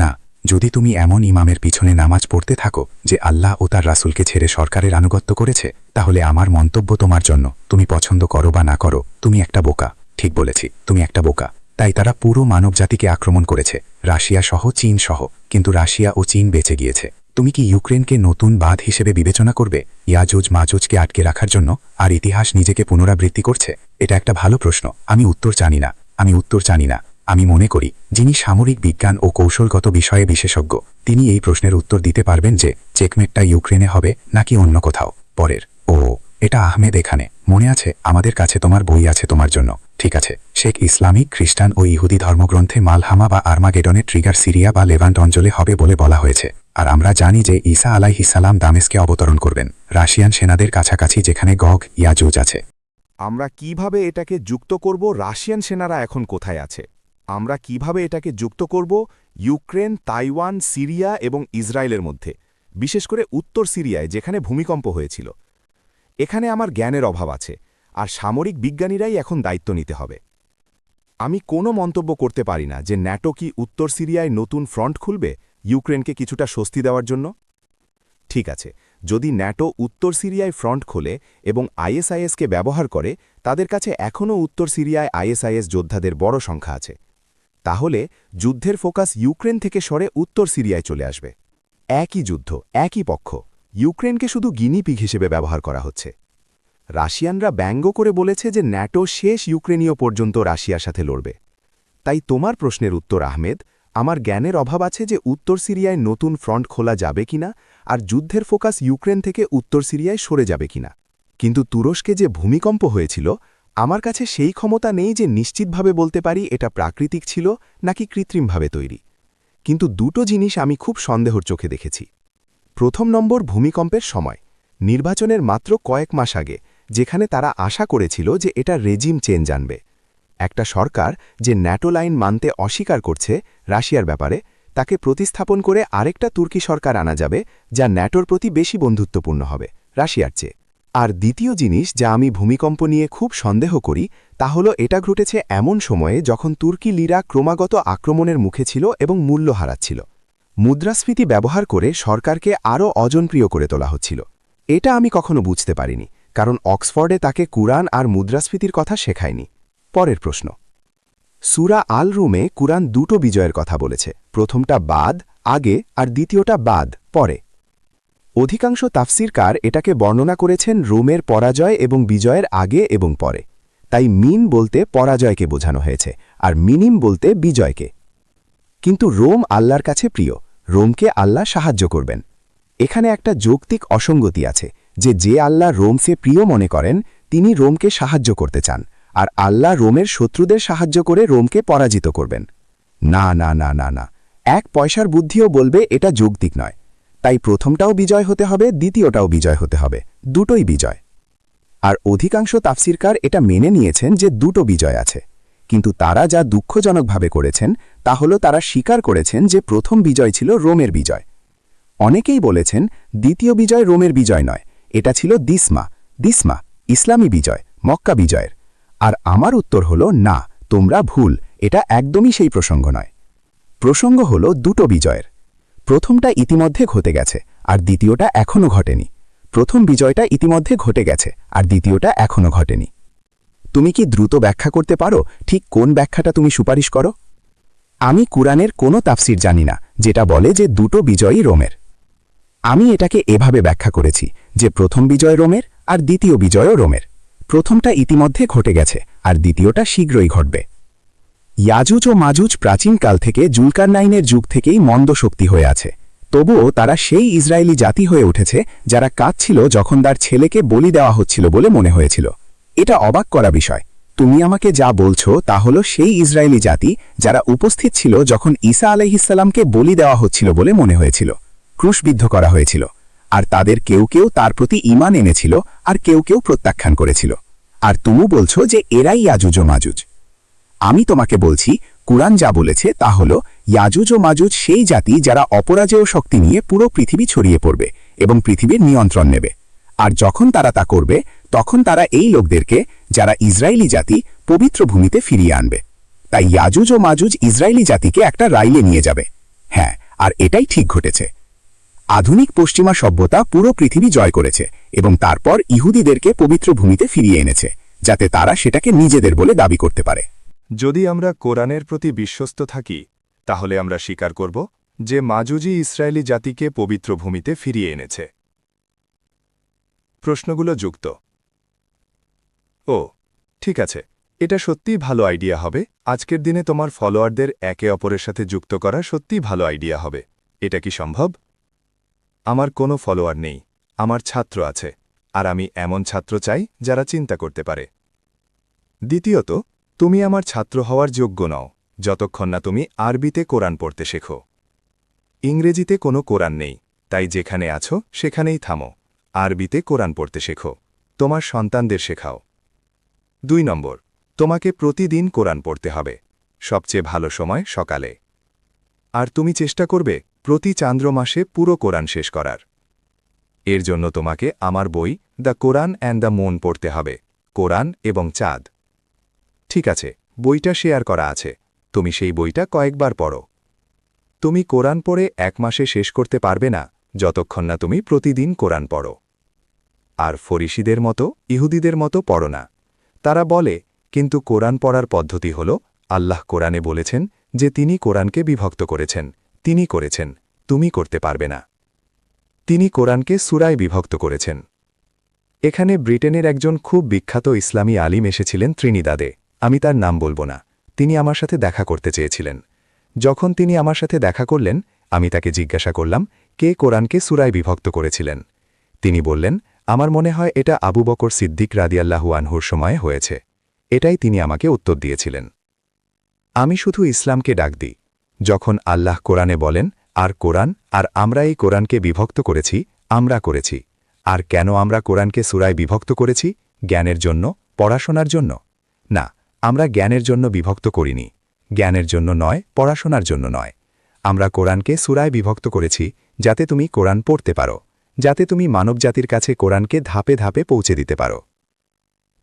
না। যদি তুমি এমন ইমামের পিছনে নামাজ পড়তে থাকো যে আল্লাহ ও তার রাসূলকে ছেড়ে সরকারের আনুগত্য করেছে, তাহলে আমার মন্তব্য তোমার জন্য, তুমি পছন্দ করো বা না করো, তুমি একটা বোকা। ঠিক বলেছি, তুমি একটা বোকা। তাই তারা পুরো মানবজাতিকে আক্রমণ করেছে, রাশিয়া সহ চীন সহ। কিন্তু রাশিয়া ও চীন বেঁচে গিয়েছে। তুমি কি ইউক্রেনকে নতুন বাঁধ হিসেবে বিবেচনা করবে ইয়াজুজ মাজুজকে আটকে রাখার জন্য? আর ইতিহাস নিজেকে পুনরাবৃত্তি করছে? এটা একটা ভালো প্রশ্ন। আমি উত্তর জানি না। আমি মনে করি যিনি সামরিক বিজ্ঞান ও কৌশলগত বিষয়ে বিশেষজ্ঞ তিনি এই প্রশ্নের উত্তর দিতে পারবেন যে চেকমেটটা ইউক্রেনে হবে নাকি অন্য কোথাও। পরের এটা আহমেদ এখানে মনে আছে? আমাদের কাছে তোমার বই আছে তোমার জন্য। ঠিক আছে, শেখ ইসলামিক, খ্রিস্টান ও ইহুদি ধর্মগ্রন্থে মালহামা বা আর্মাগেডনের ট্রিগার সিরিয়া বা লেভান্ট অঞ্চলে হবে বলে বলা হয়েছে। আর আমরা জানি যে ঈসা আলাইহিস সালাম দামেস্কে অবতরণ করবেন, রাশিয়ান সেনাদের কাছাকাছি যেখানে গগ ইয়াজুজ আছে। আমরা কিভাবে এটাকে যুক্ত করব রাশিয়ান সেনারা এখন কোথায় আছে? আমরা কিভাবে এটাকে যুক্ত করব ইউক্রেন, তাইওয়ান, সিরিয়া এবং ইসরায়েলের মধ্যে, বিশেষ করে উত্তর সিরিয়ায় যেখানে ভূমিকম্প হয়েছিল? এখানে আমার জ্ঞানের অভাব আছে, আর সামরিক বিজ্ঞানীরাই এখন দায়িত্ব নিতে হবে। আমি কোনো মন্তব্য করতে পারি না যে ন্যাটো কি উত্তর সিরিয়ায় নতুন ফ্রন্ট খুলবে ইউক্রেনকে কিছুটা স্বস্তি দেওয়ার জন্য। ঠিক আছে, যদি ন্যাটো উত্তর সিরিয়ায় ফ্রন্ট খোলে এবং আইএসআইএসকে ব্যবহার করে, তাদের কাছে এখনও উত্তর সিরিয়ায় আইএসআইএস যোদ্ধাদের বড় সংখ্যা আছে, তাহলে যুদ্ধের ফোকাস ইউক্রেন থেকে সরে উত্তর সিরিয়ায় চলে আসবে। একই যুদ্ধ, একই পক্ষ, ইউক্রেনকে শুধু গিনিপিগ হিসেবে ব্যবহার করা হচ্ছে। রাশিয়ানরা ব্যঙ্গ করে বলেছে যে ন্যাটো শেষ ইউক্রেনীয় পর্যন্ত রাশিয়ার সাথে লড়বে। তাই তোমার প্রশ্নের উত্তর আহমেদ, আমার জ্ঞানের অভাব আছে যে উত্তর সিরিয়ায় নতুন ফ্রন্ট খোলা যাবে কিনা, আর যুদ্ধের ফোকাস ইউক্রেন থেকে উত্তর সিরিয়ায় সরে যাবে কিনা। কিন্তু তুরস্কে যে ভূমিকম্প হয়েছিল, আমার কাছে সেই ক্ষমতা নেই যে নিশ্চিতভাবে বলতে পারি এটা প্রাকৃতিক ছিল নাকি কৃত্রিমভাবে তৈরি। কিন্তু দুটো জিনিস আমি খুব সন্দেহর চোখে দেখেছি। প্রথম নম্বর, ভূমিকম্পের সময়, নির্বাচনের মাত্র কয়েক মাস আগে, যেখানে তারা আশা করেছিল যে এটা রেজিম চেঞ্জ আনবে। একটা সরকার যে ন্যাটো লাইন মানতে অস্বীকার করছে রাশিয়ার ব্যাপারে, তাকে প্রতিস্থাপন করে আরেকটা তুর্কি সরকার আনা যাবে যা ন্যাটোর প্রতি বেশি বন্ধুত্বপূর্ণ হবে রাশিয়ার চেয়ে। আর দ্বিতীয় জিনিস যা আমি ভূমিকম্প নিয়ে খুব সন্দেহ করি তা হলো এটা ঘটেছে এমন সময়ে যখন তুর্কি লিরা ক্রমাগত আক্রমণের মুখে ছিল এবং মূল্য হারাচ্ছিল। মুদ্রাস্ফীতি ব্যবহার করে সরকারকে আরও অজনপ্রিয় করে তোলা হচ্ছিল। এটা আমি কখনো বুঝতে পারিনি, কারণ অক্সফোর্ডে তাকে কুরআন আর মুদ্রাস্ফীতির কথা শেখায়নি। পরের প্রশ্ন সূরা আল রুমে কুরআন দুটো বিজয়ের কথা বলেছে, প্রথমটা বাদ আগে আর দ্বিতীয়টা বাদ পরে। অধিকাংশ তাফসিরকার এটাকে বর্ণনা করেছেন রোমের পরাজয় এবং বিজয়ের আগে এবং পরে, তাই মিন বলতে পরাজয়কে বোঝানো হয়েছে আর মিনিম বলতে বিজয়কে। কিন্তু রোম আল্লাহর কাছে প্রিয়, রোমকে আল্লাহ সাহায্য করবেন। এখানে একটা যৌক্তিক অসঙ্গতি আছে যে আল্লাহ রোমকে প্রিয় মনে করেন তিনি রোমকে সাহায্য করতে চান, আর আল্লাহ রোমের শত্রুদের সাহায্য করে রোমকে পরাজিত করবেন। না না না না না, এক পয়সার বুদ্ধিও বলবে এটা যৌক্তিক নয়। তাই প্রথমটাও বিজয় হতে হবে, দ্বিতীয়টাও বিজয় হতে হবে, দুটোই বিজয়। আর অধিকাংশ তাফসিরকার এটা মেনে নিয়েছেন যে দুটো বিজয় আছে, কিন্তু তারা যা দুঃখজনকভাবে করেছেন তা হলো তারা স্বীকার করেছেন যে প্রথম বিজয় ছিল রোমের বিজয়। অনেকেই বলেছেন দ্বিতীয় বিজয় রোমের বিজয় নয়, এটা ছিল দিসমা ইসলামী বিজয়, মক্কা বিজয়ের। আর আমার উত্তর হলো না, তোমরা ভুল, এটা একদমই সেই প্রসঙ্গ নয়। প্রসঙ্গ হলো দুটো বিজয়ের। প্রথমটা ইতিমধ্যে ঘটে গেছে আর দ্বিতীয়টা এখনও ঘটেনি। প্রথম বিজয়টা ইতিমধ্যে ঘটে গেছে আর দ্বিতীয়টা এখনও ঘটেনি। তুমি কি দ্রুত ব্যাখ্যা করতে পারো ঠিক কোন ব্যাখ্যাটা তুমি সুপারিশ করো? আমি কুরআনের কোনো তাফসির জানি না যেটা বলে যে দুটো বিজয়ই রোমের। আমি এটাকে এভাবে ব্যাখ্যা করেছি যে প্রথম বিজয় রোমের আর দ্বিতীয় বিজয়ও রোমের। প্রথমটা ইতিমধ্যে ঘটে গেছে আর দ্বিতীয়টা শীঘ্রই ঘটবে। ইয়াজুজ ও মাজুজ প্রাচীনকাল থেকে জুলকারনাইনের যুগ থেকেই মন্দ শক্তি হয়ে আছে, তবুও তারা সেই ইসরায়েলি জাতি হয়ে উঠেছে যারা কাঁদছিল যখন তার ছেলেকে বলি দেওয়া হচ্ছিল বলে মনে হয়েছিল। এটা অবাক করা বিষয়। তুমি আমাকে যা বলছো তা হলো সেই ইসরায়েলি জাতি যারা উপস্থিত ছিল যখন ঈসা আলাইহিসসালামকে বলি দেওয়া হচ্ছিল বলে মনে হয়েছিল, ক্রুশবিদ্ধ করা হয়েছিল, আর তাদের কেউ কেউ তার প্রতি ঈমান এনেছিল আর কেউ কেউ প্রত্যাখ্যান করেছিল। আর তুমি বলছো যে এরাই ইয়াজুজ ও মাজুজ। আমি তোমাকে বলছি কুরআন যা বলেছে তা হলো ইয়াজুজ ও মাজুজ সেই জাতি যারা অপরাজেয় শক্তি নিয়ে পুরো পৃথিবী ছড়িয়ে পড়বে এবং পৃথিবীর নিয়ন্ত্রণ নেবে। আর যখন তারা তা করবে তখন তারা এই লোকদেরকে, যারা ইসরায়েলি জাতি, পবিত্র ভূমিতে ফিরিয়ে আনবে। তাই ইয়াজুজ ও মাজুজ ইসরায়েলি জাতিকে একটা রাইলে নিয়ে যাবে। হ্যাঁ, আর এটাই ঠিক ঘটেছে। আধুনিক পশ্চিমা সভ্যতা পুরো পৃথিবী জয় করেছে এবং তারপর ইহুদিদেরকে পবিত্র ভূমিতে ফিরিয়ে এনেছে, যাতে তারা সেটাকে নিজেদের বলে দাবি করতে পারে। যদি আমরা কোরআনের প্রতি বিশ্বস্ত থাকি তাহলে আমরা স্বীকার করব যে মাজুজি ইসরায়েলি জাতিকে পবিত্র ভূমিতে ফিরিয়ে এনেছে। প্রশ্নগুলো যুক্ত। ও ঠিক আছে, এটা সত্যিই ভালো আইডিয়া হবে। আজকের দিনে তোমার ফলোয়ারদের একে অপরের সাথে যুক্ত করা সত্যিই ভালো আইডিয়া হবে। এটা কি সম্ভব? আমার কোনো ফলোয়ার নেই, আমার ছাত্র আছে, আর আমি এমন ছাত্র চাই যারা চিন্তা করতে পারে। দ্বিতীয়ত, তুমি আমার ছাত্র হওয়ার যোগ্য নও যতক্ষণ না তুমি আরবিতে কোরআন পড়তে শেখো। ইংরেজিতে কোনো কোরআন নেই, তাই যেখানে আছো সেখানেই থামো, আরবিতে কোরআন পড়তে শেখো, তোমার সন্তানদের শেখাও। 2 নম্বর, তোমাকে প্রতিদিন কোরআন পড়তে হবে, সবচেয়ে ভালো সময় সকালে। আর তুমি চেষ্টা করবে প্রতি চান্দ্র মাসে পুরো কোরআন শেষ করার। এর জন্য তোমাকে আমার বই the Quran and the moon পড়তে হবে, কোরআন এবং চাঁদ। ঠিক আছে, বইটা শেয়ার করা আছে, তুমি সেই বইটা কয়েকবার পড়ো। তুমি কোরআন পড়ে 1 মাসে শেষ করতে পারবে না যতক্ষণ না তুমি প্রতিদিন কোরআন পড়ো। আর ফরিসিদের মতো, ইহুদিদের মতো পড়ো না। তারা বলে কিন্তু কোরআন পড়ার পদ্ধতি হল আল্লাহ কোরআনে বলেছেন যে তিনি কোরআনকে বিভক্ত করেছেন, তিনি করেছেন, তুমি করতে পারবে না। তিনি কোরআনকে সূরায় বিভক্ত করেছেন। এখানে ব্রিটেনের একজন খুব বিখ্যাত ইসলামী আলিম এসেছিলেন ত্রিনিদাদে, আমি তার নাম বলবো না। তিনি আমার সাথে দেখা করতে চেয়েছিলেন। যখন তিনি আমার সাথে দেখা করলেন, আমি তাকে জিজ্ঞাসা করলাম কে কোরআনকে সূরায় বিভক্ত করেছিলেন। তিনি বললেন, আমার মনে হয় এটা আবু বকর সিদ্দিক রাদিয়াল্লাহু আনহুর সময়ে হয়েছে। এটাই তিনি আমাকে উত্তর দিয়েছিলেন। আমি শুধু ইসলামকে ডাক দিই। যখন আল্লাহ কোরআনে বলেন আর কোরআন, আর আমরা এই কোরআনকে বিভক্ত করেছি, আমরা করেছি। আর কেন আমরা কোরআনকে সূরায় বিভক্ত করেছি? জ্ঞানের জন্য, পড়াশোনার জন্য? না, আমরা জ্ঞানের জন্য বিভক্ত করিনি। জ্ঞানের জন্য নয়, পড়াশোনার জন্য নয়। আমরা কোরআনকে সূরায় বিভক্ত করেছি যাতে তুমি কোরআন পড়তে পারো, যাতে তুমি মানবজাতির কাছে কোরআনকে ধাপে ধাপে পৌঁছে দিতে পারো।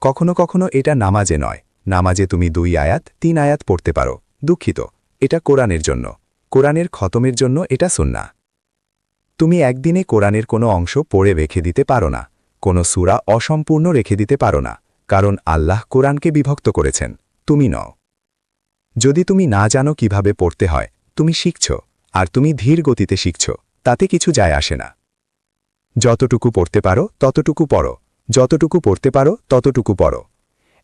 কখনো কখনো এটা নামাজে নয়, নামাজে তুমি 2 আয়াত 3 আয়াত পড়তে পারো, দুঃখিত, এটা কোরআনের জন্য, কোরআনের খতমের জন্য এটা সুন্নাহ। তুমি একদিনে কোরআনের কোনো অংশ পড়ে রেখে দিতে পারো না, কোনো সূরা অসম্পূর্ণ রেখে দিতে পারো না, কারণ আল্লাহ কোরআনকে বিভক্ত করেছেন। তুমি নও। যদি তুমি না জানো কিভাবে পড়তে হয়, তুমি শিখছ, আর তুমি ধীর গতিতে শিখছ, তাতে কিছু যায় আসে না। যতটুকু পড়তে পারো ততটুকু পড়ো, যতটুকু পড়তে পারো ততটুকু পড়ো।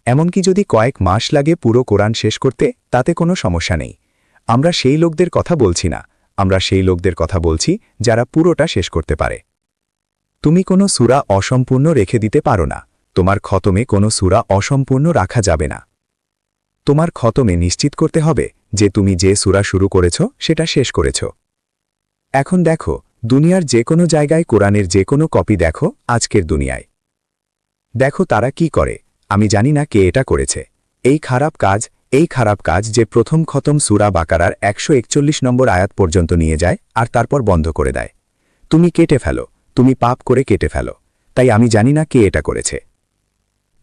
এমনকি যদি কয়েক মাস লাগে পুরো কোরআন শেষ করতে, তাতে কোনো সমস্যা নেই। আমরা সেই লোকদের কথা বলছি না, আমরা সেই লোকদের কথা বলছি যারা পুরোটা শেষ করতে পারে। তুমি কোনো সূরা অসম্পূর্ণ রেখে দিতে পারো না, তোমার খতমে কোনো সূরা অসম্পূর্ণ রাখা যাবে না। তোমার খতমে নিশ্চিত করতে হবে যে তুমি যে সূরা শুরু করেছ সেটা শেষ করেছ। এখন দেখো, দুনিয়ার যে কোনো জায়গায় কোরআনের যে কোনো কপি দেখো, আজকের দুনিয়ায় দেখো তারা কি করে। আমি জানি না কে এটা করেছে। এই খারাপ কাজ যে প্রথম খতম সূরা বাকারার 141 নম্বর আয়াত পর্যন্ত নিয়ে যায় আর তারপর বন্ধ করে দেয়। তুমি কেটে ফেলো, তুমি পাপ করে কেটে ফেলো। তাই আমি জানি না কে এটা করেছে।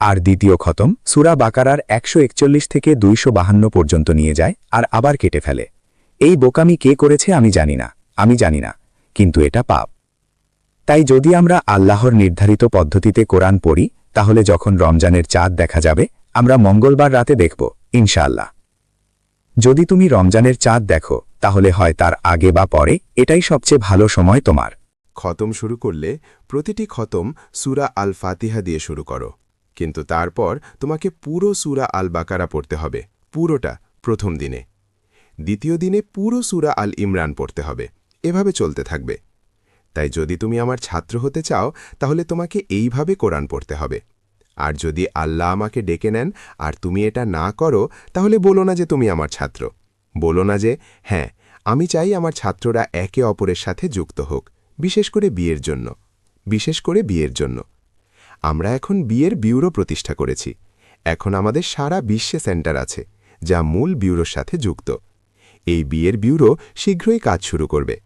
আর দ্বিতীয় খতম সূরা বাকারার 141 থেকে 252 পর্যন্ত নিয়ে যায় আর আবার কেটে ফেলে। এই বোকামি কে করেছে আমি জানি না, কিন্তু এটা পাপ। তাই যদি আমরা আল্লাহর নির্ধারিত পদ্ধতিতে কোরআন পড়ি, তাহলে যখন রমজানের চাঁদ দেখা যাবে, আমরা মঙ্গলবার রাতে দেখব ইনশাআল্লাহ। যদি তুমি রমজানের চাঁদ দেখো, তাহলে হয় তার আগে বা পরে, এটাই সবচেয়ে ভালো সময় তোমার। খতম শুরু করলে প্রতিটি খতম সূরা আল ফাতিহা দিয়ে শুরু করো, কিন্তু তারপর তোমাকে পুরো সূরা আল বাকারা পড়তে হবে, পুরোটা প্রথম দিনে। দ্বিতীয় দিনে পুরো সূরা আল ইমরান পড়তে হবে। এভাবে চলতে থাকবে। তাই যদি তুমি আমার ছাত্র হতে চাও, তাহলে তোমাকে এইভাবে কোরআন পড়তে হবে। আর যদি আল্লাহ আমাকে ডেকে নেন আর তুমি এটা না করো, তাহলে বলো না যে তুমি আমার ছাত্র। বলো না যে হ্যাঁ, আমি চাই আমার ছাত্ররা একে অপরের সাথে যুক্ত হোক, বিশেষ করে বিয়ের জন্য। আমরা এখন বিয়ের ব্যুরো প্রতিষ্ঠা করেছি। এখন আমাদের সারা বিশ্বে সেন্টার আছে, যা মূল ব্যুরোর সাথে যুক্ত। এই বিয়ের ব্যুরো শীঘ্রই কাজ শুরু করবে।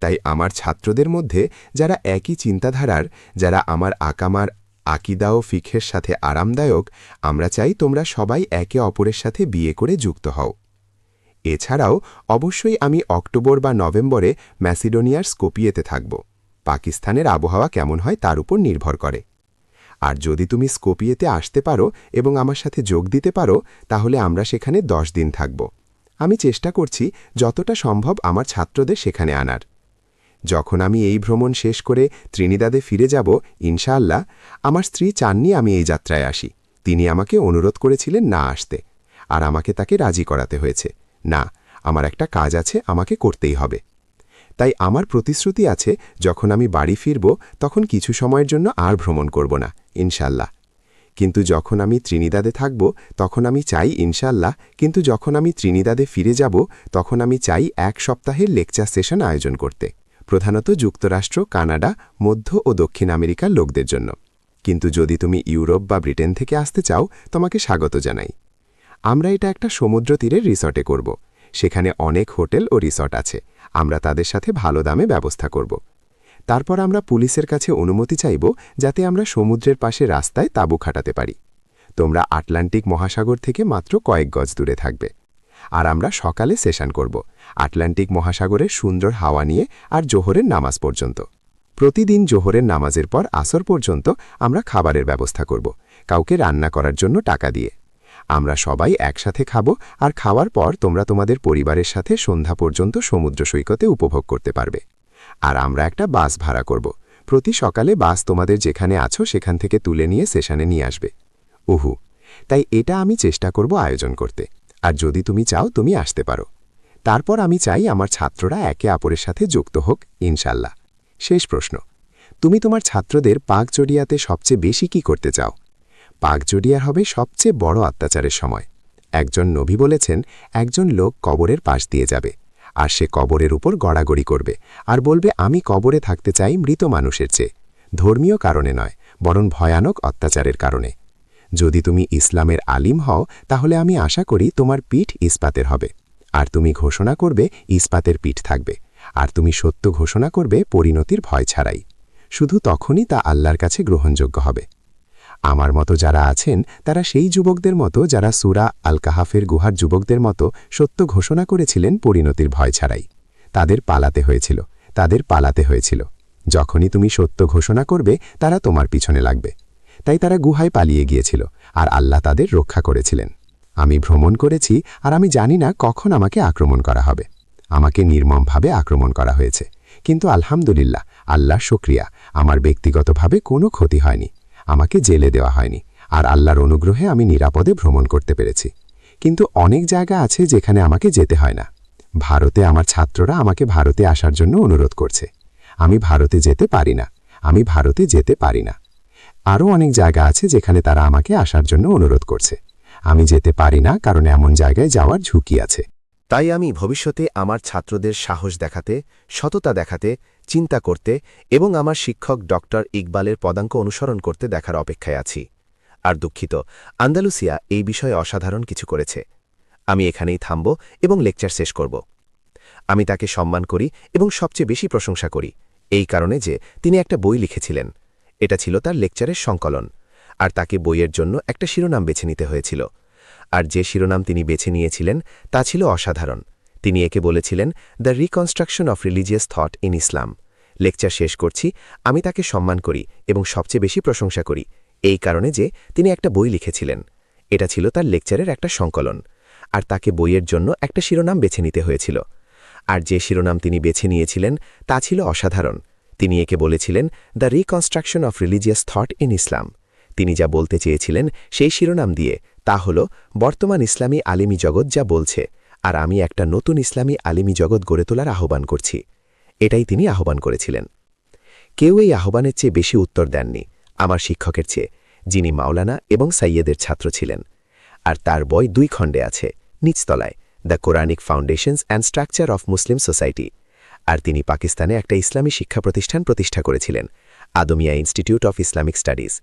তাই আমার ছাত্রদের মধ্যে যারা একই চিন্তাধারার, যারা আমার আকামার আকিদা ও ফিকহের সাথে আরামদায়ক, আমরা চাই তোমরা সবাই একে অপরের সাথে বিয়ে করে যুক্ত হও। এছাড়াও অবশ্যই আমি অক্টোবর বা নভেম্বরে ম্যাসিডোনিয়ার স্কোপিয়েতে থাকব। পাকিস্তানের আবহাওয়া কেমন হয় তার উপর নির্ভর করে। আর যদি তুমি স্কোপিয়েতে আসতে পারো এবং আমার সাথে যোগ দিতে পারো, তাহলে আমরা সেখানে 10 দিন থাকব। আমি চেষ্টা করছি যতটা সম্ভব আমার ছাত্রদের সেখানে আনার। যখন আমি এই ভ্রমণ শেষ করে ত্রিনিদাদে ফিরে যাব ইনশাআল্লাহ, আমার স্ত্রী চাননি আমি এই যাত্রায় আসি। তিনি আমাকে অনুরোধ করেছিলেন না আসতে, আর আমাকে তাকে রাজি করাতে হয়েছে। না, আমার একটা কাজ আছে, আমাকে করতেই হবে। তাই আমার প্রতিশ্রুতি আছে, যখন আমি বাড়ি ফিরব তখন কিছু সময়ের জন্য আর ভ্রমণ করব না ইনশাআল্লাহ। কিন্তু যখন আমি ত্রিনিদাদে থাকব তখন আমি চাই ইনশাআল্লাহ, কিন্তু যখন আমি ত্রিনিদাদে ফিরে যাব তখন আমি চাই 1 সপ্তাহের লেকচার সেশন আয়োজন করতে, প্রধানত যুক্তরাষ্ট্র, কানাডা, মধ্য ও দক্ষিণ আমেরিকার লোকদের জন্য। কিন্তু যদি তুমি ইউরোপ বা ব্রিটেন থেকে আসতে চাও, তোমাকে স্বাগত জানাই। আমরা এটা একটা সমুদ্র তীরের রিসর্টে করব। সেখানে অনেক হোটেল ও রিসর্ট আছে, আমরা তাদের সাথে ভালো দামে ব্যবস্থা করব। তারপর আমরা পুলিশের কাছে অনুমতি চাইব, যাতে আমরা সমুদ্রের পাশে রাস্তায় তাঁবু খাটাতে পারি। তোমরা আটলান্টিক মহাসাগর থেকে মাত্র কয়েক গজ দূরে থাকবে। আর আমরা সকালে সেশন করব, আটলান্টিক মহাসাগরের সুন্দর হাওয়া নিয়ে আর জোহরের নামাজ পর্যন্ত। প্রতিদিন জোহরের নামাজের পর আসর পর্যন্ত আমরা খাবারের ব্যবস্থা করব, কাউকে রান্না করার জন্য টাকা দিয়ে। আমরা সবাই একসাথে খাব, আর খাওয়ার পর তোমরা তোমাদের পরিবারের সাথে সন্ধ্যা পর্যন্ত সমুদ্র সৈকতে উপভোগ করতে পারবে। আর আমরা একটা বাস ভাড়া করব। প্রতি সকালে বাস তোমাদের যেখানে আছো সেখান থেকে তুলে নিয়ে সেশনে নিয়ে আসবে। তাই এটা আমি চেষ্টা করব আয়োজন করতে। আর যদি তুমি চাও তুমি আসতে পারো। তারপর আমি চাই আমার ছাত্ররা একে অপরের সাথে যুক্ত হোক ইনশাআল্লাহ। শেষ প্রশ্ন, তুমি তোমার ছাত্রদের পাকজড়িয়াতে সবচেয়ে বেশি কি করতে চাও? পাকজড়িয়ার হবে সবচেয়ে বড় অত্যাচারের সময়। একজন নবী বলেছেন, একজন লোক কবরের পাশ দিয়ে যাবে, আর সে কবরের উপর গড়াগড়ি করবে আর বলবে, আমি কবরে থাকতে চাই মৃত মানুষের চেয়ে। ধর্মীয় কারণে নয়, বরং ভয়ানক অত্যাচারের কারণে। যদি তুমি ইসলামের আলিম হও, তাহলে আমি আশা করি তোমার পিঠ ইস্পাতের হবে, আর তুমি ঘোষণা করবে ইস্পাতের পিঠ থাকবে, আর তুমি সত্য ঘোষণা করবে পরিণতির ভয় ছাড়াই। শুধু তখনই তা আল্লাহর কাছে গ্রহণযোগ্য হবে। আমার মতো যারা আছেন তারা সেই যুবকদের মতো যারা সূরা আল কাহাফের গুহার যুবকদের মতো সত্য ঘোষণা করেছিলেন পরিণতির ভয় ছাড়াই। তাদের পালাতে হয়েছিল। যখনই তুমি সত্য ঘোষণা করবে, তারা তোমার পিছনে লাগবে। তাই তারা গুহায় পালিয়ে গিয়েছিল, আর আল্লাহ তাদের রক্ষা করেছিলেন। আমি ভ্রমণ করেছি আর আমি জানি না কখন আমাকে আক্রমণ করা হবে। আমাকে নির্মমভাবে আক্রমণ করা হয়েছে, কিন্তু আলহামদুলিল্লাহ, আল্লাহর শুকরিয়া, আমার ব্যক্তিগতভাবে কোনো ক্ষতি হয়নি। আমাকে জেলে দেওয়া হয়নি, আর আল্লাহর অনুগ্রহে আমি নিরাপদে ভ্রমণ করতে পেরেছি। কিন্তু অনেক জায়গা আছে যেখানে আমাকে যেতে হয় না। ভারতে আমার ছাত্ররা আমাকে ভারতে আসার জন্য অনুরোধ করছে। আমি ভারতে যেতে পারি না। আরও অনেক জায়গা আছে যেখানে তারা আমাকে আসার জন্য অনুরোধ করছে। আমি যেতে পারি না, কারণ এমন জায়গায় যাওয়ার ঝুঁকি আছে। তাই আমি ভবিষ্যতে আমার ছাত্রদের সাহস দেখাতে, সততা দেখাতে, চিন্তা করতে এবং আমার শিক্ষক ডক্টর ইকবালের পদাঙ্ক অনুসরণ করতে দেখার অপেক্ষায় আছি। আর দুঃখিত, আন্দালুসিয়া এই বিষয়ে অসাধারণ কিছু করেছে। আমি এখানেই থামব এবং লেকচার শেষ করব। আমি তাকে সম্মান করি এবং সবচেয়ে বেশি প্রশংসা করি এই কারণে যে তিনি একটা বই লিখেছিলেন। এটা ছিল তার লেকচারের সংকলন, আর তাকে বইয়ের জন্য একটা শিরোনাম বেছে নিতে হয়েছিল। আর যে শিরোনাম তিনি বেছে নিয়েছিলেন তা ছিল অসাধারণ। তিনি একে বলেছিলেন the reconstruction of religious thought in Islam. Lecture শেষ করছি। আমি তাকে সম্মান করি এবং সবচেয়ে বেশি প্রশংসা করি এই কারণে যে তিনি একটা বই লিখেছিলেন। এটা ছিল তার লেকচারের একটা সংকলন, আর তাকে বইয়ের জন্য একটা শিরোনাম বেছে নিতে হয়েছিল। আর যে শিরোনাম তিনি বেছে নিয়েছিলেন তা ছিল অসাধারণ। তিনি একে বলেছিলেন the reconstruction of religious thought in Islam. তিনি যা বলতে চেয়েছিলেন সেই শিরোনাম দিয়ে তা হল বর্তমান ইসলামী আলিমি জগৎ যা বলছে, আর আমি একটা নতুন ইসলামী আলিমি জগৎ গড়ে তোলার আহ্বান করছি। এটাই তিনি আহ্বান করেছিলেন। কেউ এই আহ্বানের চেয়ে বেশি উত্তর দেননি আমার শিক্ষকের চেয়ে, যিনি মাওলানা এবং সাইয়েদের ছাত্র ছিলেন। আর তার বই 2 খণ্ডে আছে, নিচতলায় the Quranic foundations and structure of Muslim society. আর তিনি পাকিস্তানে একটা ইসলামী শিক্ষা প্রতিষ্ঠান প্রতিষ্ঠা করেছিলেন, Adamiya institute of Islamic studies.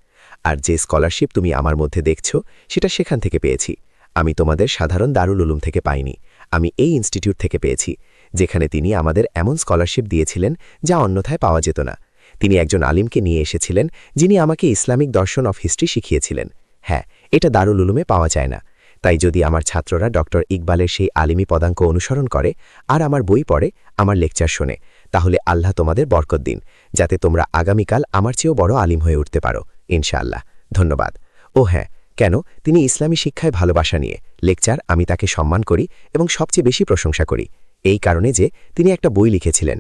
আর যে স্কলারশিপ তুমি আমার মধ্যে দেখছ সেটা সেখান থেকে পেয়েছি। আমি তোমাদের সাধারণ দারুল উলুম থেকে পাইনি, আমি এই ইনস্টিটিউট থেকে পেয়েছি, যেখানে তিনি আমাদের এমন স্কলারশিপ দিয়েছিলেন যা অন্যথায় পাওয়া যেত না। তিনি একজন আলিমকে নিয়ে এসেছিলেন যিনি আমাকে ইসলামিক দর্শন অফ হিস্ট্রি শিখিয়েছিলেন। হ্যাঁ, এটা দারুল উলুমে পাওয়া যায় না। তাই যদি আমার ছাত্ররা ডক্টর ইকবালের সেই আলিমি পদাঙ্ক অনুসরণ করে আর আমার বই পড়ে, আমার লেকচার শোনে, তাহলে আল্লাহ তোমাদের বরকত দিন, যাতে তোমরা আগামীকাল আমার চেয়েও বড় আলিম হয়ে উঠতে পারো ইনশাআল্লাহ। ধন্যবাদ। ও হ্যাঁ, কেন তিনি ইসলামী শিক্ষায় ভালোবাসা নিয়ে লেকচার, আমি তাকে সম্মান করি এবং সবচেয়ে বেশি প্রশংসা করি এই কারণে যে তিনি একটা বই লিখেছিলেন।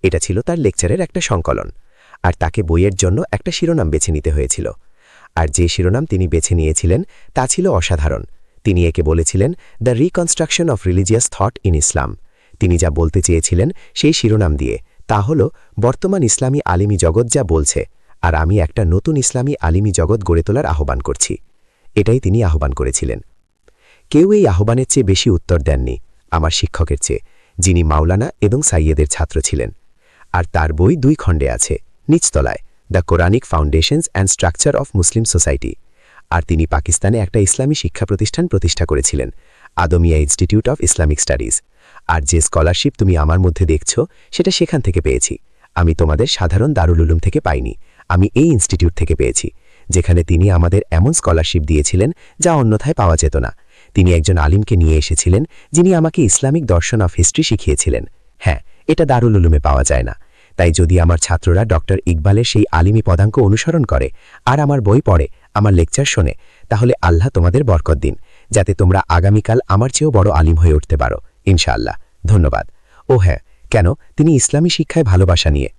এটা ছিল তার লেকচারের একটা সংকলন, আর তাকে বইয়ের জন্য একটা শিরোনাম বেছে নিতে হয়েছিল। আর যে শিরোনাম তিনি বেছে নিয়েছিলেন তা ছিল অসাধারণ। তিনি একে বলেছিলেন the reconstruction of religious thought in Islam. তিনি যা বলতে চেয়েছিলেন সেই শিরোনাম দিয়ে তা হল বর্তমান ইসলামী আলিমি জগৎ যা বলছে, আর আমি একটা নতুন ইসলামী আলিমি জগৎ গড়ে তোলার আহ্বান করছি। এটাই তিনি আহ্বান করেছিলেন। কেউ এই আহ্বানের চেয়ে বেশি উত্তর দেননি আমার শিক্ষকের চেয়ে, যিনি মাওলানা এবং সাইয়েদের ছাত্র ছিলেন। আর তার বই 2 খণ্ডে আছে, নিচতলায় the Quranic foundations and structure of Muslim society. আর তিনি পাকিস্তানে একটা ইসলামী শিক্ষা প্রতিষ্ঠান প্রতিষ্ঠা করেছিলেন, Adamiya institute of Islamic studies. আর যে স্কলারশিপ তুমি আমার মধ্যে দেখছ সেটা সেখান থেকে পেয়েছি। আমি তোমাদের সাধারণ দারুল উলুম থেকে পাইনি, আমি এই ইনস্টিটিউট থেকে পেয়েছি, যেখানে তিনি আমাদের এমন স্কলারশিপ দিয়েছিলেন যা অন্যথায় পাওয়া যেত না। তিনি একজন আলিমকে নিয়ে এসেছিলেন যিনি আমাকে ইসলামিক দর্শন অফ হিস্ট্রি শিখিয়েছিলেন। হ্যাঁ, এটা দারুল উলুমে পাওয়া যায় না। তাই যদি আমার ছাত্ররা ডক্টর ইকবালের সেই আলিমি পদাঙ্ক অনুসরণ করে আর আমার বই পড়ে, আমার লেকচার শোনে, তাহলে আল্লাহ তোমাদের বরকত দিন, যাতে তোমরা আগামীকাল আমার চেয়েও বড় আলিম হয়ে উঠতে পারো ইনশাআল্লাহ। ধন্যবাদ। ও হ্যাঁ, কেন তিনি ইসলামী শিক্ষায় ভালোবাসা নিয়ে